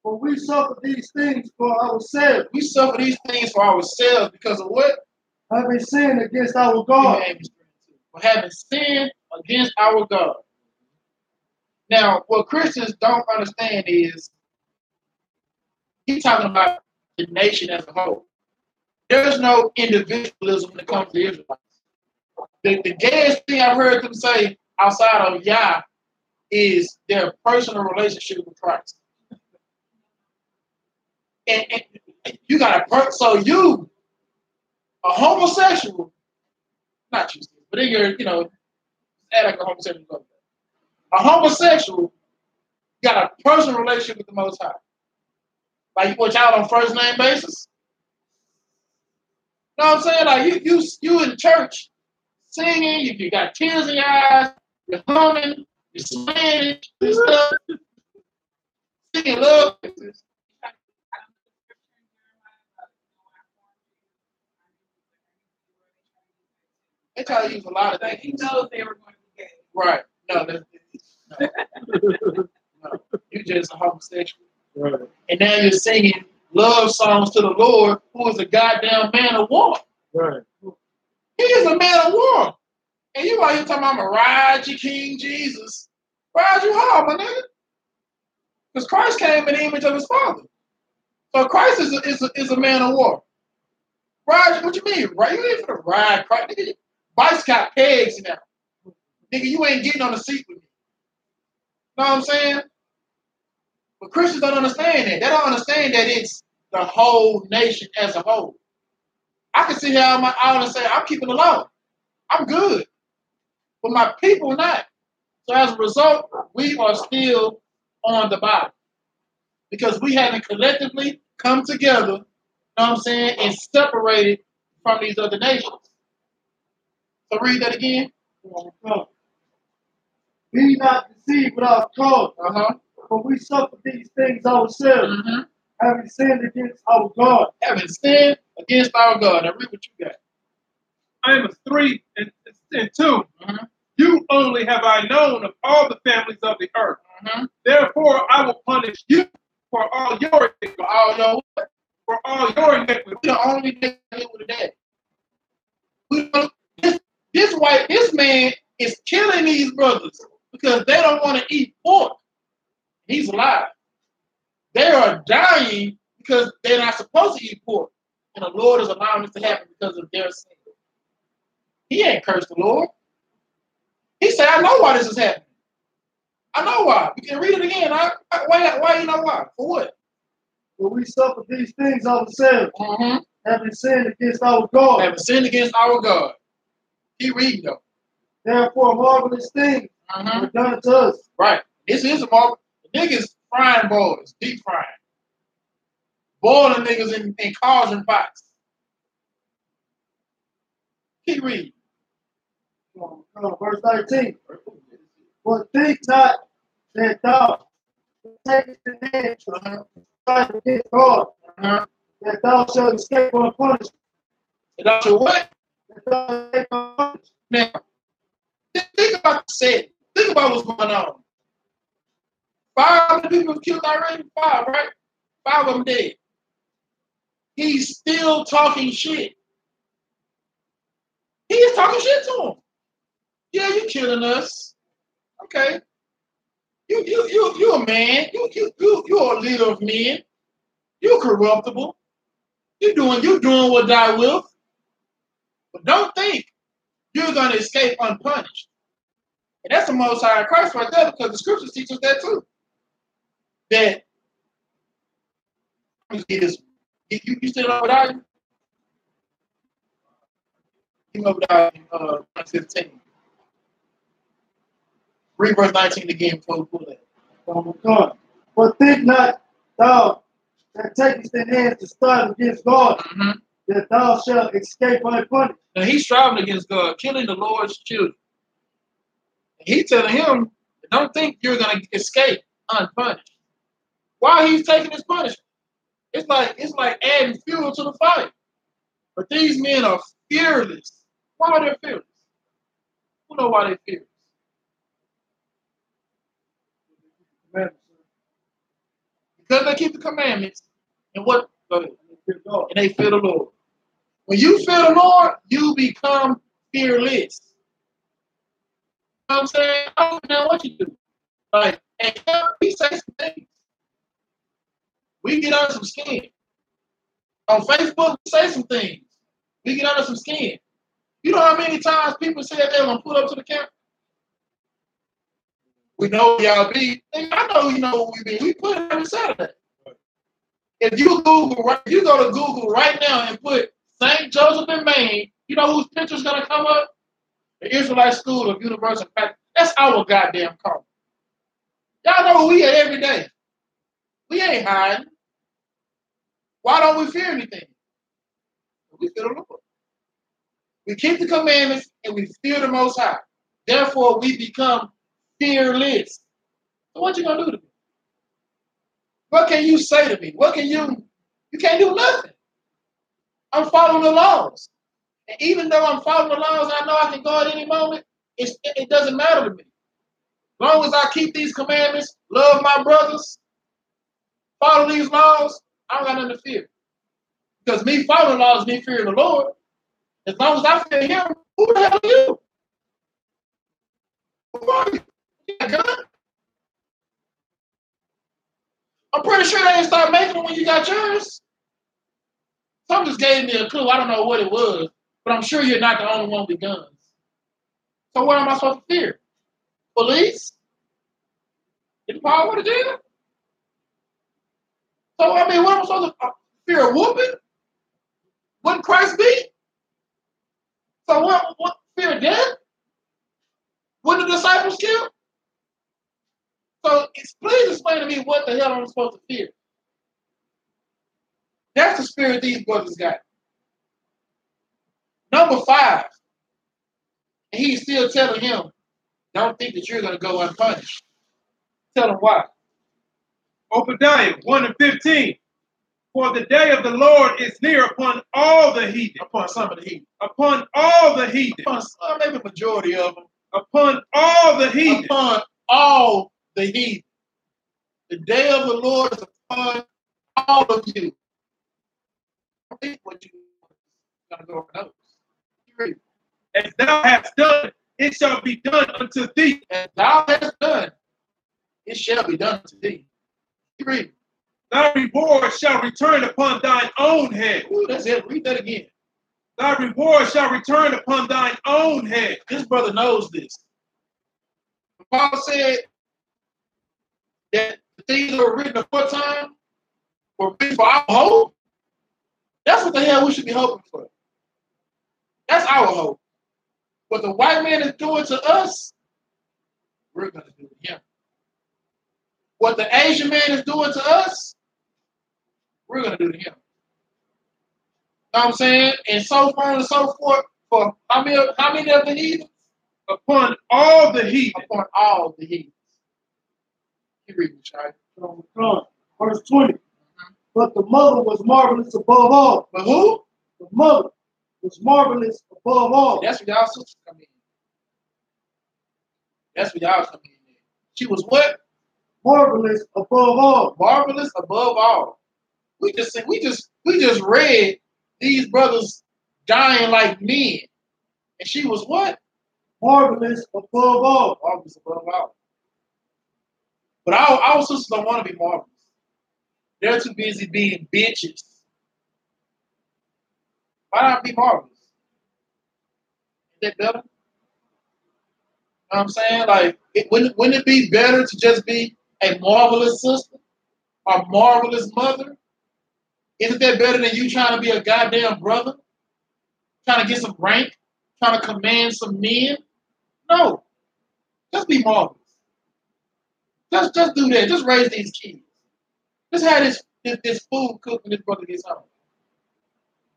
For we suffer these things for ourselves. We suffer these things for ourselves because of what? Having sinned against our God. For having sinned against our God. Now, what Christians don't understand is he's talking about the nation as a whole. There's no individualism when it comes to Israelites. The gayest thing I've heard them say outside of Yah is their personal relationship with Christ. And you got so you, a homosexual, not you, but then you're, add like a homosexual. A homosexual got a personal relationship with the Most High. Like what y'all on first name basis? You know what I'm saying? Like you in church singing, you got tears in your eyes, you're humming, you're swaying, and stuff, singing love. They try to use a lot of But he things. knows they were going to be gay. Right. No, no. You're just a homosexual. Right. And now you're singing love songs to the Lord, who is a goddamn man of war. Right. He is a man of war. And you out here talking about ride your King Jesus. Ride you hard, my nigga. Because Christ came in the image of his Father. So Christ is a man of war. Ride, what you mean? Right? You ain't finna ride Christ. Nigga, bikes got pegs now. Nigga, you ain't getting on the seat with me. Know what I'm saying? But Christians don't understand that. They don't understand that it's the whole nation as a whole. I can sit here on my own and say, I'm keeping the law. I'm good. But my people not. So as a result, we are still on the bottom. Because we haven't collectively come together, you know what I'm saying, and separated from these other nations. So read that again. Be not deceived without cause, Uh-huh. for we suffer these things ourselves, Mm-hmm. having sinned against our God. Having sinned against our God. Now read what you got. Amos 3 and 2. Mm-hmm. You only have I known of all the families of the earth. Mm-hmm. Therefore, I will punish you for all your iniquity. For all your what? For all your iniquity. We the only nigga here with a dad. We don't, this man is killing these brothers because they don't want to eat pork. He's alive. They are dying because they're not supposed to eat pork. And the Lord is allowing this to happen because of their sin. He ain't cursed the Lord. He said, I know why this is happening. I know why. We can read it again. Why you know why? For what? For we suffer these things ourselves, Mm-hmm. having sinned against our God. Having sinned against our God. Keep reading though. Therefore, marvelous things Mm-hmm. were done to us. Right. This is a marvel. Niggas frying boys, deep frying. Boiling niggas in cauldron pots. Keep reading. Verse 19. But think not that thou takest the hand to fight against God, Uh-huh. that thou shalt escape unpunished. And that's your what? That thou escape unpunished. Now, think about the set. Think about what's going on. 5 people killed already? 5, right? 5 of them dead. He's still talking shit. He is talking shit to him. Yeah, you killing us. Okay. You a man. You a leader of men. You corruptible. You doing what thou wilt. But don't think you're gonna escape unpunished. And that's the most high Christ right there, because the scriptures teach us that too. That you still know what I am? You know what I am, 15. Read verse 19 again before we pull that. But think not thou that takest the hand to strive against God, Mm-hmm. that thou shalt escape unpunished. Now he's striving against God, killing the Lord's children. And he's telling him, don't think you're going to escape unpunished. While he's taking his punishment, it's like adding fuel to the fire. But these men are fearless. Why are they fearless? Who know why they're fearless? Because they keep the commandments and what? And they fear the Lord. When you fear the Lord, you become fearless. You know what I'm saying? I don't know what you do. Like, and we say some things. We get under some skin. On Facebook, we say some things. We get under some skin. You know how many times people say that they're going to pull up to the camera? We know who y'all be. I know you know who we be. We put it every Saturday. If you go to Google right now and put St. Joseph in Maine, you know whose picture's going to come up? The Israelite School of Universal Practice. That's our goddamn call. Y'all know who we are every day. We ain't hiding. Why don't we fear anything? We fear the Lord. We keep the commandments and we fear the Most High. Therefore, we become fearless. So what you gonna do to me? What can you say to me? What can you can't do nothing. I'm following the laws. And even though I'm following the laws, I know I can go at any moment, it doesn't matter to me. As long as I keep these commandments, love my brothers, follow these laws, I don't got nothing to fear. Because me following the laws is me fearing the Lord. As long as I fear him, who the hell are you? Who are you? You got a gun? I'm pretty sure they didn't start making them when you got yours. Some just gave me a clue. I don't know what it was, but I'm sure you're not the only one with guns. So what am I supposed to fear? Police? Get power to jail? So I mean, what am I supposed to fear? A whooping? Wouldn't Christ be? So what fear death? Wouldn't the disciples kill? So please explain to me what the hell I'm supposed to fear. That's the spirit these brothers got. Number 5, and he's still telling him, don't think that you're going to go unpunished. Tell him why. Obadiah 1 and 15. For the day of the Lord is near upon all the heathen. Upon some of the heathen. Upon all the heathen. Upon some, maybe the majority of them. Upon all the heathen. Upon all the heathen. The day of the Lord is upon all of you. I think what you are going to go and notice. As thou hast done, it shall be done unto thee. As thou hast done, it shall be done unto thee. Read. Thy reward shall return upon thine own head. Ooh, that's it. Read that again. Thy reward shall return upon thine own head. This brother knows this. Paul said that the things that were written aforetime were written for our hope. That's what the hell we should be hoping for. That's our hope. What the white man is doing to us, we're going to do to him. What the Asian man is doing to us, we're going to do to him. You know what I'm saying? And so on and so forth. For how many of the heathens? Upon all the heathen. Upon all the heathens. You read it, right? Verse 20. But the mother was marvelous above all. But who? The mother was marvelous above all. That's where y'all sisters come in. That's where y'all come in. She was what? Marvelous above all. Marvelous above all. We just read these brothers dying like men. And she was what? Marvelous above all. Marvelous above all. But our sisters don't want to be marvelous. They're too busy being bitches. Why not be marvelous? Is that better? You know what I'm saying? Like, wouldn't it be better to just be a marvelous sister? A marvelous mother? Isn't that better than you trying to be a goddamn brother? Trying to get some rank? Trying to command some men? No. Just be marvelous. Just do that. Just raise these kids. Just have this food cooked when this brother gets home.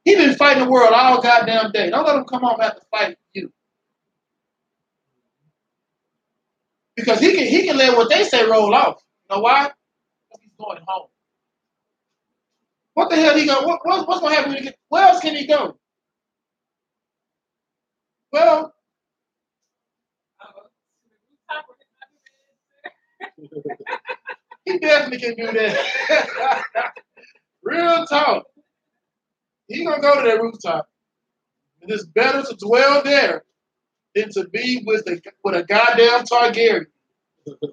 He been fighting the world all goddamn day. Don't let him come home after fighting you. Because he can let what they say roll off. You know why? Because he's going home. What the hell he go? What's going to happen when he get? Where else can he go? Well, he definitely can do that. Real talk. He gonna go to that rooftop. And it's better to dwell there than to be with a goddamn Targaryen. You know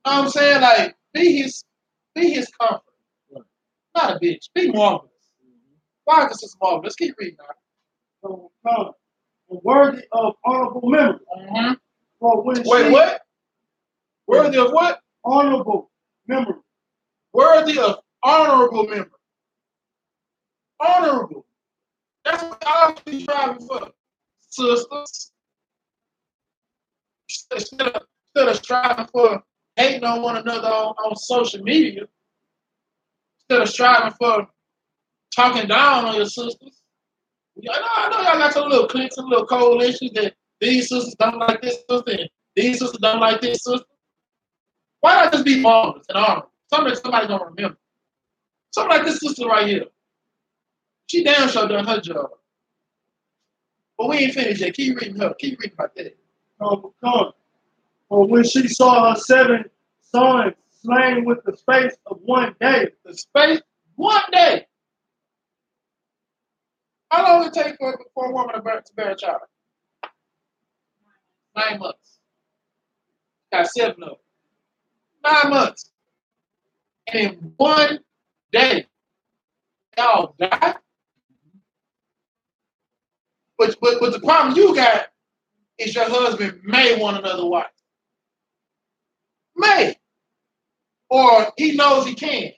what I'm saying? Like, be his comfort. Not a bitch. Be marvelous. Why is this marvelous? Let's keep reading now. So, worthy of honorable memory. Mm-hmm. For when Wait, what? Worthy of what? Honorable memory. Worthy of honorable memory. Honorable. That's what I be striving for, sisters. Instead of striving for hating on one another on social media, instead of striving for talking down on your sisters. I know y'all got your little cliques and little coalitions that these sisters don't like this sister and these sisters don't like this sister. Why not just be marvelous and honorable? Something that somebody's gonna remember. Something like this sister right here. She damn sure done her job. But we ain't finished yet. Keep reading her. Keep reading about that. Come. For when she saw her 7 sons slain with the space of one day. The space, one day. How long it take for a woman to bear a child? 9 months. Got 7 of them. 9 months. And in one day, y'all die. But the problem you got is your husband may want another wife. May. Or he knows he can.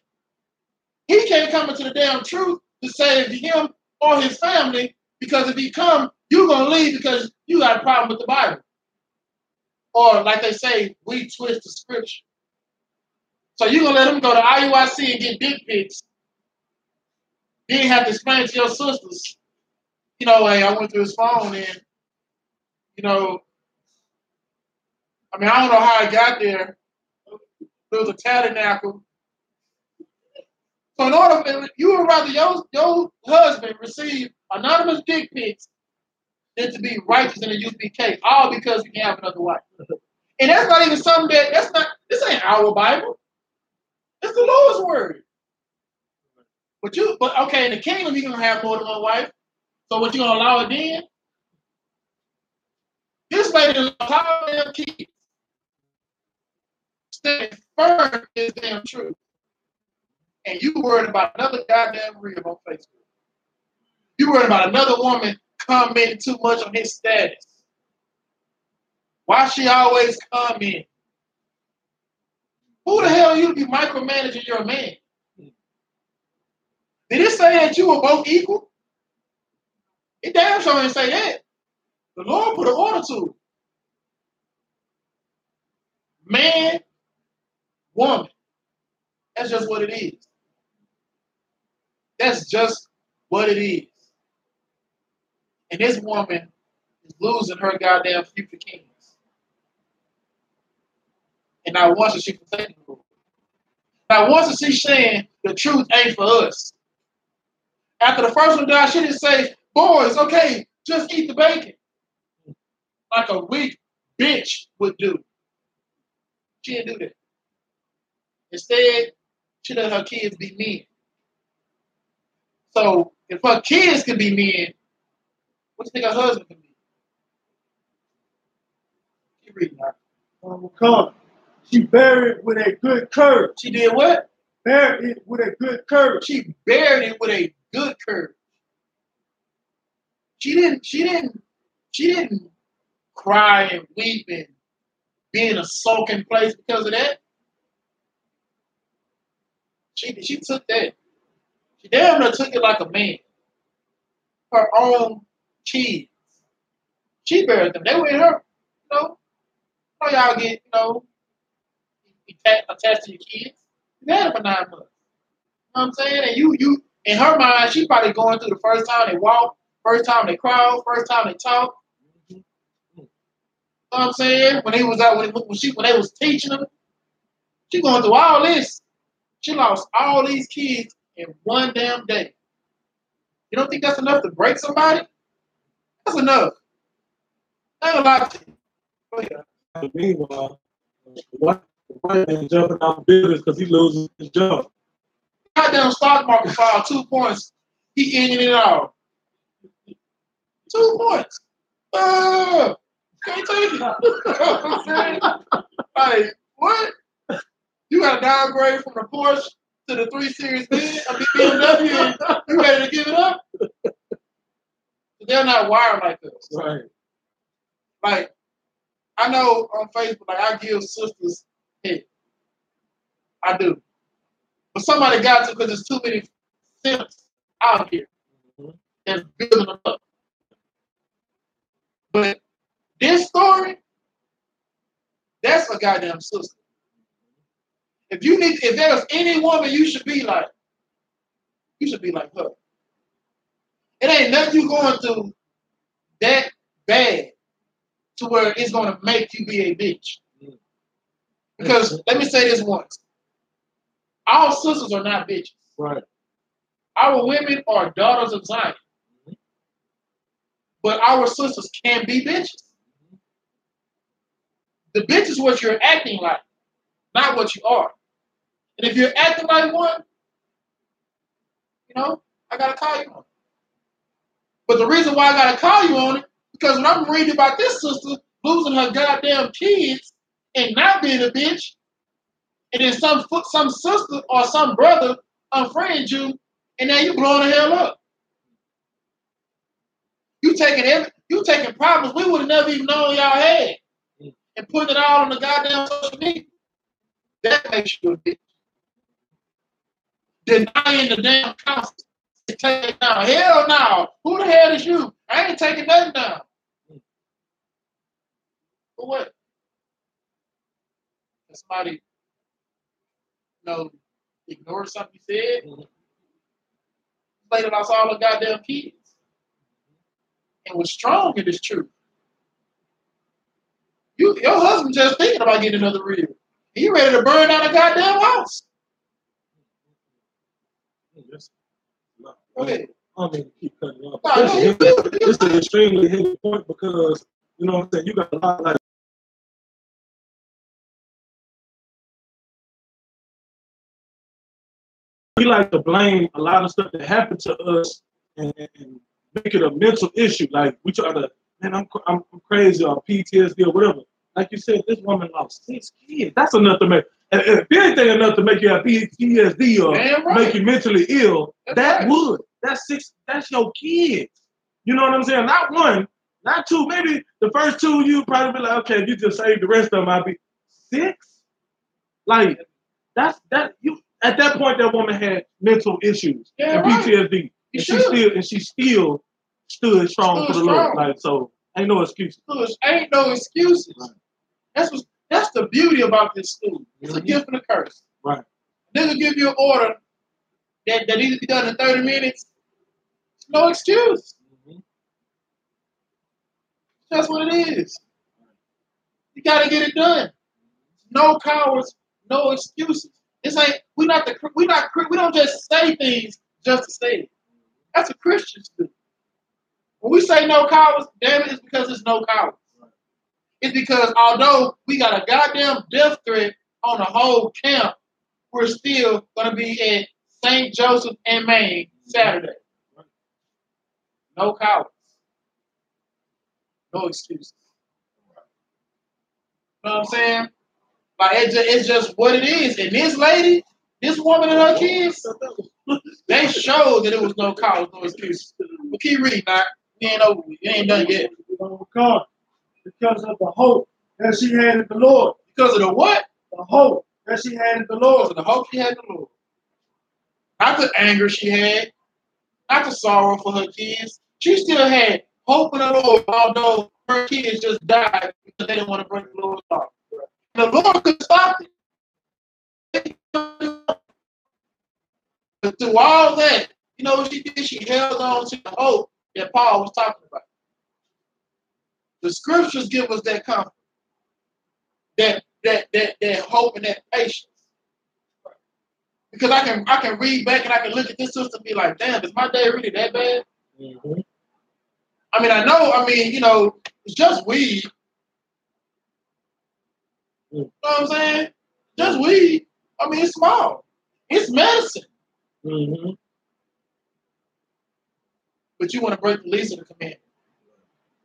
He can't come into the damn truth to save him or his family, because if he come, you're going to leave because you got a problem with the Bible. Or like they say, we twist the scripture. So you're going to let him go to I.U.I.C. and get dick pics. Then have to explain to your sisters, you know, hey, I went through his phone and, you know, I mean, I don't know how I got there. There was a tabernacle. So in order, you would rather your husband receive anonymous dick pics than to be righteous in the UPK, all because you can have another wife. And that's not even something this ain't our Bible. It's the Lord's word. But okay, in the kingdom, you're gonna have more than one wife. So what, you gonna allow it then? This lady is how damn kids. Staying firm is damn true. And you worried about another goddamn reel on Facebook. You worried about another woman commenting too much on his status. Why she always comment? Who the hell are you to be micromanaging your man? Did it say that you were both equal? It damn sure didn't say that. The Lord put an order to it. Man, woman. That's just what it is. That's just what it is. And this woman is losing her goddamn future kings. And not once is she forsaking the Lord. Not once is she saying the truth ain't for us. After the first one died, she didn't say, boys, okay, just eat the bacon. Like a weak bitch would do. She didn't do that. Instead, she let her kids be men. So if her kids can be men, what do you think her husband can be? Keep reading now. Come. She buried with a good courage. She did what? Buried it with a good courage. She buried it with a good courage. She didn't cry and weep and be in a sulking place because of that. She took that. She damn near took it like a man. Her own kids. She buried them. They were in her, you know. How y'all get, you know, attached to your kids? You had them for 9 months. You know what I'm saying? And you in her mind, she probably going through the first time they walk, first time they cry, first time they talk. You know what I'm saying? When they was out, when they was teaching them, she going through all this. She lost all these kids in one damn day. You don't think that's enough to break somebody? That's enough. I ain't gonna lie to you. Go ahead. Meanwhile, the white man jumping out buildings because he loses his job. Goddamn stock market filed 2 points. He ended it all. 2 points. Can't take it. Like, what? You got to downgrade from the Porsche to the 3 Series BMW and you ready to give it up? They're not wired like us. Right. Like, I know on Facebook, like, I give sisters hit. I do. But somebody got to, because there's too many simps out here that's building them up. But this story, that's a goddamn sister. If there's any woman you should be like her. It ain't nothing you going through that bad to where it's going to make you be a bitch. Because let me say this once. Our sisters are not bitches. Right. Our women are daughters of Zion. But our sisters can be bitches. The bitch is what you're acting like, not what you are. And if you're acting like one, I gotta call you on it. But the reason why I gotta call you on it, because when I'm reading about this sister losing her goddamn kids and not being a bitch, and then some sister or some brother unfriend you, and now you blowing the hell up. You taking problems we would have never even known y'all had and putting it all on the goddamn social media. That makes you a bitch. Denying the damn council. Take it down. Hell no. Who the hell is you? I ain't taking nothing down. For what? Somebody, ignore something you said. Lady lost all her goddamn kids. And was strong in this truth. Your husband just thinking about getting another rib. He ready to burn down a goddamn house. Go ahead. I mean, keep cutting you off. This is an extremely heavy point because, you know what I'm saying, you got a lot like we like to blame a lot of stuff that happened to us and make it a mental issue. Like we try to, man, I'm crazy or PTSD or whatever. Like you said, this woman lost 6 kids. That's enough to make, if anything enough to make you have PTSD or make you mentally ill, that would. That's your kids. You know what I'm saying? Not 1, not 2. Maybe the first 2 you probably be like, okay, if you just save the rest of them, I'll be 6. Like that's that you. At that point, that woman had mental issues and PTSD, and she still stood strong for the Lord. Like so, ain't no excuses. Ain't no excuses. Right. That's the beauty about this school. It's a gift and a curse. Right. Nigga give you an order that needs to be done in 30 minutes. No excuse. That's what it is. You gotta get it done. No cowards, no excuses. This ain't we don't just say things just to say it. That's what Christians do. When we say no cowards, damn it, it's because there's no cowards. It's because although we got a goddamn death threat on the whole camp, we're still gonna be at St. Joseph and Maine Saturday. No cowards. No excuses. You know what I'm saying? Like it's just what it is. And this lady, this woman and her kids, they showed that it was no cause, no excuse. But keep reading, now. We ain't over. We ain't done yet. Because of the hope that she had in the Lord. Because of the what? The hope that she had in the Lord. Because of the hope she had in the Lord. Not the anger she had. Not the sorrow for her kids. She still had hope in the Lord, although her kids just died because they didn't want to break the Lord's law. The Lord could stop it. But through all that, you know what she did? She held on to the hope that Paul was talking about. The scriptures give us that comfort, that hope and that patience. Because I can read back and I can look at this sister and be like, damn, is my day really that bad? Mm-hmm. I mean, it's just weed. You know what I'm saying? Just weed. I mean, it's small. It's medicine. Mm-hmm. But you want to break the least of the commandment.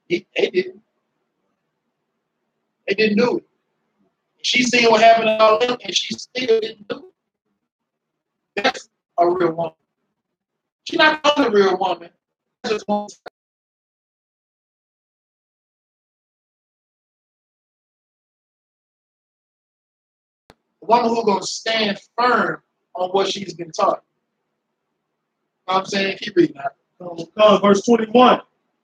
They didn't. They didn't do it. She seen what happened to all them, and she still didn't do it. That's a real woman. She's not a real woman. Just one. A woman who's going to stand firm on what she's been taught. You know what I'm saying? Keep reading that. Verse 21.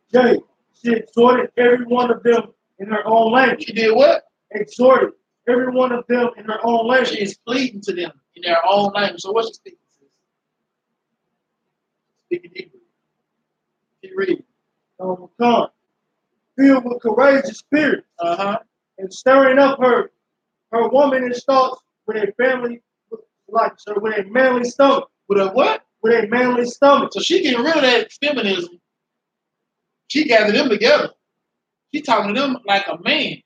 Yea, she exhorted every one of them in her own language. She did what? Exhorted every one of them in her own language. She is pleading to them in their own language. So what's she speaking? Speaking Hebrew. Keep reading. Come. Filled with courageous spirit. And stirring up her womanish thoughts with a family, with a manly stomach. With a what? With a manly stomach. So she getting rid of that feminism. She gathered them together. She talking to them like a man.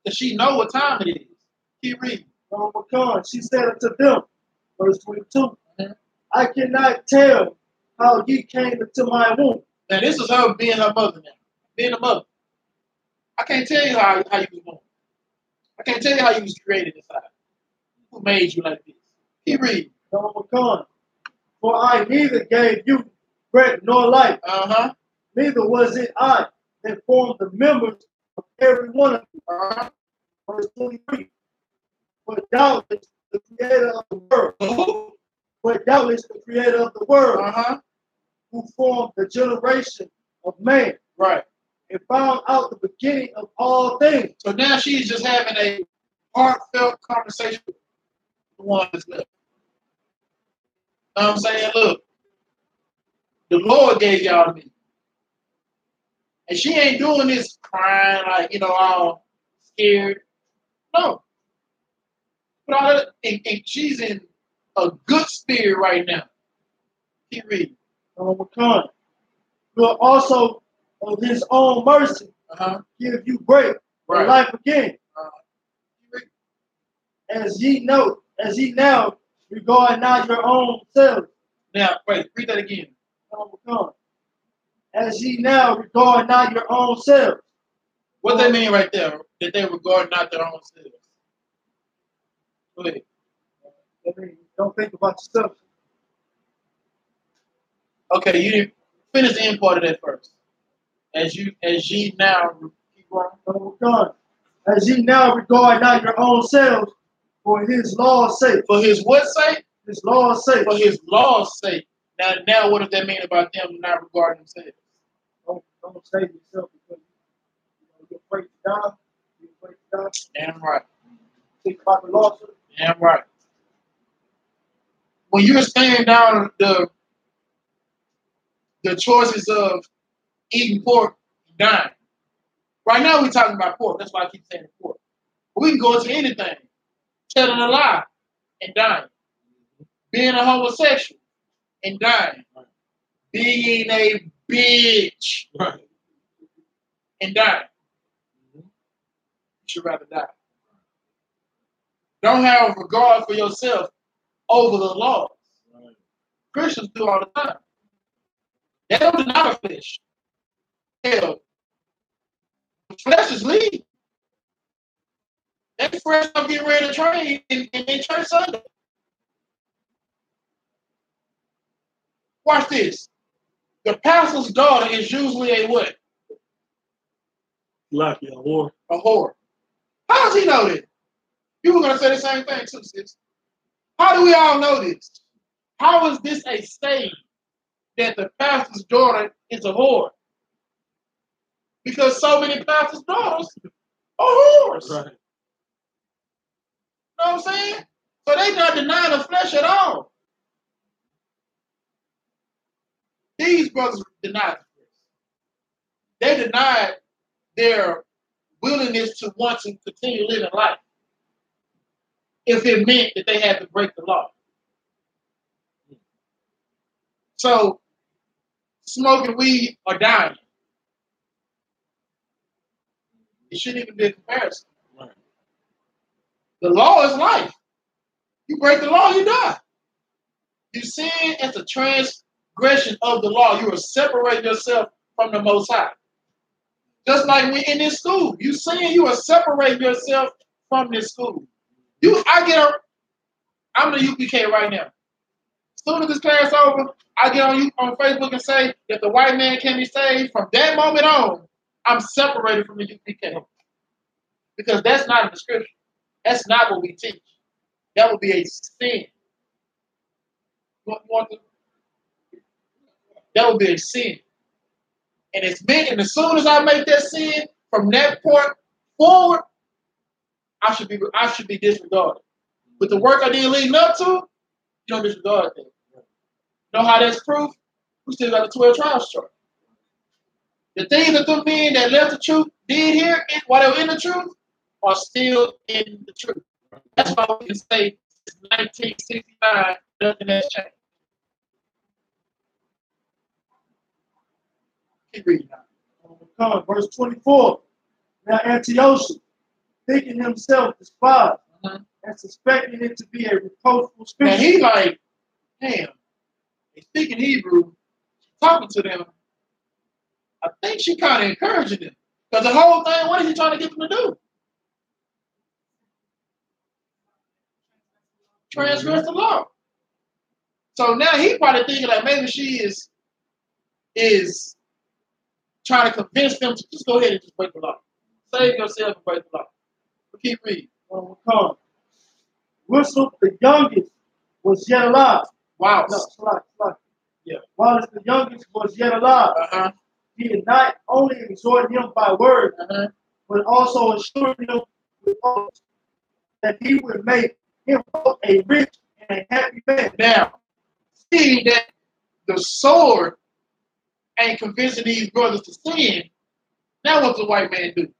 Because she know what time it is. Keep reading. She said unto them, verse 22, I cannot tell how ye came into my womb. Now this is her being her mother now. Being a mother. I can't tell you how you was born. I can't tell you how you was created inside. Who made you like this? Keep reading. For I neither gave you breath nor life. Neither was it I that formed the members of every one of you. Verse 23. But doubtless the creator of the world. But doubtless the creator of the world. Who formed the generation of man. Right. And found out the beginning of all things. So now she's just having a heartfelt conversation with the one that's left. You know what I'm saying? Look, the Lord gave y'all to me. And she ain't doing this crying like, all scared. No. But all that, and she's in a good spirit right now. Keep reading. But also of his own mercy give you breath and life again. As ye now regard not your own selves. Now, wait, read that again. As ye now regard not your own selves. What they mean right there? That they regard not their own selves. Go ahead. I mean, don't think about yourself. Okay, you didn't finish the end part of that first. As ye now keep going. As ye now regard not your own selves for his law's sake. For his what sake? His law's sake. For his law's sake. Now what does that mean about them not regarding themselves? Don't save yourself because you're afraid to die. You're afraid to die. Damn right. Think about the law. Damn right. When you're staying down the choices of eating pork and dying. Right now we're talking about pork. That's why I keep saying pork. But we can go into anything. Telling a lie and dying. Being a homosexual and dying. Being a bitch and dying. You should rather die. Don't have regard for yourself over the laws. Christians do all the time. They don't deny the flesh. Hell, the flesh is lead. That fresh up getting ready to train in church Sunday. Watch this. The pastor's daughter is usually a what? Like a whore. A whore. How does he know this? You were going to say the same thing too, sis. How do we all know this? How is this a saying that the pastor's daughter is a whore? Because so many pastors' daughters are whores. Right. You know what I'm saying? So they're not denying the flesh at all. These brothers denied the flesh. They denied their willingness to want to continue living life if it meant that they had to break the law. So, smoking weed or dying. It shouldn't even be a comparison. Right. The law is life. You break the law, you die. You sin as a transgression of the law. You will separate yourself from the Most High. Just like we in this school. You sin, you will separate yourself from this school. I'm the UPK right now. As soon as this class over, I get on Facebook and say that the white man can be saved. From that moment on, I'm separated from the UPK. Because that's not in the scripture. That's not what we teach. That would be a sin. That would be a sin. And it's meant, and as soon as I make that sin, from that point forward, I should be disregarded. With the work I did leading up to, you don't disregard that. Know how that's proof? We still got the 12 trials chart. The things that the men that left the truth did here, while they were in the truth, are still in the truth. That's why we can say since 1969, nothing has changed. Keep reading now. Come, verse 24. Now Antiochus, thinking himself despised and suspecting it to be a reproachful spirit. And he like, damn, he's speaking Hebrew, talking to them. I think she kind of encouraging them. Because the whole thing, what is he trying to get them to do? Transgress the law. So now he probably thinking like maybe she is trying to convince them to just go ahead and just break the law. Save yourself and break the law. But keep reading. Come. Isupk, the youngest, was yet alive. Wow. No, slide. Yeah. While the youngest was yet alive, he did not only exhort him by word, but also assured him with oaths that he would make him both a rich and a happy man. Now, see that the sword ain't convincing these brothers to sin. Now what's the white man do?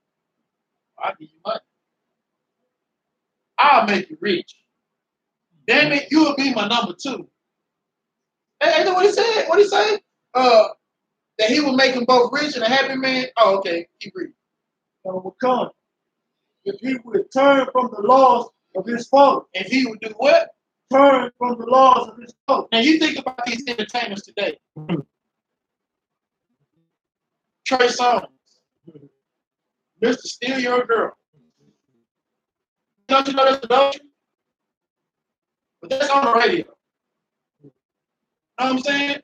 I'll give you money. I'll make you rich. Damn it, you'll be my number 2. Hey, know what he said? What he say? That he will make them both rich and a happy man. Oh, okay. Keep reading. Come. If he would turn from the laws of his father. If he would do what? Turn from the laws of his father. Now you think about these entertainers today. Trey Songz. Mr. Steal Your Girl. Don't you know that's adultery? But that's on the radio. You know what I'm saying?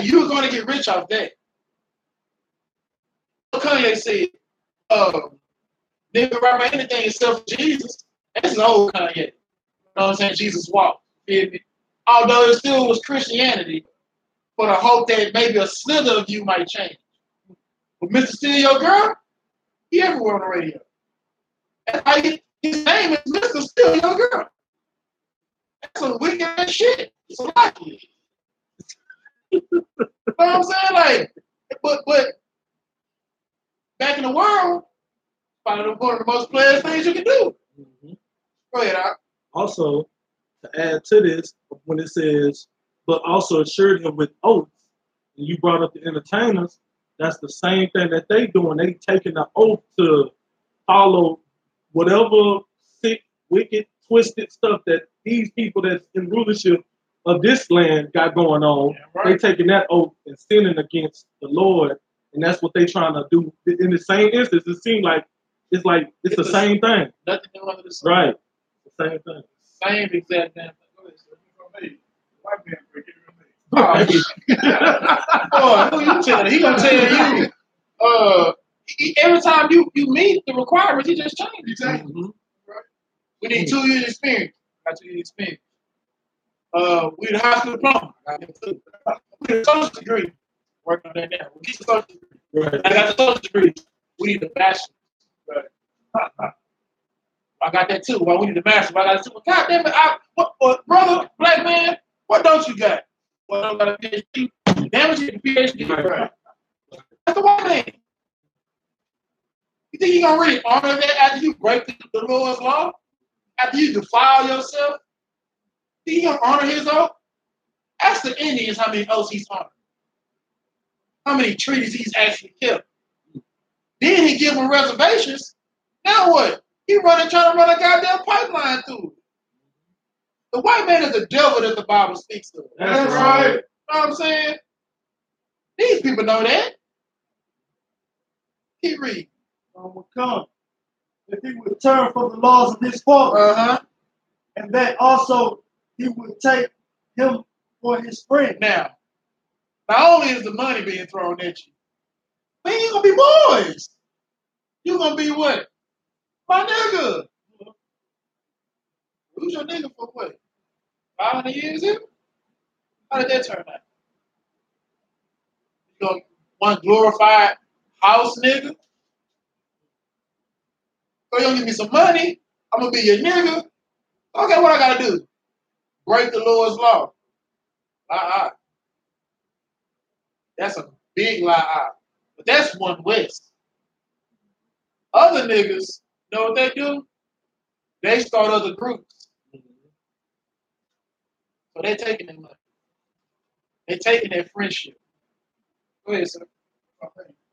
You're going to get rich off that. Kanye said, nigga rap about anything except for Jesus. That's an old Kanye. You know what I'm saying? Jesus walked. Feel me? Although it still was Christianity, but I hope that maybe a slither of you might change. But Mr. Steal Your Girl, he everywhere on the radio. That's how his name is Mr. Steal Your Girl. That's some wicked ass shit. It's a lot. You know what I'm saying? Like, but back in the world, probably one of the most players things you can do. Go ahead, Al. Also, to add to this, when it says, but also assured him with oaths, and you brought up the entertainers, that's the same thing that they doing. They taking an oath to follow whatever sick, wicked, twisted stuff that these people that's in rulership of this land got going on. Yeah, right. They taking that oath and sinning against the Lord, and that's what they trying to do. In the same instance, it seems like it's the same thing. Nothing new under the sun. Right. The same thing. Same exact damn thing. White man break it. Boy, who you telling? He gonna tell you. Every time you meet the requirements, he just changes. Exactly. Right. We need 2 years experience. Got 2 years experience. We the high school diploma. I got 2. We the social degree. Working on that now. We get the social degree. Right. I got the social degree. We need the bachelor's. Right. I got that too. Well, we need the master. I got it too. God damn it! Brother, black man, what don't you got? Well, I don't got a PhD. Damn it, you get a PhD. Right. That's the white man. You think you're gonna really honor that after you break the Lord's law? After you defile yourself? You think you're gonna honor his oath? Ask the Indians how many oaths he's honored. How many treaties he's actually kept. Then he give them reservations. Now what? He trying to run a goddamn pipeline through it. The white man is the devil that the Bible speaks of. That's right. You know what I'm saying? These people know that. Keep reading. Will come. If he would turn from the laws of his father, and that also he would take him for his friend. Now, not only is the money being thrown at you, but you gonna be boys. You gonna be what? My nigga. Who's your nigga for what? 500 years in? How did that turn out? You gonna want glorified house nigga? So you gonna give me some money? I'm gonna be your nigga. Okay, what I gotta do? Break the Lord's law. Lie. That's a big lie. But that's one West. Other niggas, you know what they do? They start other groups. So they're taking their money. They're taking their friendship. Go ahead, sir.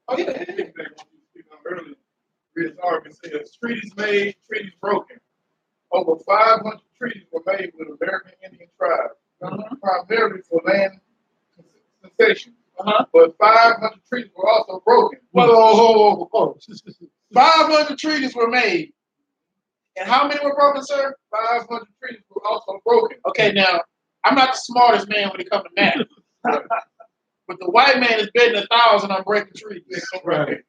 Oh, yeah. Earlier, Chris Harvey says, treaties made, treaties broken. Over 500 treaties were made with American Indian tribes, primarily for land concessions. But 500 treaties were also broken. Whoa. 500 treaties were made. And how many were broken, sir? 500 treaties were also broken. Okay, now, I'm not the smartest man when it comes to math. But the white man is betting 1,000 on breaking treaties. Right.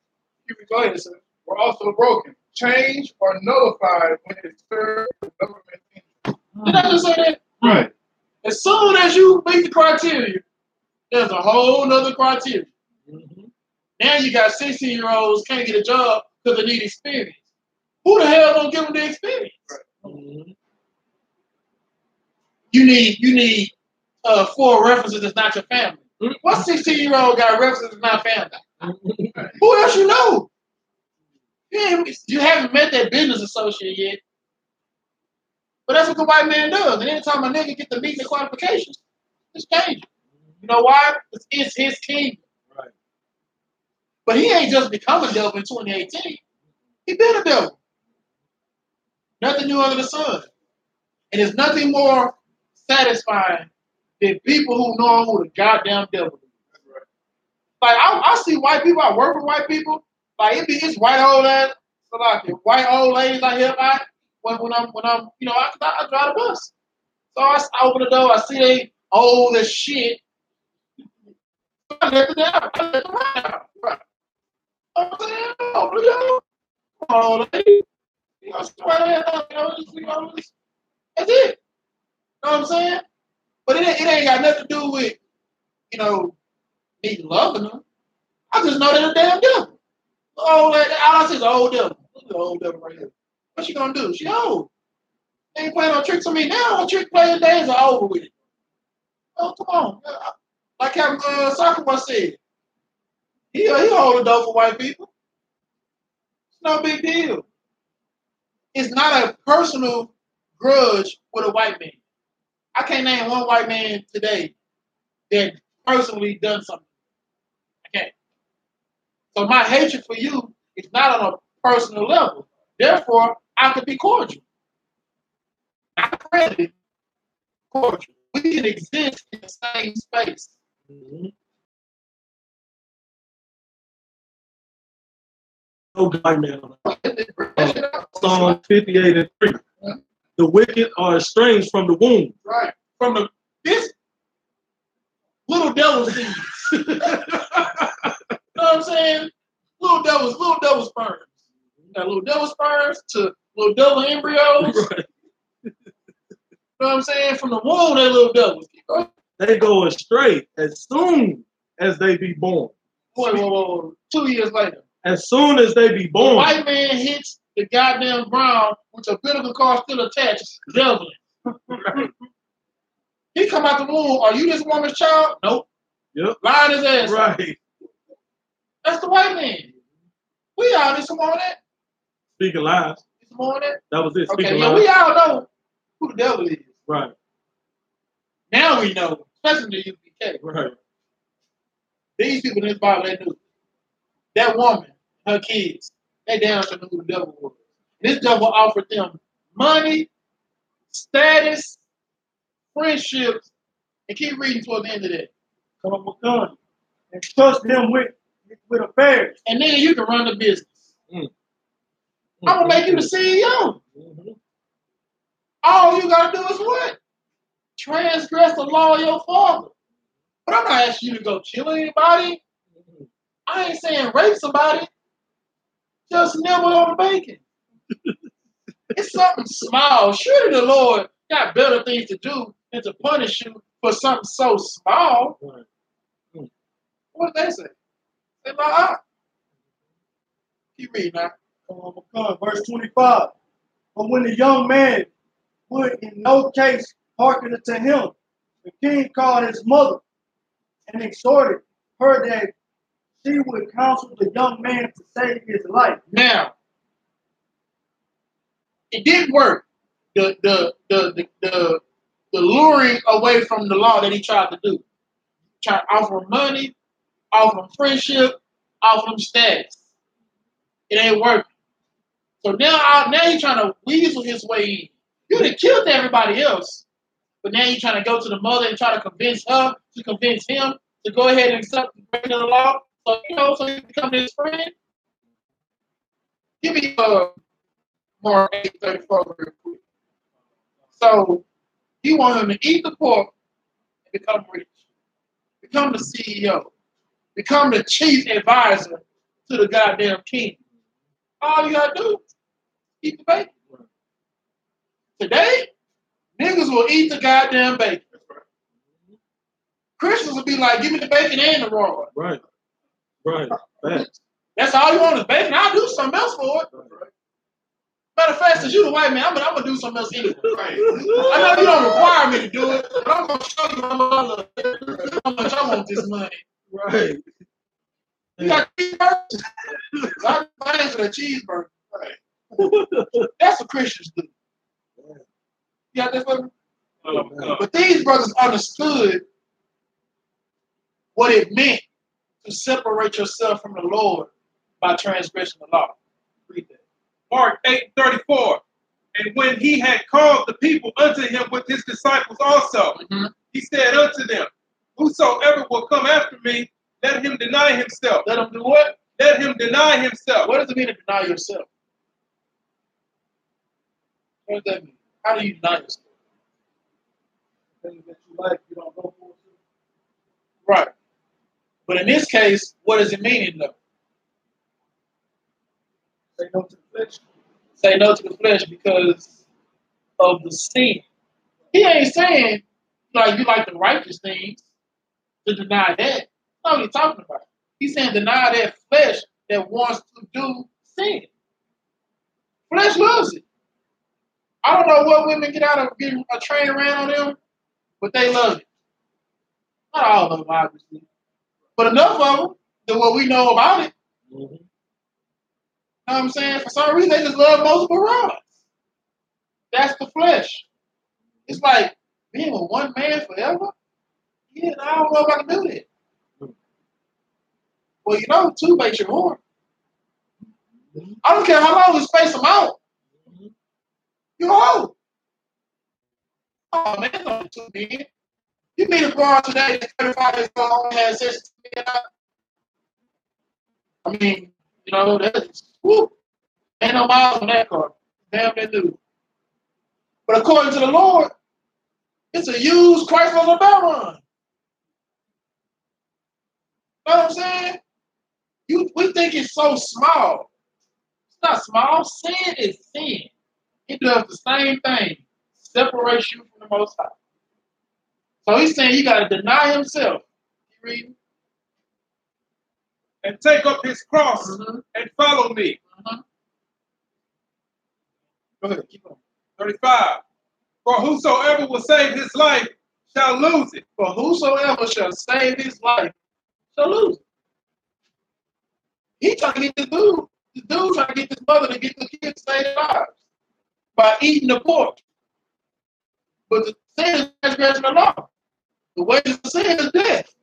Go ahead, sir. Were also broken, changed, or nullified when it served the government interest. Did I just say that? Right. As soon as you meet the criteria, there's a whole nother criteria. Now you got 16-year-olds can't get a job because they need experience. Who the hell don't give them the experience? Right. You need 4 references that's not your family. What 16-year-old got references that's not family? Who else you know? You haven't met that business associate yet. But that's what the white man does. And anytime a nigga get to meet the qualifications, it's changing. You know why? It's his kingdom. Right. But he ain't just become a devil in 2018. He been a devil. Nothing new under the sun. And there's nothing more satisfying than people who know who the goddamn devil is. Like I see white people, I work with white people, like it's white old ass, so like white old ladies I hear about when I'm you know, I drive the bus. So I open the door, I see they old as shit. I let them down. I let them down. Right. I'm saying, oh, come on, lady. You know, that's it. You know what I'm saying? But it ain't got nothing to do with, you know, me loving them. I just know they're a damn devil. Oh, all I see is an old devil. Look at the old devil right here. What she gonna do? She old. They ain't playing no tricks on me now. Trick playing days are over with it. Oh, come on. Like Captain Soccer Boy said, he hold the door for white people. It's no big deal. It's not a personal grudge with a white man. I can't name one white man today that personally done something. I can't. So my hatred for you is not on a personal level. Therefore, I could be cordial. Not friendly, cordial. We can exist in the same space. No white man. Psalm 58 and 3. The wicked are estranged from the womb. Right. From this little devil's seeds. You know what I'm saying? Little devil sperms. You got little devil sperms to little devil embryos. Right. You know what I'm saying? From the womb, they little devils. They go astray as soon as they be born. Whoa. 2 years later. As soon as they be born. The white man hits the goddamn ground with a umbilical cord still attached, deviling. Right. He come out the womb. Are you this woman's child? Nope. Yep. Lying his ass. Right. That's the white man. We all need some more of that. Speaking lies. Some more of that. That was it. Okay, Speaking yeah, lies. we all know who the devil is. Right. Now we know, especially the UPK. Right. These people in this Bible, they knew. That woman, her kids, they down to know who the devil was. This devil offered them money, status, friendships, and keep reading toward the end of that. Come and trust them with affairs. And then you can run the business. I'm gonna make you the CEO. All you gotta do is what? Transgress the law of your father. But I'm not asking you to go kill anybody. I ain't saying rape somebody. Just nibble on the bacon. It's something small. Surely the Lord got better things to do than to punish you for something so small. What did they say? Say, keep reading now. Verse 25. But when the young man would in no case hearken unto him, the king called his mother and exhorted her that she would counsel the young man to save his life. Now, it didn't work. The luring away from the law that he tried to do. Try to offer him money, offer him friendship, off them stats. It ain't working. So now he's trying to weasel his way in. You done killed everybody else, but now you're trying to go to the mother and try to convince her to convince him to go ahead and accept the breaking of the law. So so you become his friend. Give me Mark 8:34 real quick. So he want him to eat the pork and become rich, become the CEO, become the chief advisor to the goddamn king. All you gotta do is eat the bacon. Today, niggas will eat the goddamn bacon. Christians will be like, give me the bacon and the raw. Right. Facts. That's all you want is bacon. I'll do something else for it. Matter of fact, since you the white man, I'm gonna do something else anyway. Right. I know you don't require me to do it, but I'm gonna show you how much I want this money. Right. You got cheeseburgers? I'm paying for the cheeseburger. Right. That's what Christians do. You got that for me? But these brothers understood what it meant to separate yourself from the Lord by transgressing the law. Read that. Mark 8:34. And when he had called the people unto him with his disciples also, he said unto them, whosoever will come after me, let him deny himself. Let him do what? Let him deny himself. What does it mean to deny yourself? What does that mean? How do you deny yourself? Things that you like, you don't go for it. Right. But in this case, what does it mean though? Say no to the flesh. Say no to the flesh because of the sin. He ain't saying like you like the righteous things to deny that. That's not what he's talking about. He's saying deny that flesh that wants to do sin. Flesh loves it. I don't know what women get out of getting a train around on them, but they love it. Not all of them, obviously. But enough of them than what we know about it. You know what I'm saying? For some reason, they just love multiple rods. That's the flesh. It's like being with one man forever. Yeah, I don't know if I can do that. Well, you know, two makes you whore. I don't care how long you space them out. You're old. Oh, man, only two men. You meet a girl today that's 35 years old and has sex with me. I mean, you know, that's, whoop. Ain't no miles on that car. Damn, they do. But according to the Lord, it's a used Chrysler LeBaron. You know what I'm saying? We think it's so small. It's not small. Sin is sin. It does the same thing. Separates you from the Most High. So he's saying you got to deny himself. You reading? And take up his cross and follow me. Go ahead, keep on. 35. For whosoever will save his life shall lose it. For whosoever shall save his life shall lose it. He trying to get this dude. This dude trying to get this mother to get the kids to save their lives by eating the pork. But the sin is transgression of the law. The wages of sin is death.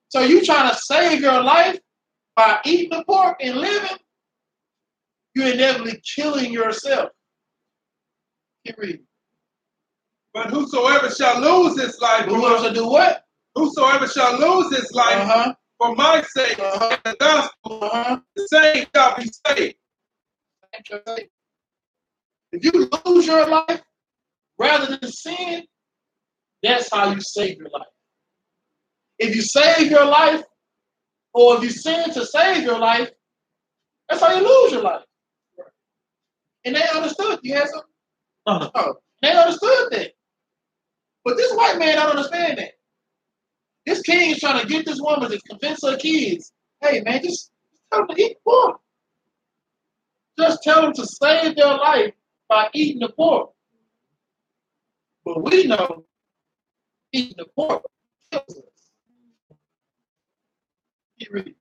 So you trying to save your life by eating the pork and living, you're inevitably killing yourself. Keep reading. But whosoever shall lose his life, Whoever shall do what? Whosoever shall lose his life for my sake and the gospel, the same shall be saved. If you lose your life rather than sin, that's how you save your life. If you save your life, or if you sin to save your life, that's how you lose your life. And they understood. You had something? They understood that. But this white man don't understand that. This king is trying to get this woman to convince her kids, hey man, just tell them to eat pork. Just tell them to save their life by eating the pork. But we know eating the pork kills us. Keep reading.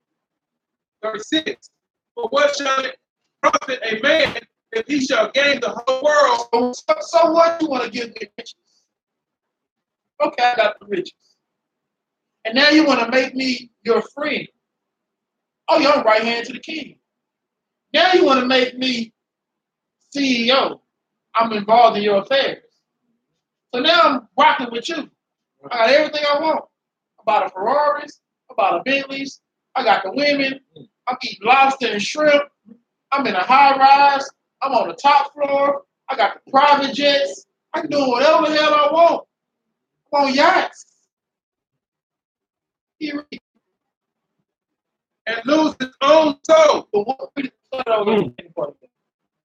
36. For what shall it profit a man if he shall gain the whole world? So what you want to give me riches? Okay, I got the riches. And now you want to make me your friend. Oh, you're right hand to the king. Now you want to make me CEO. I'm involved in your affairs. So now I'm rocking with you. I got everything I want. I bought a Ferraris. I bought a Bentleys. I got the women. I'm eating lobster and shrimp. I'm in a high rise. I'm on the top floor. I got the private jets. I can do whatever the hell I want. I'm on yachts. And lose his own soul. But what?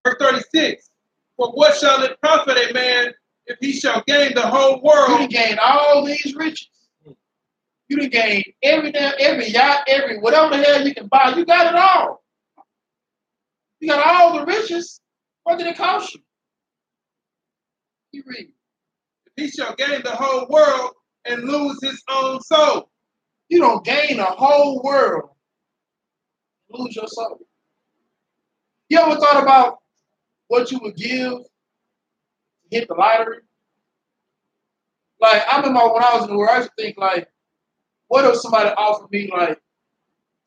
Verse 36. For what shall it profit a man if he shall gain the whole world? You done gained all these riches. You done gained every yacht, every whatever the hell you can buy. You got it all. You got all the riches. What did it cost you? You read. If he shall gain the whole world and lose his own soul. You don't gain the whole world, lose your soul. You ever thought about what you would give to hit the lottery? Like, I remember when I was in the world, I used to think, like, what if somebody offered me, like,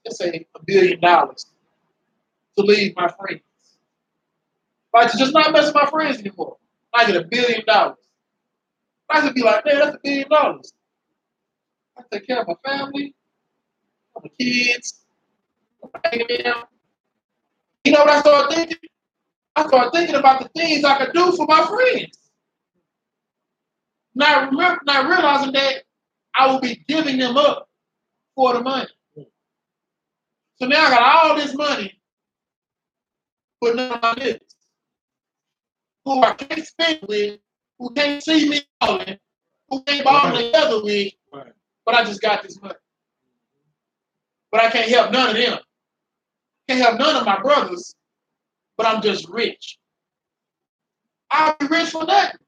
let's say $1 billion to leave my friends? Like, to just not mess with my friends anymore. I get $1 billion. I could be like, man, that's $1 billion. I take care of my family, my kids, them. You know what I started thinking? I started thinking about the things I could do for my friends. Not realizing that I will be giving them up for the money. So now I got all this money, but none of my niggas who I can't spend with, who can't see me balling, who can't ball together with, but I just got this money. But I can't help none of them. Can't help none of my brothers, but I'm just rich. I'll be rich for nothing.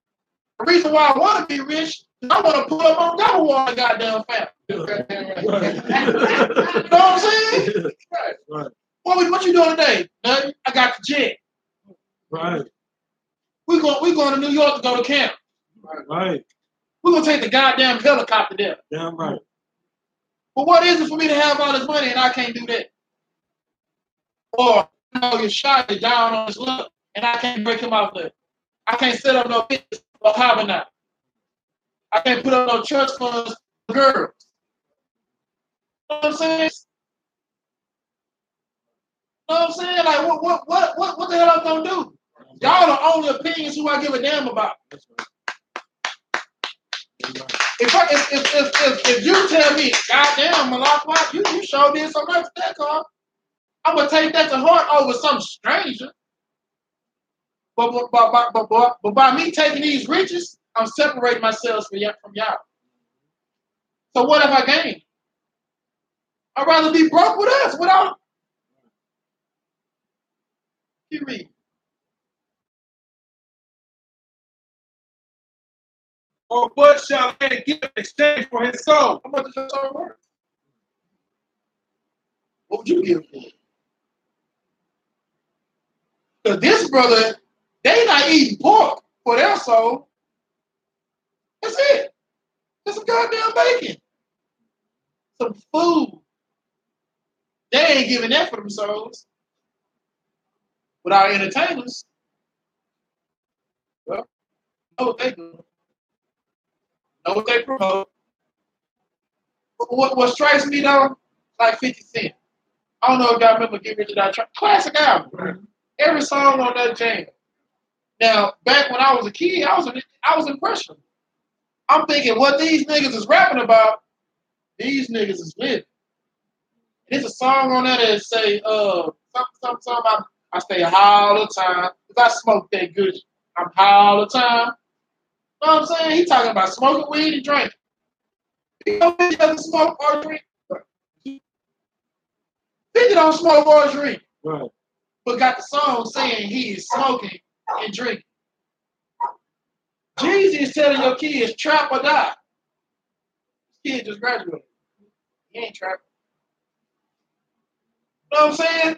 The reason why I want to be rich is I want to pull up on God on the goddamn family. You know what I'm saying? Right. What you doing today? Nothing. I got the jet. Right. We going to New York to go to camp. Right. We're going to take the goddamn helicopter there. Damn right. But what is it for me to have all this money and I can't do that? Or, you know, your shot is down on his luck and I can't break him off there. I can't set up no business or hobby now. I can't put up no trust funds for girls. You know what I'm saying? You know what I'm saying? Like, what the hell I'm gonna do? Y'all the only opinions who I give a damn about. If you tell me, goddamn, Malak, you sure did so much to that car, I'm gonna take that to heart over some stranger. But by me taking these riches, I'm separating myself from y'all. So what have I gained? I'd rather be broke with us without. Keep reading. Or what shall a man give in exchange for his soul? How much is your soul worth? What would you give for it? Because this brother, they not eating pork for their soul. That's it. Just some goddamn bacon. Some food. They ain't giving that for themselves. But our entertainers, well, know what they do. Know what they promote. What strikes me though, like 50 Cent. I don't know if y'all remember Get Rich or Die Trying. Classic album. Right. Every song on that jam. Now, back when I was a kid, I was impressionable. I'm thinking what these niggas is rapping about, these niggas is living. There's a song on there that say, something, I stay high all the time, because I smoke that good. I'm high all the time. You know what I'm saying? He talking about smoking weed and drinking. You know he doesn't smoke or drink? 50 don't smoke or drink. Right. But got the song saying he is smoking and drinking. Jeezy is telling your kids, trap or die. This kid just graduated. He ain't trapping. You know what I'm saying?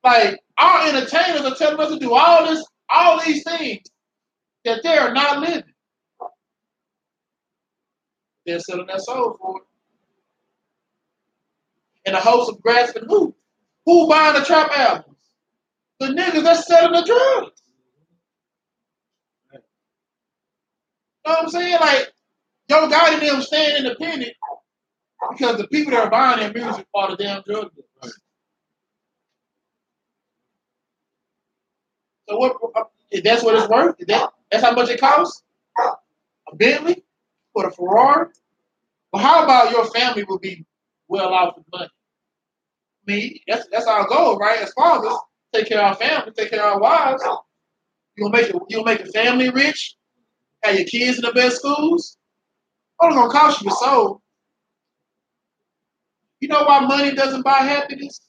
Like, our entertainers are telling us to do all these things that they are not living. They're selling their soul for it. and the host of grasping who? Who buying the trap albums? The niggas that's selling the drugs. You know what I'm saying? Like, Joe God and them staying independent because the people that are buying their music are the damn drug dealers. Right. So what? If that's what it's worth? That's how much it costs? A Bentley or a Ferrari? Well, how about your family will be well off with money? I mean, that's our goal, right? As fathers, take care of our family, take care of our wives. You'll make a family rich, have your kids in the best schools. Only gonna cost you your soul. You know why money doesn't buy happiness?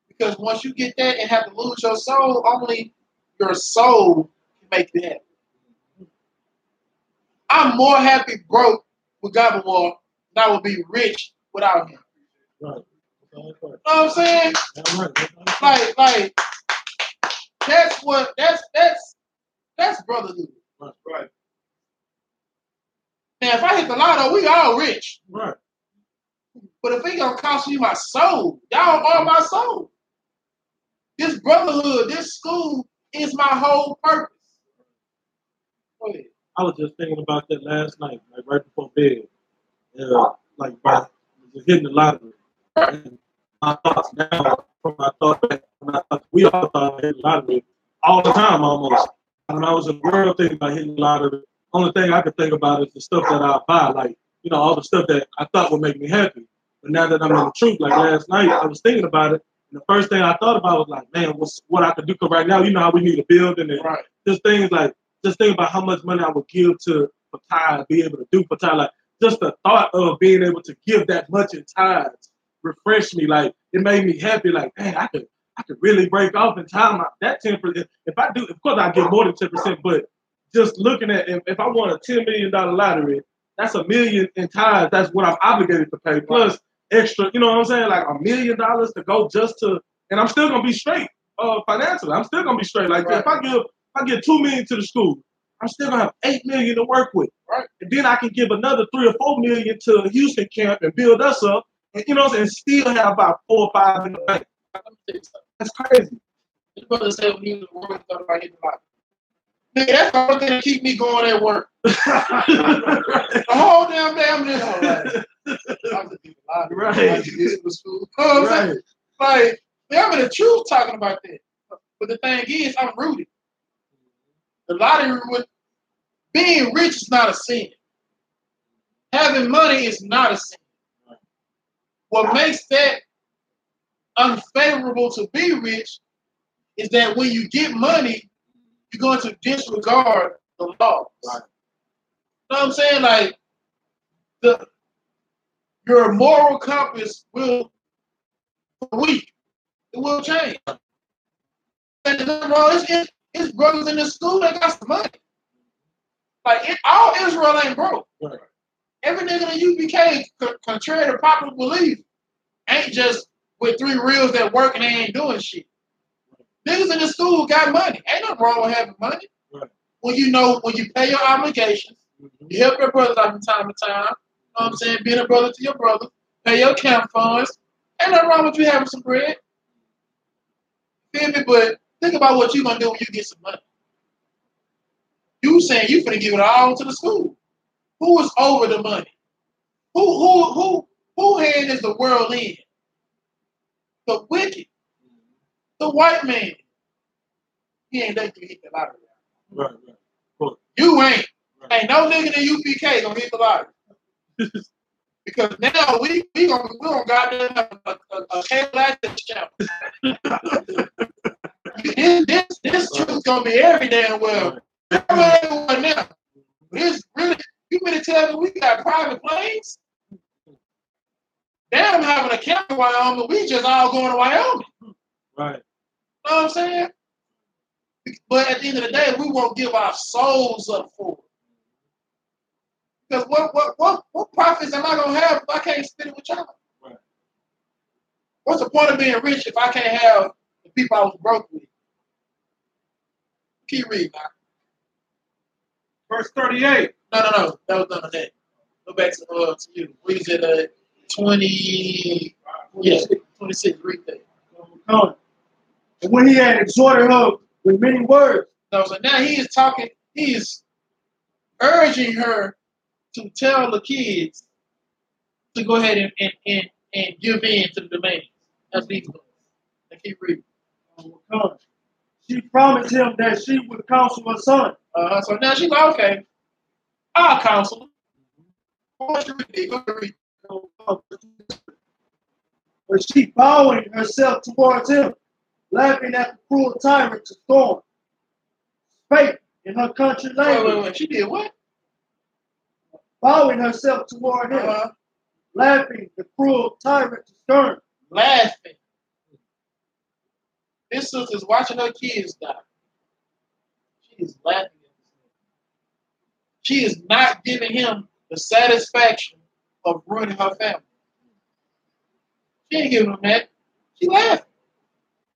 Because once you get that and have to lose your soul, only your soul can make you happy. I'm more happy broke with God more than I would be rich without him. Right. You know what I'm saying? Like that's brotherhood. Right. Now if I hit the lotto, we all rich. Right. But if it gonna cost me my soul, y'all are my soul. This brotherhood, this school is my whole purpose. Go ahead. I was just thinking about that last night, like right before bed. Like by just hitting the lottery. And my thoughts now from my thought back when I thought we all thought about hitting the lottery all the time almost. When I was in the world thinking about hitting the lottery, only thing I could think about is the stuff that I buy, like, you know, all the stuff that I thought would make me happy. But now that I'm in the truth, like last night, I was thinking about it, and the first thing I thought about was like, man, what I could do? Because right now, you know how we need a building and right. just things like, just think about how much money I would give for tithes, be able to do for tithes. Like, just the thought of being able to give that much in tithes refreshed me. Like, it made me happy. Like, man, I could really break off in time. That 10%. If I do, of course, I get more than 10%. But just looking at if I won a $10 million lottery, that's $1 million in tithes. That's what I'm obligated to pay. Plus extra, you know what I'm saying? Like $1 million to go just to, and I'm still gonna be straight financially. I'm still gonna be straight. Like if I give $2 million to the school, I'm still gonna have $8 million to work with. Right. And then I can give another $3 or $4 million to Houston camp and build us up. And you know what I'm saying? And still have about 4 or 5 in the bank. That's crazy. His brother said when he was worried about hitting the lottery. Nigga, that's the only thing that keep me going at work. The whole damn day I'm just I was hitting the lottery. Right. I used to get to school. You know what I'm saying? Like, I'm in the truth talking about that. But the thing is, I'm rooted. The lottery, being rich is not a sin. Having money is not a sin. What makes that unfavorable to be rich is that when you get money, you're going to disregard the laws. Right. You know what I'm saying? Like, your moral compass will weak. It will change. And it's brothers in the school that got some money. Like, all Israel ain't broke. Right. Every nigga in UPK, contrary to popular belief, ain't just with 3 reels that work and they ain't doing shit. Niggas in the school got money. Ain't nothing wrong with having money. Right. When you pay your obligations, you help your brothers out from time to time. You know what I'm saying? Being a brother to your brother, pay your camp funds. Ain't nothing wrong with you having some bread. Feel me? But think about what you're gonna do when you get some money. You saying you finna give it all to the school. Who is over the money? Who hand is the world in? The wicked. The white man. He ain't let you hit the lottery. Right. Cool. You ain't. Right. Ain't no nigga in UPK gonna hit the lottery. Because now we gonna goddamn have a Cadillac channel. This truth's gonna be every damn well. Everywhere now. This really, you mean to tell me we got private planes? Now I'm having a camp in Wyoming. We just all going to Wyoming. Right. You know what I'm saying? But at the end of the day, we won't give our souls up for it. Because what profits am I gonna have if I can't spend it with y'all? Right. What's the point of being rich if I can't have the people I was broke with? Keep reading now. Verse 38. No. That was none of that. Go back to you. Read it at 20. Yeah, 26. Read that. And when he had exhorted her with many words. So now he is talking. He is urging her to tell the kids to go ahead and give in to the demands. That's these ones. I keep reading. She promised him that she would counsel her son. So now she's like, okay, I'll counsel him. What you read? Go read. But she bowing herself towards him, laughing at the cruel tyrant to scorn, spake in her country language. Wait. She did what? Bowing herself toward him, laughing the cruel tyrant to scorn. Laughing. This sister's watching her kids die. She is laughing at this man. She is not giving him the satisfaction of ruining her family. She ain't giving him that. She laughing.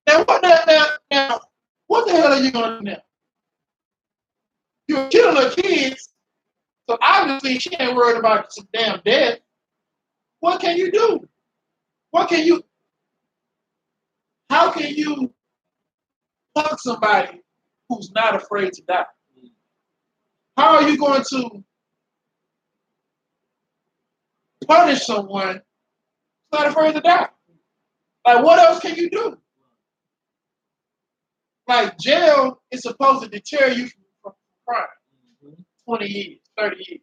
Now what what the hell are you gonna do now? You're killing her kids, so obviously she ain't worried about some damn death. What can you do? How can you punk somebody who's not afraid to die? How are you going to punish someone who's not afraid to die? Like, what else can you do? Like, jail is supposed to deter you from crime. 20 years, 30 years.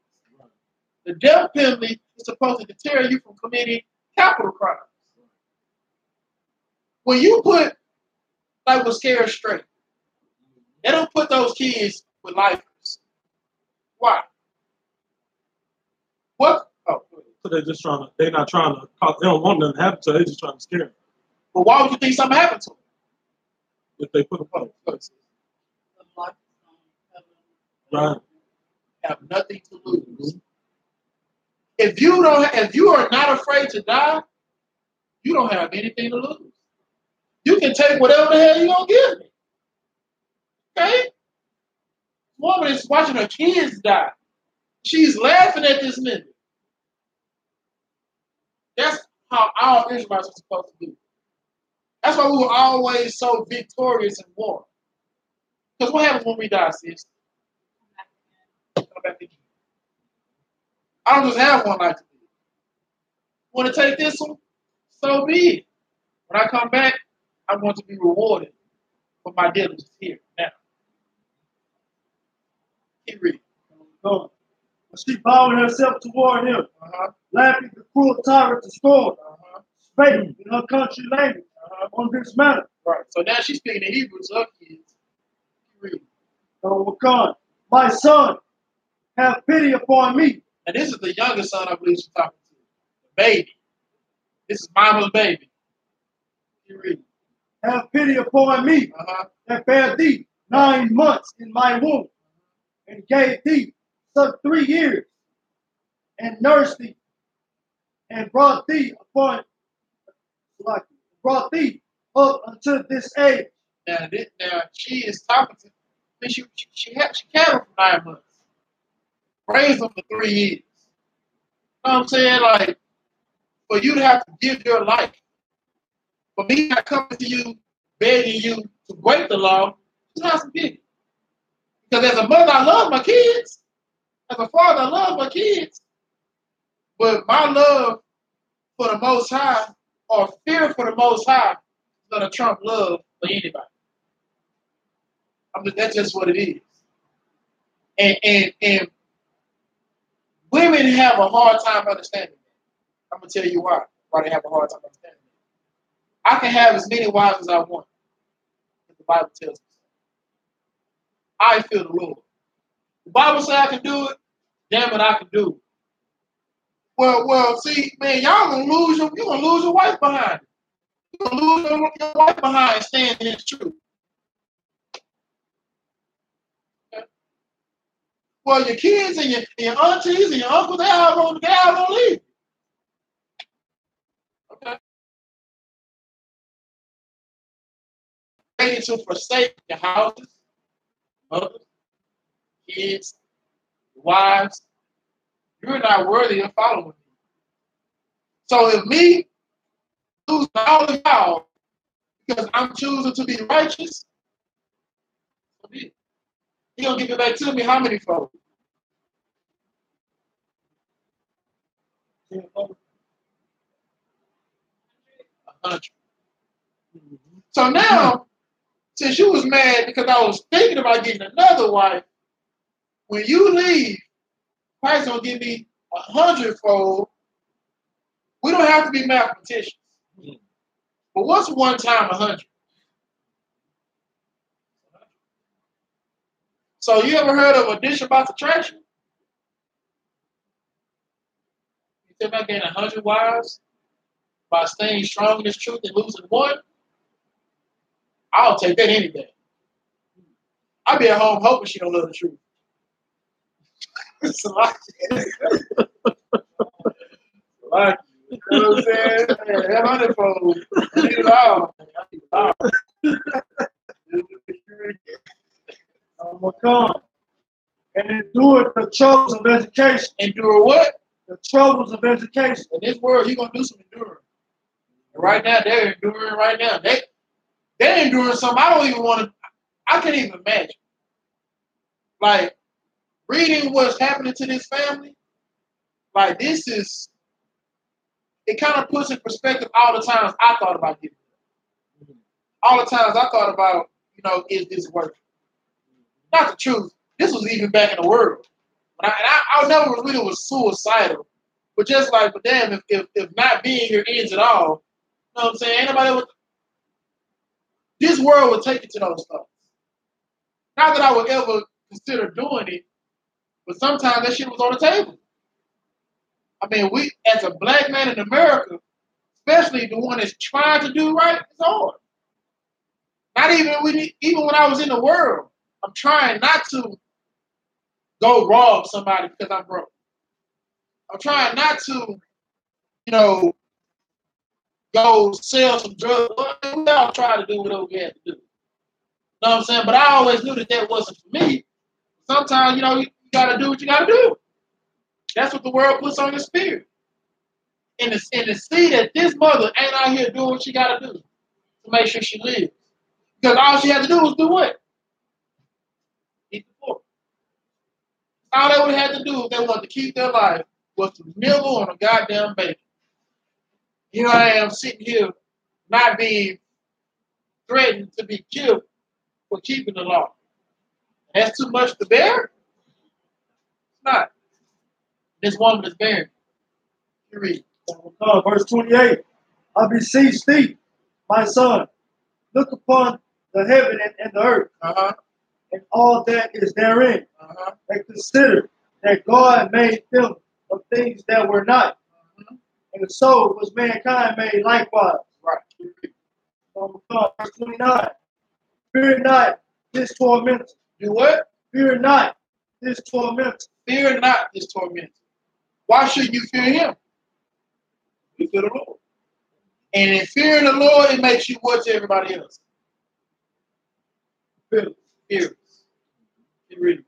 The death penalty is supposed to deter you from committing capital crimes. When you put, like, with Scare Straight, they don't put those kids with lifers. Why? What? Oh, So they're not trying to, they don't want nothing to happen, so they're just trying to scare them. But why would you think something happened to them? If they put them up. Right. Have nothing to lose. If you are not afraid to die, you don't have anything to lose. You can take whatever the hell you're gonna give me. Okay? Woman is watching her kids die. She's laughing at this nigga. That's how our Israelites are supposed to be. That's why we were always so victorious in war. Because what happens when we die, sis? Come back again. I don't just have one life to live. Want to take this one? So be it. When I come back, I'm going to be rewarded for my diligence here now. Keep reading. She bowed herself toward him, laughing the cruel tyrant to scorn, spake in her country language on this matter. Right. So now she's speaking in Hebrew to her kids. Keep reading. My son, have pity upon me. And this is the youngest son, I believe she's talking to. The baby. This is mama's baby. Keep reading. Have pity upon me that bare thee 9 months in my womb, and gave thee such 3 years, and nursed thee, and brought thee up unto this age. Now she is talking to. She carried him for 9 months, raised him for 3 years. You know what I'm saying? Like, for you to have to give your life, for me not coming to you, begging you to break the law, it's not some pity. Because as a mother, I love my kids. As a father, I love my kids. But my love for the Most High, or fear for the Most High, is going to trump love for anybody. That's just what it is. And women have a hard time understanding that. I'm going to tell you why they have a hard time understanding that. I can have as many wives as I want, as the Bible tells me. I feel the Lord. The Bible says I can do it, damn it, I can do it. Well, see, man, y'all you're gonna lose your wife behind it. You're gonna lose your wife behind standing in the truth. Okay? Well, your kids and your aunties and your uncles, they all gonna leave. Okay. Ready to forsake your houses, mothers, kids, wives, you're not worthy of following me. So if me losing all of y'all because I'm choosing to be righteous, he gonna give it back to me how many folks? 100. So now, since you was mad because I was thinking about getting another wife, when you leave, Christ gonna give me 100-fold. We don't have to be mathematicians. But what's 1 times 100? So you ever heard of addition by subtraction? You think about getting 100 wives by staying strong in this truth and losing 1? I'll take that any day. I'll be at home hoping she don't love the truth. It's a lot. Like, you know what I'm saying? That 100-fold. I need it all. I need it all. Come. And endure the troubles of education. Endure what? The troubles of education. In this world, you're going to do some enduring. And right now, they're enduring right now. They're enduring something I don't even want to, I can't even imagine. Like, reading what's happening to this family, like, this is, it kind of puts in perspective all the times I thought about giving up. All the times I thought about, you know, is this working? Not the truth. This was even back in the world. I never really was suicidal. But just like, but damn, if not being here ends at all, you know what I'm saying? Anybody would, this world would take you to those thoughts. Not that I would ever consider doing it, but sometimes that shit was on the table. I mean, we, as a black man in America, especially the one that's trying to do right, it's hard. Not even when I was in the world, I'm trying not to go rob somebody because I'm broke. I'm trying not to, you know, go sell some drugs. We all try to do whatever we had to do. You know what I'm saying? But I always knew that that wasn't for me. Sometimes, you know, you got to do what you got to do. That's what the world puts on your spirit. And to see that this mother ain't out here doing what she got to do to make sure she lives. Because all she had to do was do what? Eat the pork. All they would have had to do if they wanted to keep their life was to nibble on a goddamn bacon. Here I am sitting here not being threatened to be killed for keeping the law. That's too much to bear? It's not. This woman is bearing. You read. Verse 28. I beseech thee, my son, look upon the heaven and the earth, and all that is therein, and consider that God made them of things that were not, and so was mankind made likewise. Right. Verse 29. Fear not this tormentor. Do what? Fear not this tormentor. Fear not this tormentor. Why should you fear him? You fear the Lord. And in fearing the Lord, it makes you what to everybody else? Fearless. You read.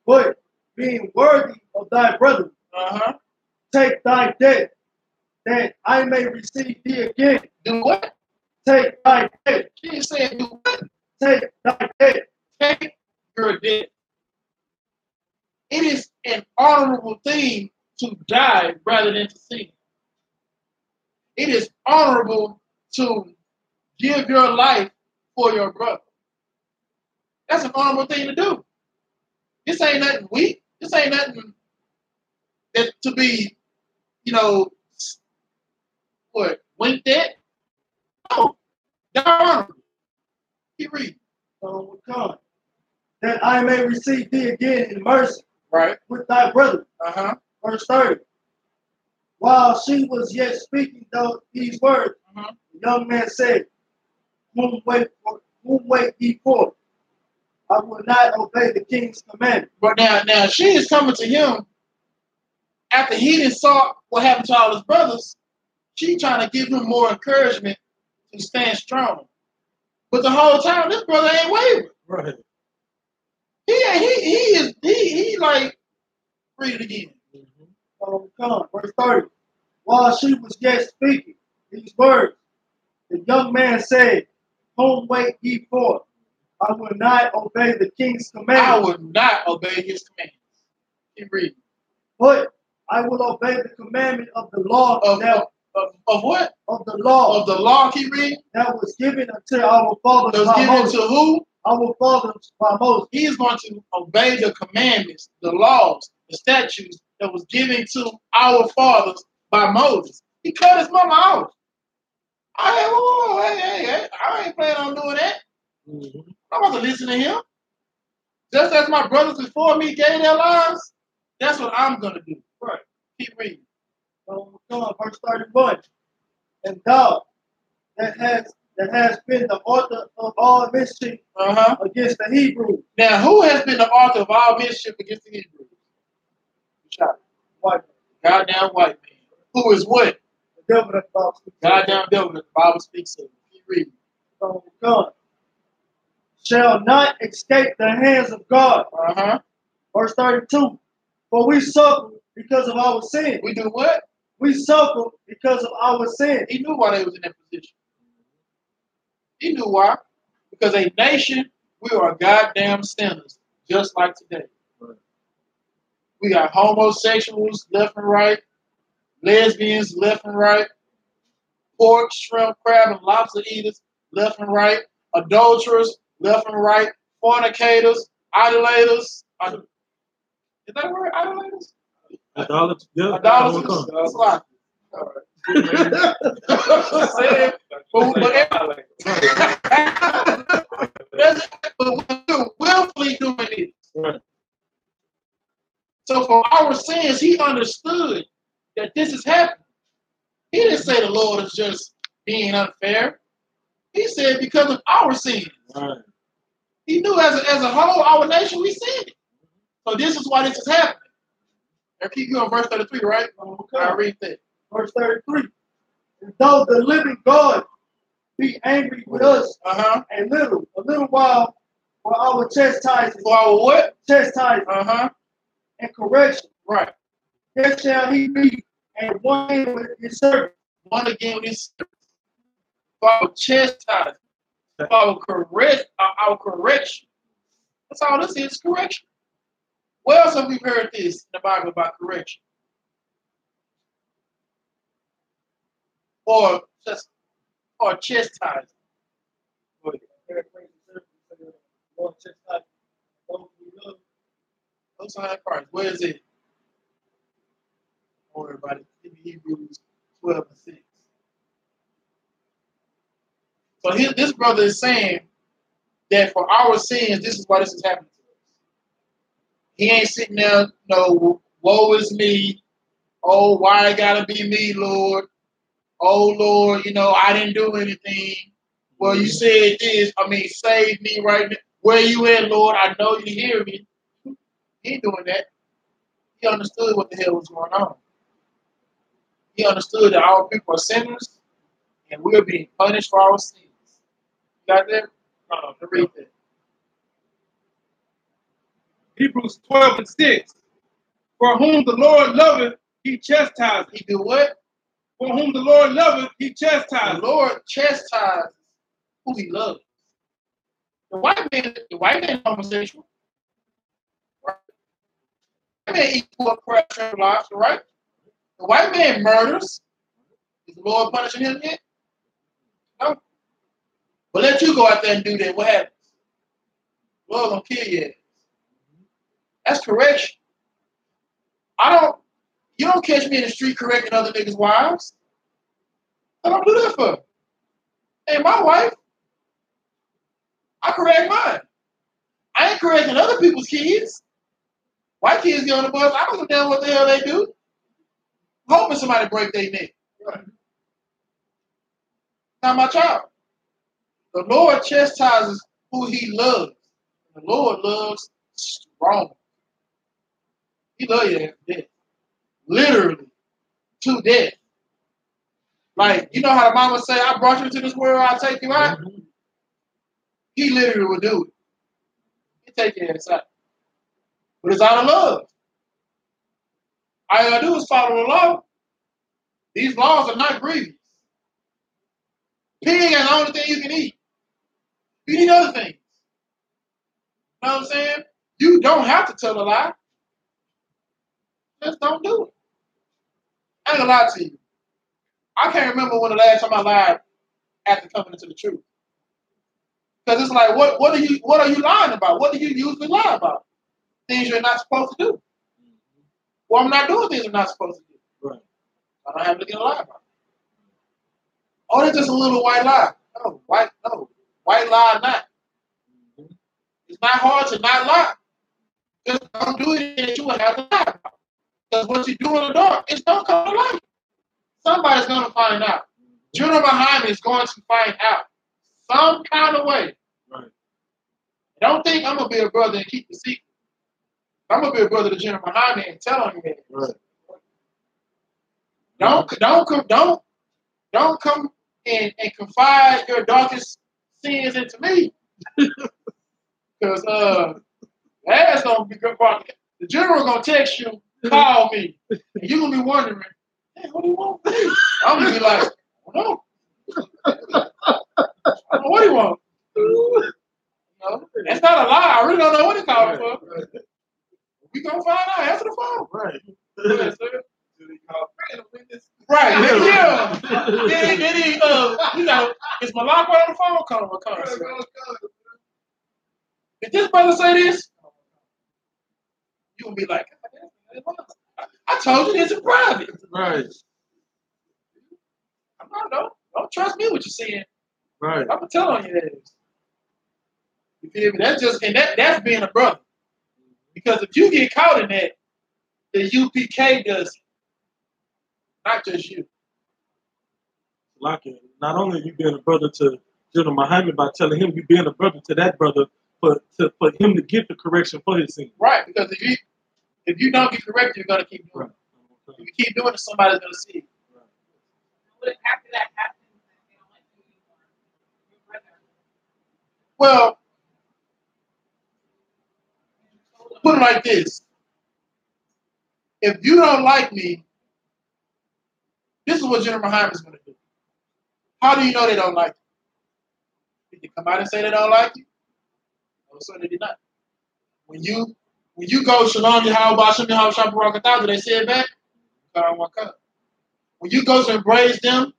But being worthy of thy brother, take thy debt, that I may receive thee again. Do what? Take thy debt. She said, do what? Take thy debt. Take your debt. It is an honorable thing to die rather than to sin. It is honorable to give your life for your brother. That's an honorable thing to do. This ain't nothing weak. This ain't nothing that to be, you know, what, winked at? No. They're honorable. Keep reading. That I may receive thee again in mercy. Right. With thy brother. Verse 30. While she was yet speaking these words, the young man said, Whom wait ye for? I will not obey the king's commandment. But now she is coming to him after he didn't saw what happened to all his brothers. She trying to give him more encouragement to stand strong. But the whole time, this brother ain't wavering. Right. He like, Read it again. So come, verse 30. While she was yet speaking these words, the young man said, whom wait ye for? I will not obey the king's I command, would not obey his commands. Keep reading. but I will obey the commandment of the law Of what? of the law Of the law, keep reading. that was given unto our fathers That was by given Moses. to who? Our fathers by Moses. He is going to obey the commandments, the laws, the statutes that was given to our fathers by Moses. He cut his mama out. I ain't planning on doing that. I'm about to listen to him. Just as my brothers before me gave their lives, that's what I'm going to do. Right. Keep reading. So come on, verse 31. And thou that has been the author of all mischief against the Hebrews. Now, who has been the author of all mischief against the Hebrews? White man. Goddamn white man. Who is what? The devil that the Bible speaks of. Goddamn devil that the Bible speaks of. Keep reading. So come. Shall not escape the hands of God. Verse 32. For we suffer because of our sin. We do what? We suffer because of our sin. He knew why they was in that position. He knew why. Because a nation, we are goddamn sinners, just like today. We got homosexuals left and right, lesbians left and right, pork, shrimp, crab, and lobster eaters left and right, adulterers left and right, fornicators, idolaters. Is that a word? Idolaters? Idolaters. Yeah. Idolaters. That's right. All right. But we're willfully doing this. Right. So for our sins, he understood that this is happening. He didn't say the Lord is just being unfair. He said because of our sins. Right. He knew as a whole, our nation, we sinned. So this is why this is happening. Now keep going, verse 33, right? Okay. I read that. Verse 33. And though the living God be angry with us a little while for our chastisement. For our what? Chastisement. And correction. Right. Yet shall he be and one again with his servant. One again with his servant. For our chastisement. For our correction. That's all this is, correction. Where else have we heard this in the Bible about correction? Or chastisement. Those are that part. Where is it? Don't worry about it. In Hebrews 12 and 6. So this brother is saying that for our sins, this is why this is happening to us. He ain't sitting there, no, woe is me. Oh, why it gotta be me, Lord? Oh, Lord, I didn't do anything. Well, you said this. Save me right now. Where you at, Lord? I know you hear me. He ain't doing that. He understood what the hell was going on. He understood that our people are sinners and we're being punished for our sins. You got that? Read that. Hebrews 12 and 6. For whom the Lord loveth, he chastises. He do what? For whom the Lord loveth, he chastises. The Lord chastises who he loves. The white man homosexual. Right? The white man eats pork, crab, shrimp, lobster, right? The white man murders. Is the Lord punishing him yet? No. But let you go out there and do that. What happens? The Lord gonna kill you. That's correction. You don't catch me in the street correcting other niggas' wives. I don't do that for. Hey, my wife. I correct mine. I ain't correcting other people's kids. White kids get on the bus. I don't give a damn what the hell they do. I'm hoping somebody break their neck. Right. Not my child. The Lord chastises who he loves. The Lord loves strong. He loves you to death. Literally to death. Like, you know how the mama say, I brought you into this world, I'll take you out? He literally would do it. He'll take your ass out. But it's out of love. All you gotta do is follow the law. These laws are not grievous. Pig ain't the only thing you can eat. You need other things. You know what I'm saying? You don't have to tell a lie. Just don't do it. I ain't gonna lie to you. I can't remember when the last time I lied after coming into the truth. Because it's like, what are you lying about? What do you usually lie about? Things you're not supposed to do. Well, I'm not doing things I'm not supposed to do. Right. I don't have anything to lie about. Oh, that's just a little white lie. No, white lie not. It's not hard to not lie. Just don't do it that you would have to lie about. Because what you do in the dark, it's going to come to light. Somebody's going to find out. General Muhammad is going to find out some kind of way. Right. Don't think I'm going to be a brother and keep the secret. I'm going to be a brother to General Muhammad and tell him that. Right. Don't come and confide your darkest sins into me. Because that's going to be good. The general going to text you, call me, and you're going to be wondering, hey, what do you want from me? I'm going to be like, I don't know. I don't know what he wants. You know, that's not a lie. I really don't know what he called for. Right. We going to find out. Answer the phone. Right. Yes, sir. Right, yeah. Then you know, is Malak on the phone? Come on. Did this brother say this? You gonna be like, I told you this is private. Right. I'm not, don't trust me what you're saying. Right. I'm gonna tell on you that. You feel me? That's just that's being a brother. Because if you get caught in that, the UPK does it. Not just you. Like it. Not only you being a brother to General Muhammad by telling him you being a brother to that brother for him to get the correction for his sin. Right, because if you don't get corrected, you're gonna keep doing it. Right. If you keep doing it, somebody's gonna see it. Right. What if after that happens and they don't like you anymore? Your brother. Well, put it like this. If you don't like me, this is what General Muhammad is going to do. How do you know they don't like you? Did they come out and say they don't like you? No, sir, they did not. When you go, Shalom, Yahweh, Shem, Yahweh, Shem, Barakatah, do they say it back? When you go to embrace them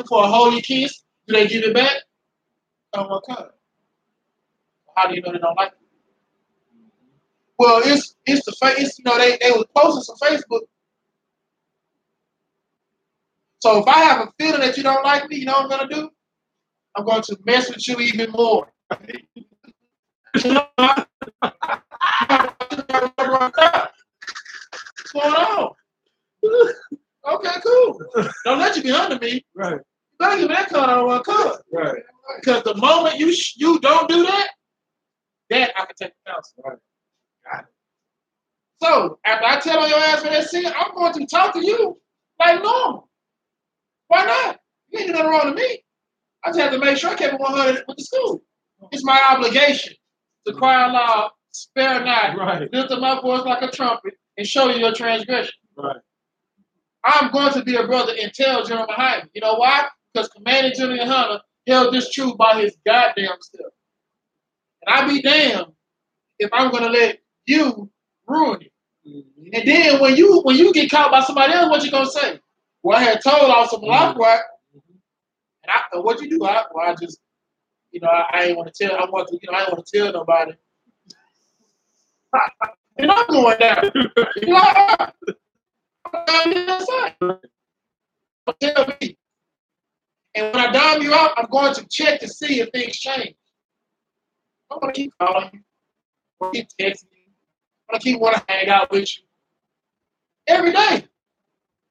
for a holy kiss, do they give it back? How do you know they don't like you? Well, it's they were posting some Facebook. So if I have a feeling that you don't like me, you know what I'm gonna do? I'm going to mess with you even more. What's going on? Okay, cool. Don't let you be under me. Right. You better give me that cut on one cut. Right. Because the moment you don't do that, then I can take the counsel. Right. Got it. So after I tell on your ass for that sin, I'm going to talk to you like normal. Why not? You ain't do nothing wrong to me. I just have to make sure I kept it 100 with the school. It's my obligation to cry aloud, spare not, right. Lift up my voice like a trumpet, and show you your transgression. Right. I'm going to be a brother and tell General Muhammad. You know why? Because Commander General YAHANNA held this truth by his goddamn self. And I be damned if I'm going to let you ruin it. Mm-hmm. And then when you get caught by somebody else, what you going to say? Well, I had told Officer Malak, right? And what you do? I just, I ain't want to tell. I want to, I ain't want to tell nobody. And I'm going down. Tell me. And when I dime you out, I'm going to check to see if things change. I'm going to keep calling you. I'm going to keep texting you. I'm going to keep wanting to hang out with you. Every day.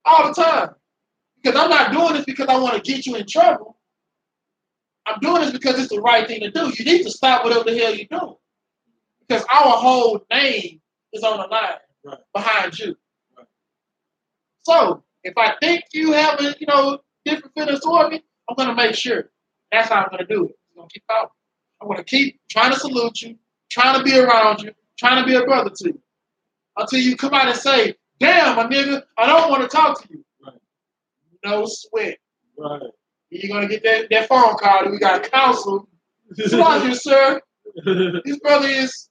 All the time. Because I'm not doing this because I want to get you in trouble. I'm doing this because it's the right thing to do. You need to stop whatever the hell you're doing. Because our whole name is on the line behind you. Right. So, if I think you have a, different feelings toward me, I'm going to make sure. That's how I'm going to do it. I'm going to keep talking. I'm going to keep trying to salute you, trying to be around you, trying to be a brother to you. Until you come out and say, Damn, my nigga, I don't want to talk to you. Right. No sweat. Right. You're going to get that phone call. We got counsel. Slaughtered, sir. This brother is.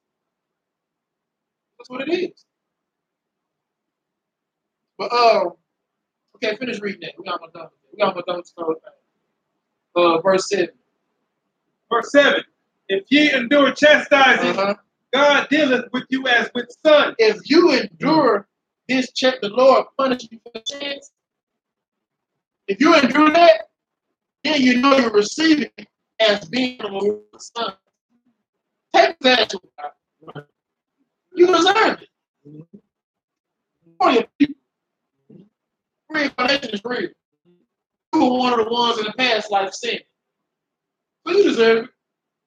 That's what it is. But, okay, finish reading that. We almost done. Verse 7. Verse 7. If ye endure chastising, God dealeth with you as with sons. If you endure this check, the Lord punish you for sins. If you endure that, then you know you're receiving it as being a son. Take that. You deserve it. For your people. Reincarnation is real. You were one of the ones in the past life sin. So you deserve it.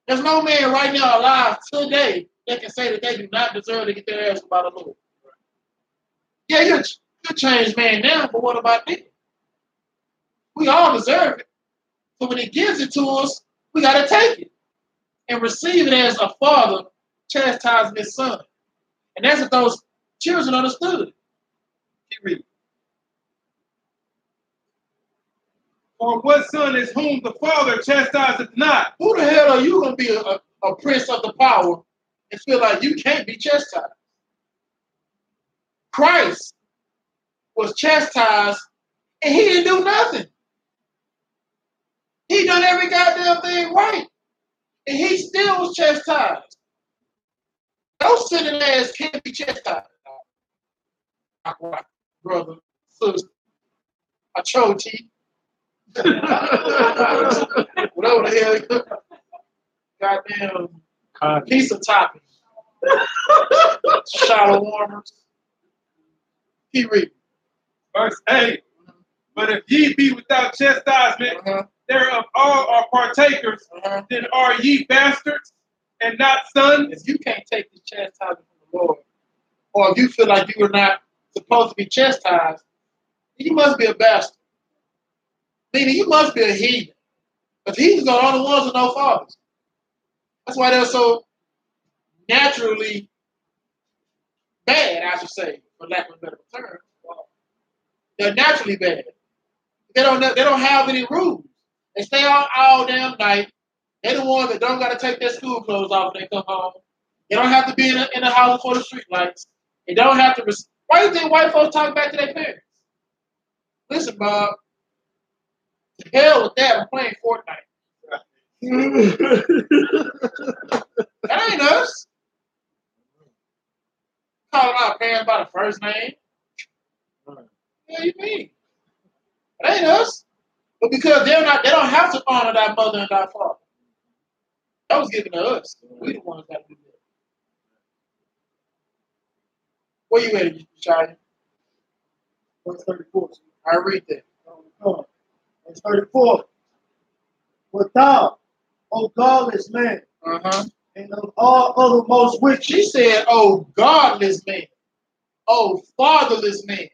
There's no man right now alive today that can say that they do not deserve to get their ass by the Lord. Yeah, you're a changed man now, but what about them? We all deserve it. So when he gives it to us, we got to take it and receive it as a father chastising his son. And that's what those children understood. Keep reading. Or what son is whom the father chastiseth not? Who the hell are you going to be a prince of the power and feel like you can't be chastised? Christ was chastised and he didn't do nothing. He done every goddamn thing right. And he still was chastised. Those sinning ass can't be chastised. Brother, sister, I chose you. Whatever the hell. Goddamn pizza topping. Shower warmers. Keep reading. Verse 8. But if ye be without chastisement, thereof all are partakers, then are ye bastards and not sons? If you can't take the chastisement from the Lord, or if you feel like you are not supposed to be chastised, you must be a bastard. Meaning you must be a heathen. Because heathens are all the ones with no fathers. That's why they're so naturally bad, I should say, for lack of a better term. They're naturally bad. They don't have any rules. They stay out all damn night. They're the ones that don't got to take their school clothes off when they come home. They don't have to be in the house before the street lights. They don't have to. Why do you think white folks talk back to their parents? Listen, Bob. To hell with that. I'm playing Fortnite. That ain't us. Calling our parents by the first name. What do you mean? That ain't us. But because they don't have to honor thy mother and thy father. That was given to us. We the ones that do that. Where you at, Shia? Verse 34. I read that. Verse 34. But thou, O godless man, and of all other most wicked. She said, oh godless man. Oh fatherless man.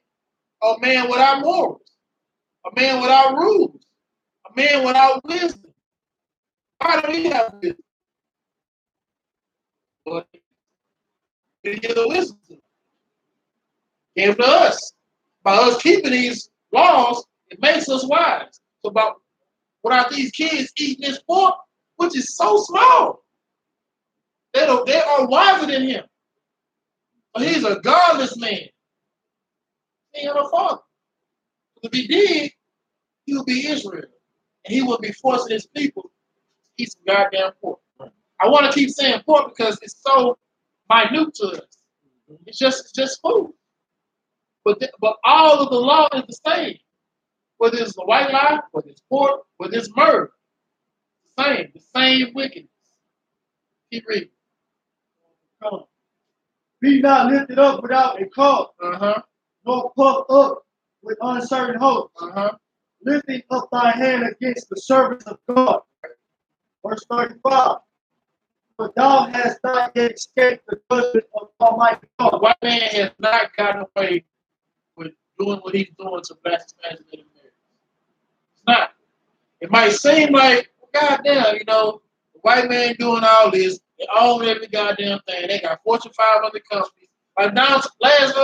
A man without morals. A man without rules. A man without wisdom. Why do we have wisdom? But we give the wisdom to. Gave to us. By us keeping these laws, it makes us wise. So without these kids eating this pork, which is so small, they are wiser than him. But he's a godless man. He ain't a father. If he did, he would be Israel. And he would be forcing his people to eat some goddamn pork. I want to keep saying pork because it's so minute to us. It's just food. But all of the law is the same. Whether it's the white lie, whether it's pork, whether it's murder. The same wickedness. Keep reading. Come. Be not lifted up without a cause, nor puffed up with uncertain hopes, lifting up thy hand against the servants of God. Verse 35. But thou hast not yet escaped the judgment of Almighty God. The white man has not gotten away with doing what he's doing to bless his imaginative marriage. It's not. It might seem like, goddamn, the white man doing all this, they own every goddamn thing. They got Fortune 500 companies. Like now, last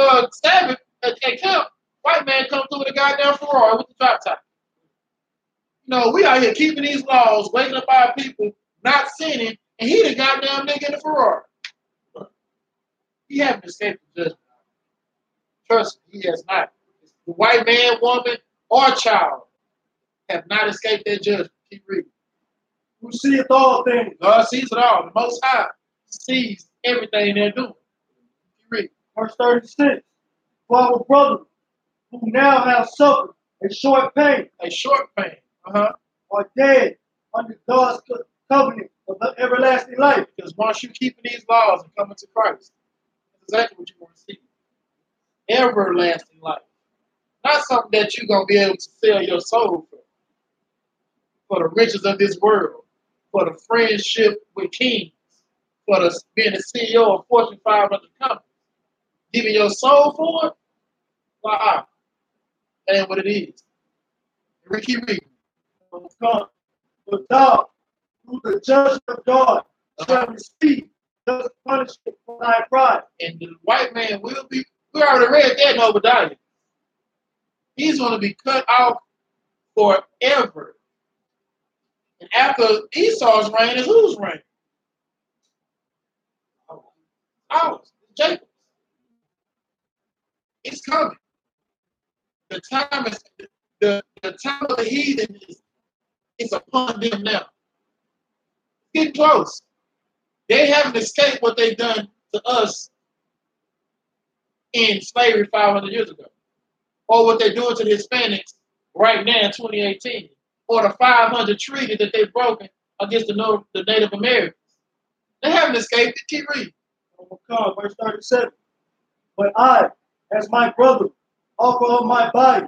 Sabbath, at camp, white man come through with a goddamn Ferrari with the drop top. You know, we out here keeping these laws, waking up our people, not sinning, and he the goddamn nigga in the Ferrari. He haven't escaped the judgment. Trust me, he has not. The white man, woman, or child have not escaped that judgment. Keep reading. Who seeth all things. God sees it all. The Most High sees everything they're doing. Keep reading. Verse 36. For our brothers who now have suffered a short pain A short pain. are dead under God's covenant of the everlasting life. Because once you keeping these laws and coming to Christ, that's exactly what you want to see. Everlasting life. Not something that you're going to be able to sell your soul for the riches of this world, for the friendship with kings, for the being the CEO of Fortune 500 companies. Giving your soul for it? That ain't what it is. We keep reading. But thou, through the judgment of God, shall receive just punishment for thy pride. And the white man will be, we already read that in Obadiah. He's going to be cut off forever. And after Esau's reign is whose reign? Ours. Jacob's. It's coming. The time is the time of the heathen is upon them now. Get close. They haven't escaped what they've done to us in slavery 500 years ago, or what they're doing to the Hispanics right now in 2018, or the 500 treaty that they've broken against the Native Americans. They haven't escaped it. Keep reading. Verse 37. But I, as my brother, offer up my body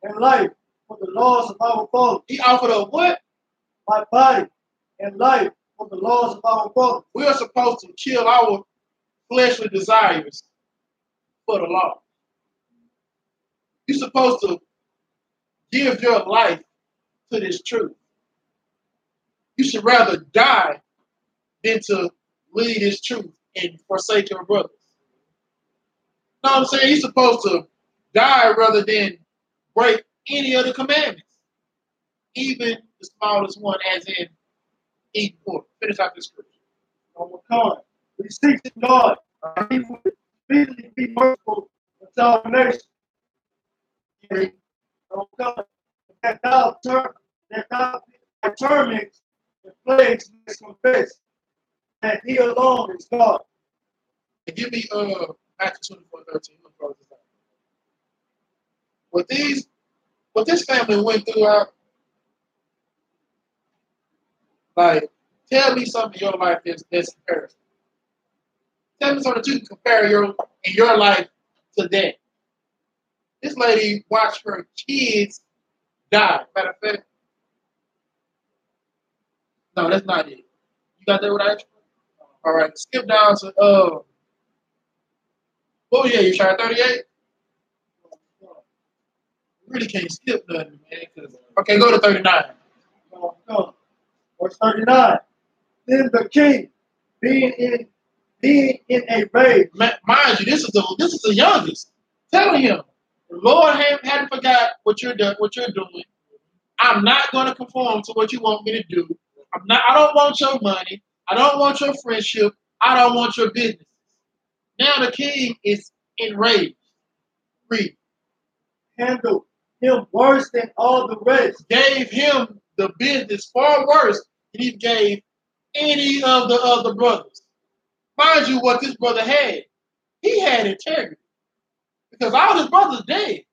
and life for the laws of our fathers. He offered up what? My body and life for the laws of our fathers. We are supposed to kill our fleshly desires for the law. You're supposed to give your life to this truth. You should rather die than to lead this truth and forsake your brothers. You know what I'm saying? You're supposed to die rather than break any of the commandments, even the smallest one, as in eating pork. Finish out this scripture. We seek to God, and He will speedily be merciful to our nation. That thou torments the plagues must confess that He alone is God. And give me Matthew 24:13. What this family went through, like, tell me something in your life that's comparison. Tell me something that you can compare in your life to that. This lady watched her kids die. Matter of fact, no, that's not it. You got that what I asked you? All right, skip down to what was you trying 38? You really can't skip nothing, man. Okay, go to 39. Verse 39. Then the king, being in a rage. Mind you, this is the youngest. Telling him, the Lord hadn't forgot what you're doing. I'm not going to conform to what you want me to do. I don't want your money. I don't want your friendship. I don't want your business. Now the king is enraged. Read. Handled him worse than all the rest. Gave him the business far worse than he gave any of the other brothers. Mind you, what this brother had, he had integrity. Because all his brothers dead.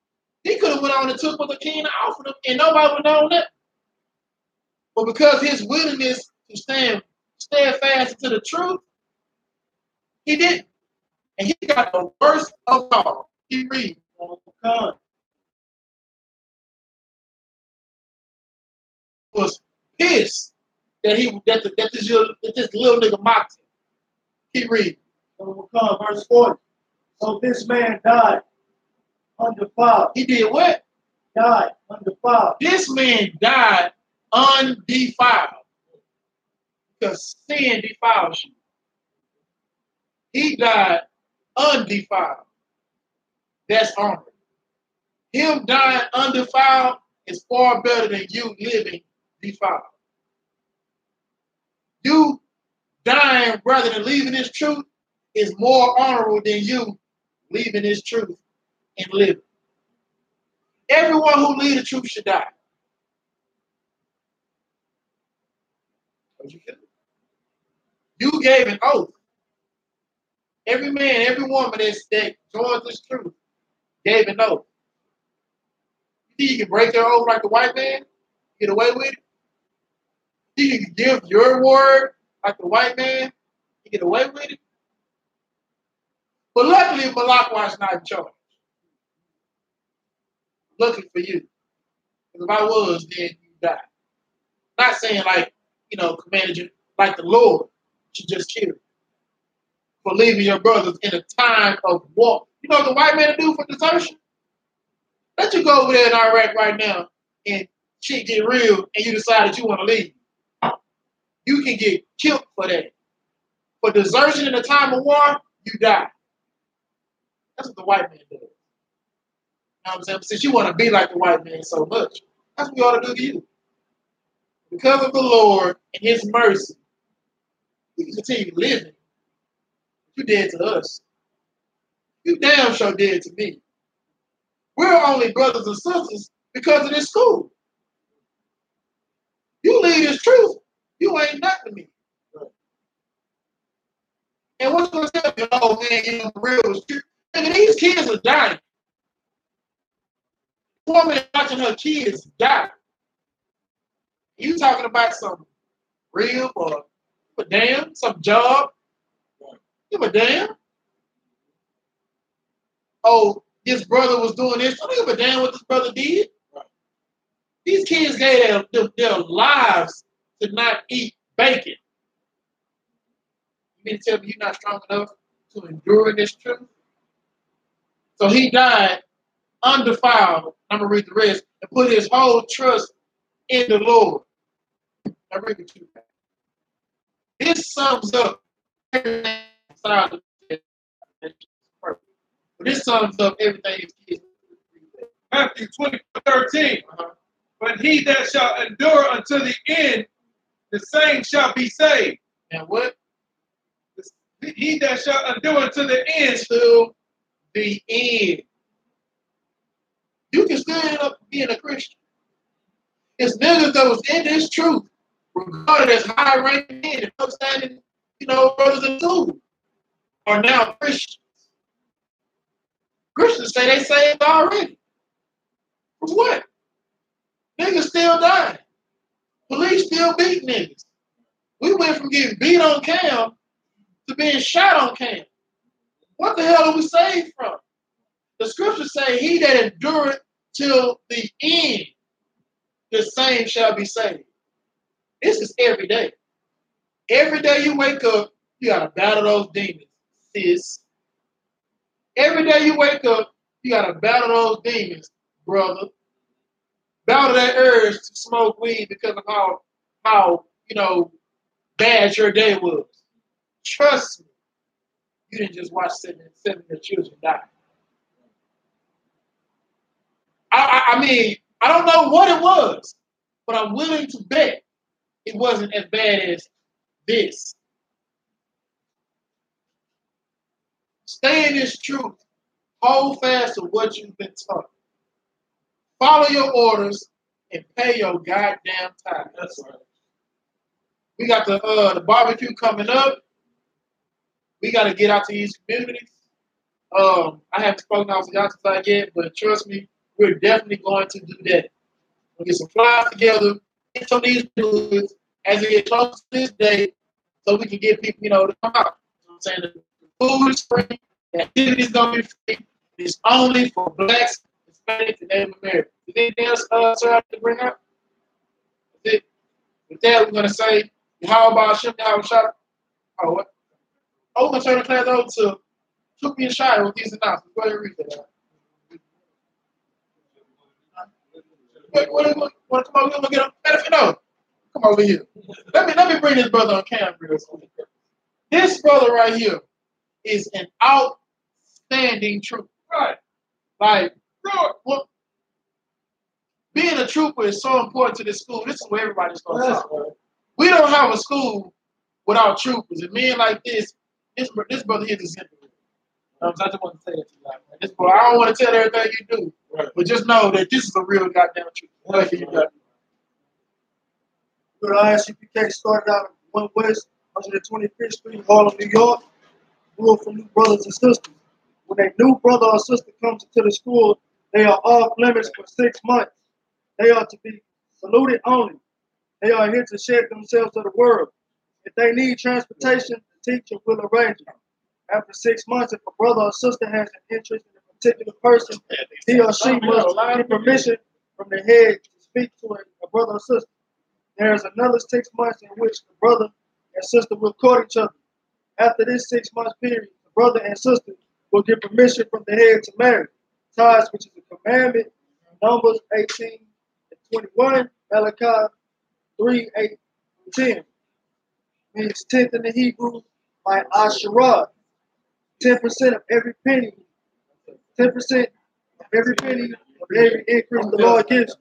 He could have went on and took what the king offered him, and nobody would have known that. But because his willingness to stand steadfast to the truth, he didn't. And he got the worst of all. He read. Was pissed that this little nigga mocked him. Keep reading. Verse 40. So this man died undefiled. He did what? Died undefiled. This man died undefiled. Because sin defiles you. He died undefiled. That's honorable. Him dying undefiled is far better than you living defiled. You dying rather than leaving this truth is more honorable than you leaving this truth and living. Everyone who leaves the truth should die. You gave an oath. Every man, every woman that joins this truth gave an oath. You think you can break their oath like the white man? Get away with it? You can give your word like the white man? You get away with it? But luckily, Malakwa's not in charge. Looking for you. Because if I was, then you die. Not saying like, commanded you, like the Lord should just kill you for leaving your brothers in a time of war. You know what the white man do for desertion? Let you go over there in Iraq right now and shit get real and you decide that you want to leave. You can get killed for that. For desertion in a time of war, you die. That's what the white man does. You know what I'm saying? Since you want to be like the white man so much, that's what we ought to do to you. Because of the Lord and his mercy, we can continue living. You dead to us. You damn sure dead to me. We're only brothers and sisters because of this school. You leave this truth, you ain't nothing to me. And what's going to tell you, oh man, the real is true. And these kids are dying. The woman is watching her kids die. You talking about some real or give a damn, some job? Give a damn. Oh, this brother was doing this. I don't give a damn what this brother did. These kids gave their lives to not eat bacon. You mean to tell me you're not strong enough to endure this truth? So he died undefiled. I'm going to read the rest. And put his whole trust in the Lord. I read it to you. This sums up everything inside of this. But this sums up everything his kids do. Matthew 20:13. But he that shall endure unto the end, the same shall be saved. And what? He that shall endure unto the end. Till the end. You can still end up being a Christian. It's niggas that was in this truth, regarded as high ranking men and upstanding, brothers and sisters, are now Christians. Christians say they saved already. For what? Niggas still dying. Police still beat niggas. We went from getting beat on cam to being shot on cam. What the hell are we saved from? The scriptures say, he that endureth till the end, the same shall be saved. This is every day. Every day you wake up, you got to battle those demons, sis. Every day you wake up, you got to battle those demons, brother. Battle that urge to smoke weed because of how bad your day was. Trust me, you didn't just watch seven of your children die. I mean, I don't know what it was, but I'm willing to bet it wasn't as bad as this. Stay in this truth. Hold fast to what you've been taught. Follow your orders and pay your goddamn tithe. That's right. We got the barbecue coming up. We got to get out to these communities. I haven't spoken out to y'all tonight yet, but trust me, we're definitely going to do that. We'll get some flyers together, get some of these neighborhoods as we get close to this day, so we can get people, to come out. You know what I'm saying? The food is free, the activity is going to be free. It's only for blacks, Hispanics, and Native Americans. Is there anything else, sir, I can bring up? That's it. With that, we're going to say, how about Ship Down Shop? Oh, what? Oh, we're going to turn the class over to Tupi and Shire with these announcements. Go ahead and read that out. What, come on, we're going to get up. No, come over here. Let me bring this brother on camera real quick. This brother right here is an outstanding truth. Right. Like, well, being a trooper is so important to this school. This is where everybody's going to talk. We don't have a school without troopers. And men like this brother here is simple. I just want to say that to you. Like, this boy, I don't want to tell everything you do, but just know that this is a real goddamn trooper. You got The I.S.U.P.K started out in 1 West, 125th Street, Harlem, New York. Grew from new brothers and sisters. When a new brother or sister comes into the school, they are off limits for 6 months. They are to be saluted only. They are here to shed themselves to the world. If they need transportation, the teacher will arrange it. After 6 months, if a brother or sister has an interest in a particular person, he or she must get permission from the head to speak to a brother or sister. There is another 6 months in which the brother and sister will court each other. After this 6 month period, the brother and sister will get permission from the head to marry. Ties, which is a commandment, Numbers 18 and 21, Malachi 3, 8 and 10. Means 10th in the Hebrew, by Asherah. 10% of every penny. 10% of every penny of every increase the Lord gives you.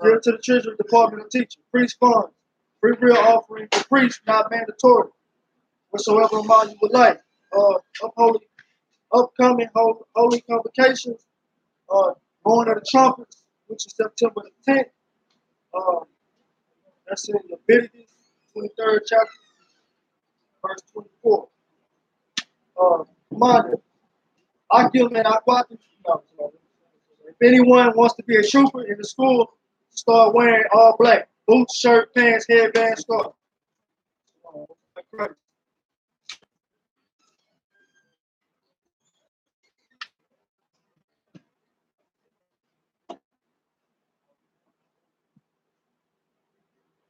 Give to the Treasury Department of Teaching. Priest funds. Free will offering for priests, not mandatory. Whatsoever amount you would like. Upcoming holy convocations. Blowing of the trumpets, which is September the 10th. That's in Leviticus 23rd chapter, verse 24. Reminder. If anyone wants to be a trooper in the school, start wearing all black. Boots, shirt, pants, headband, scarf.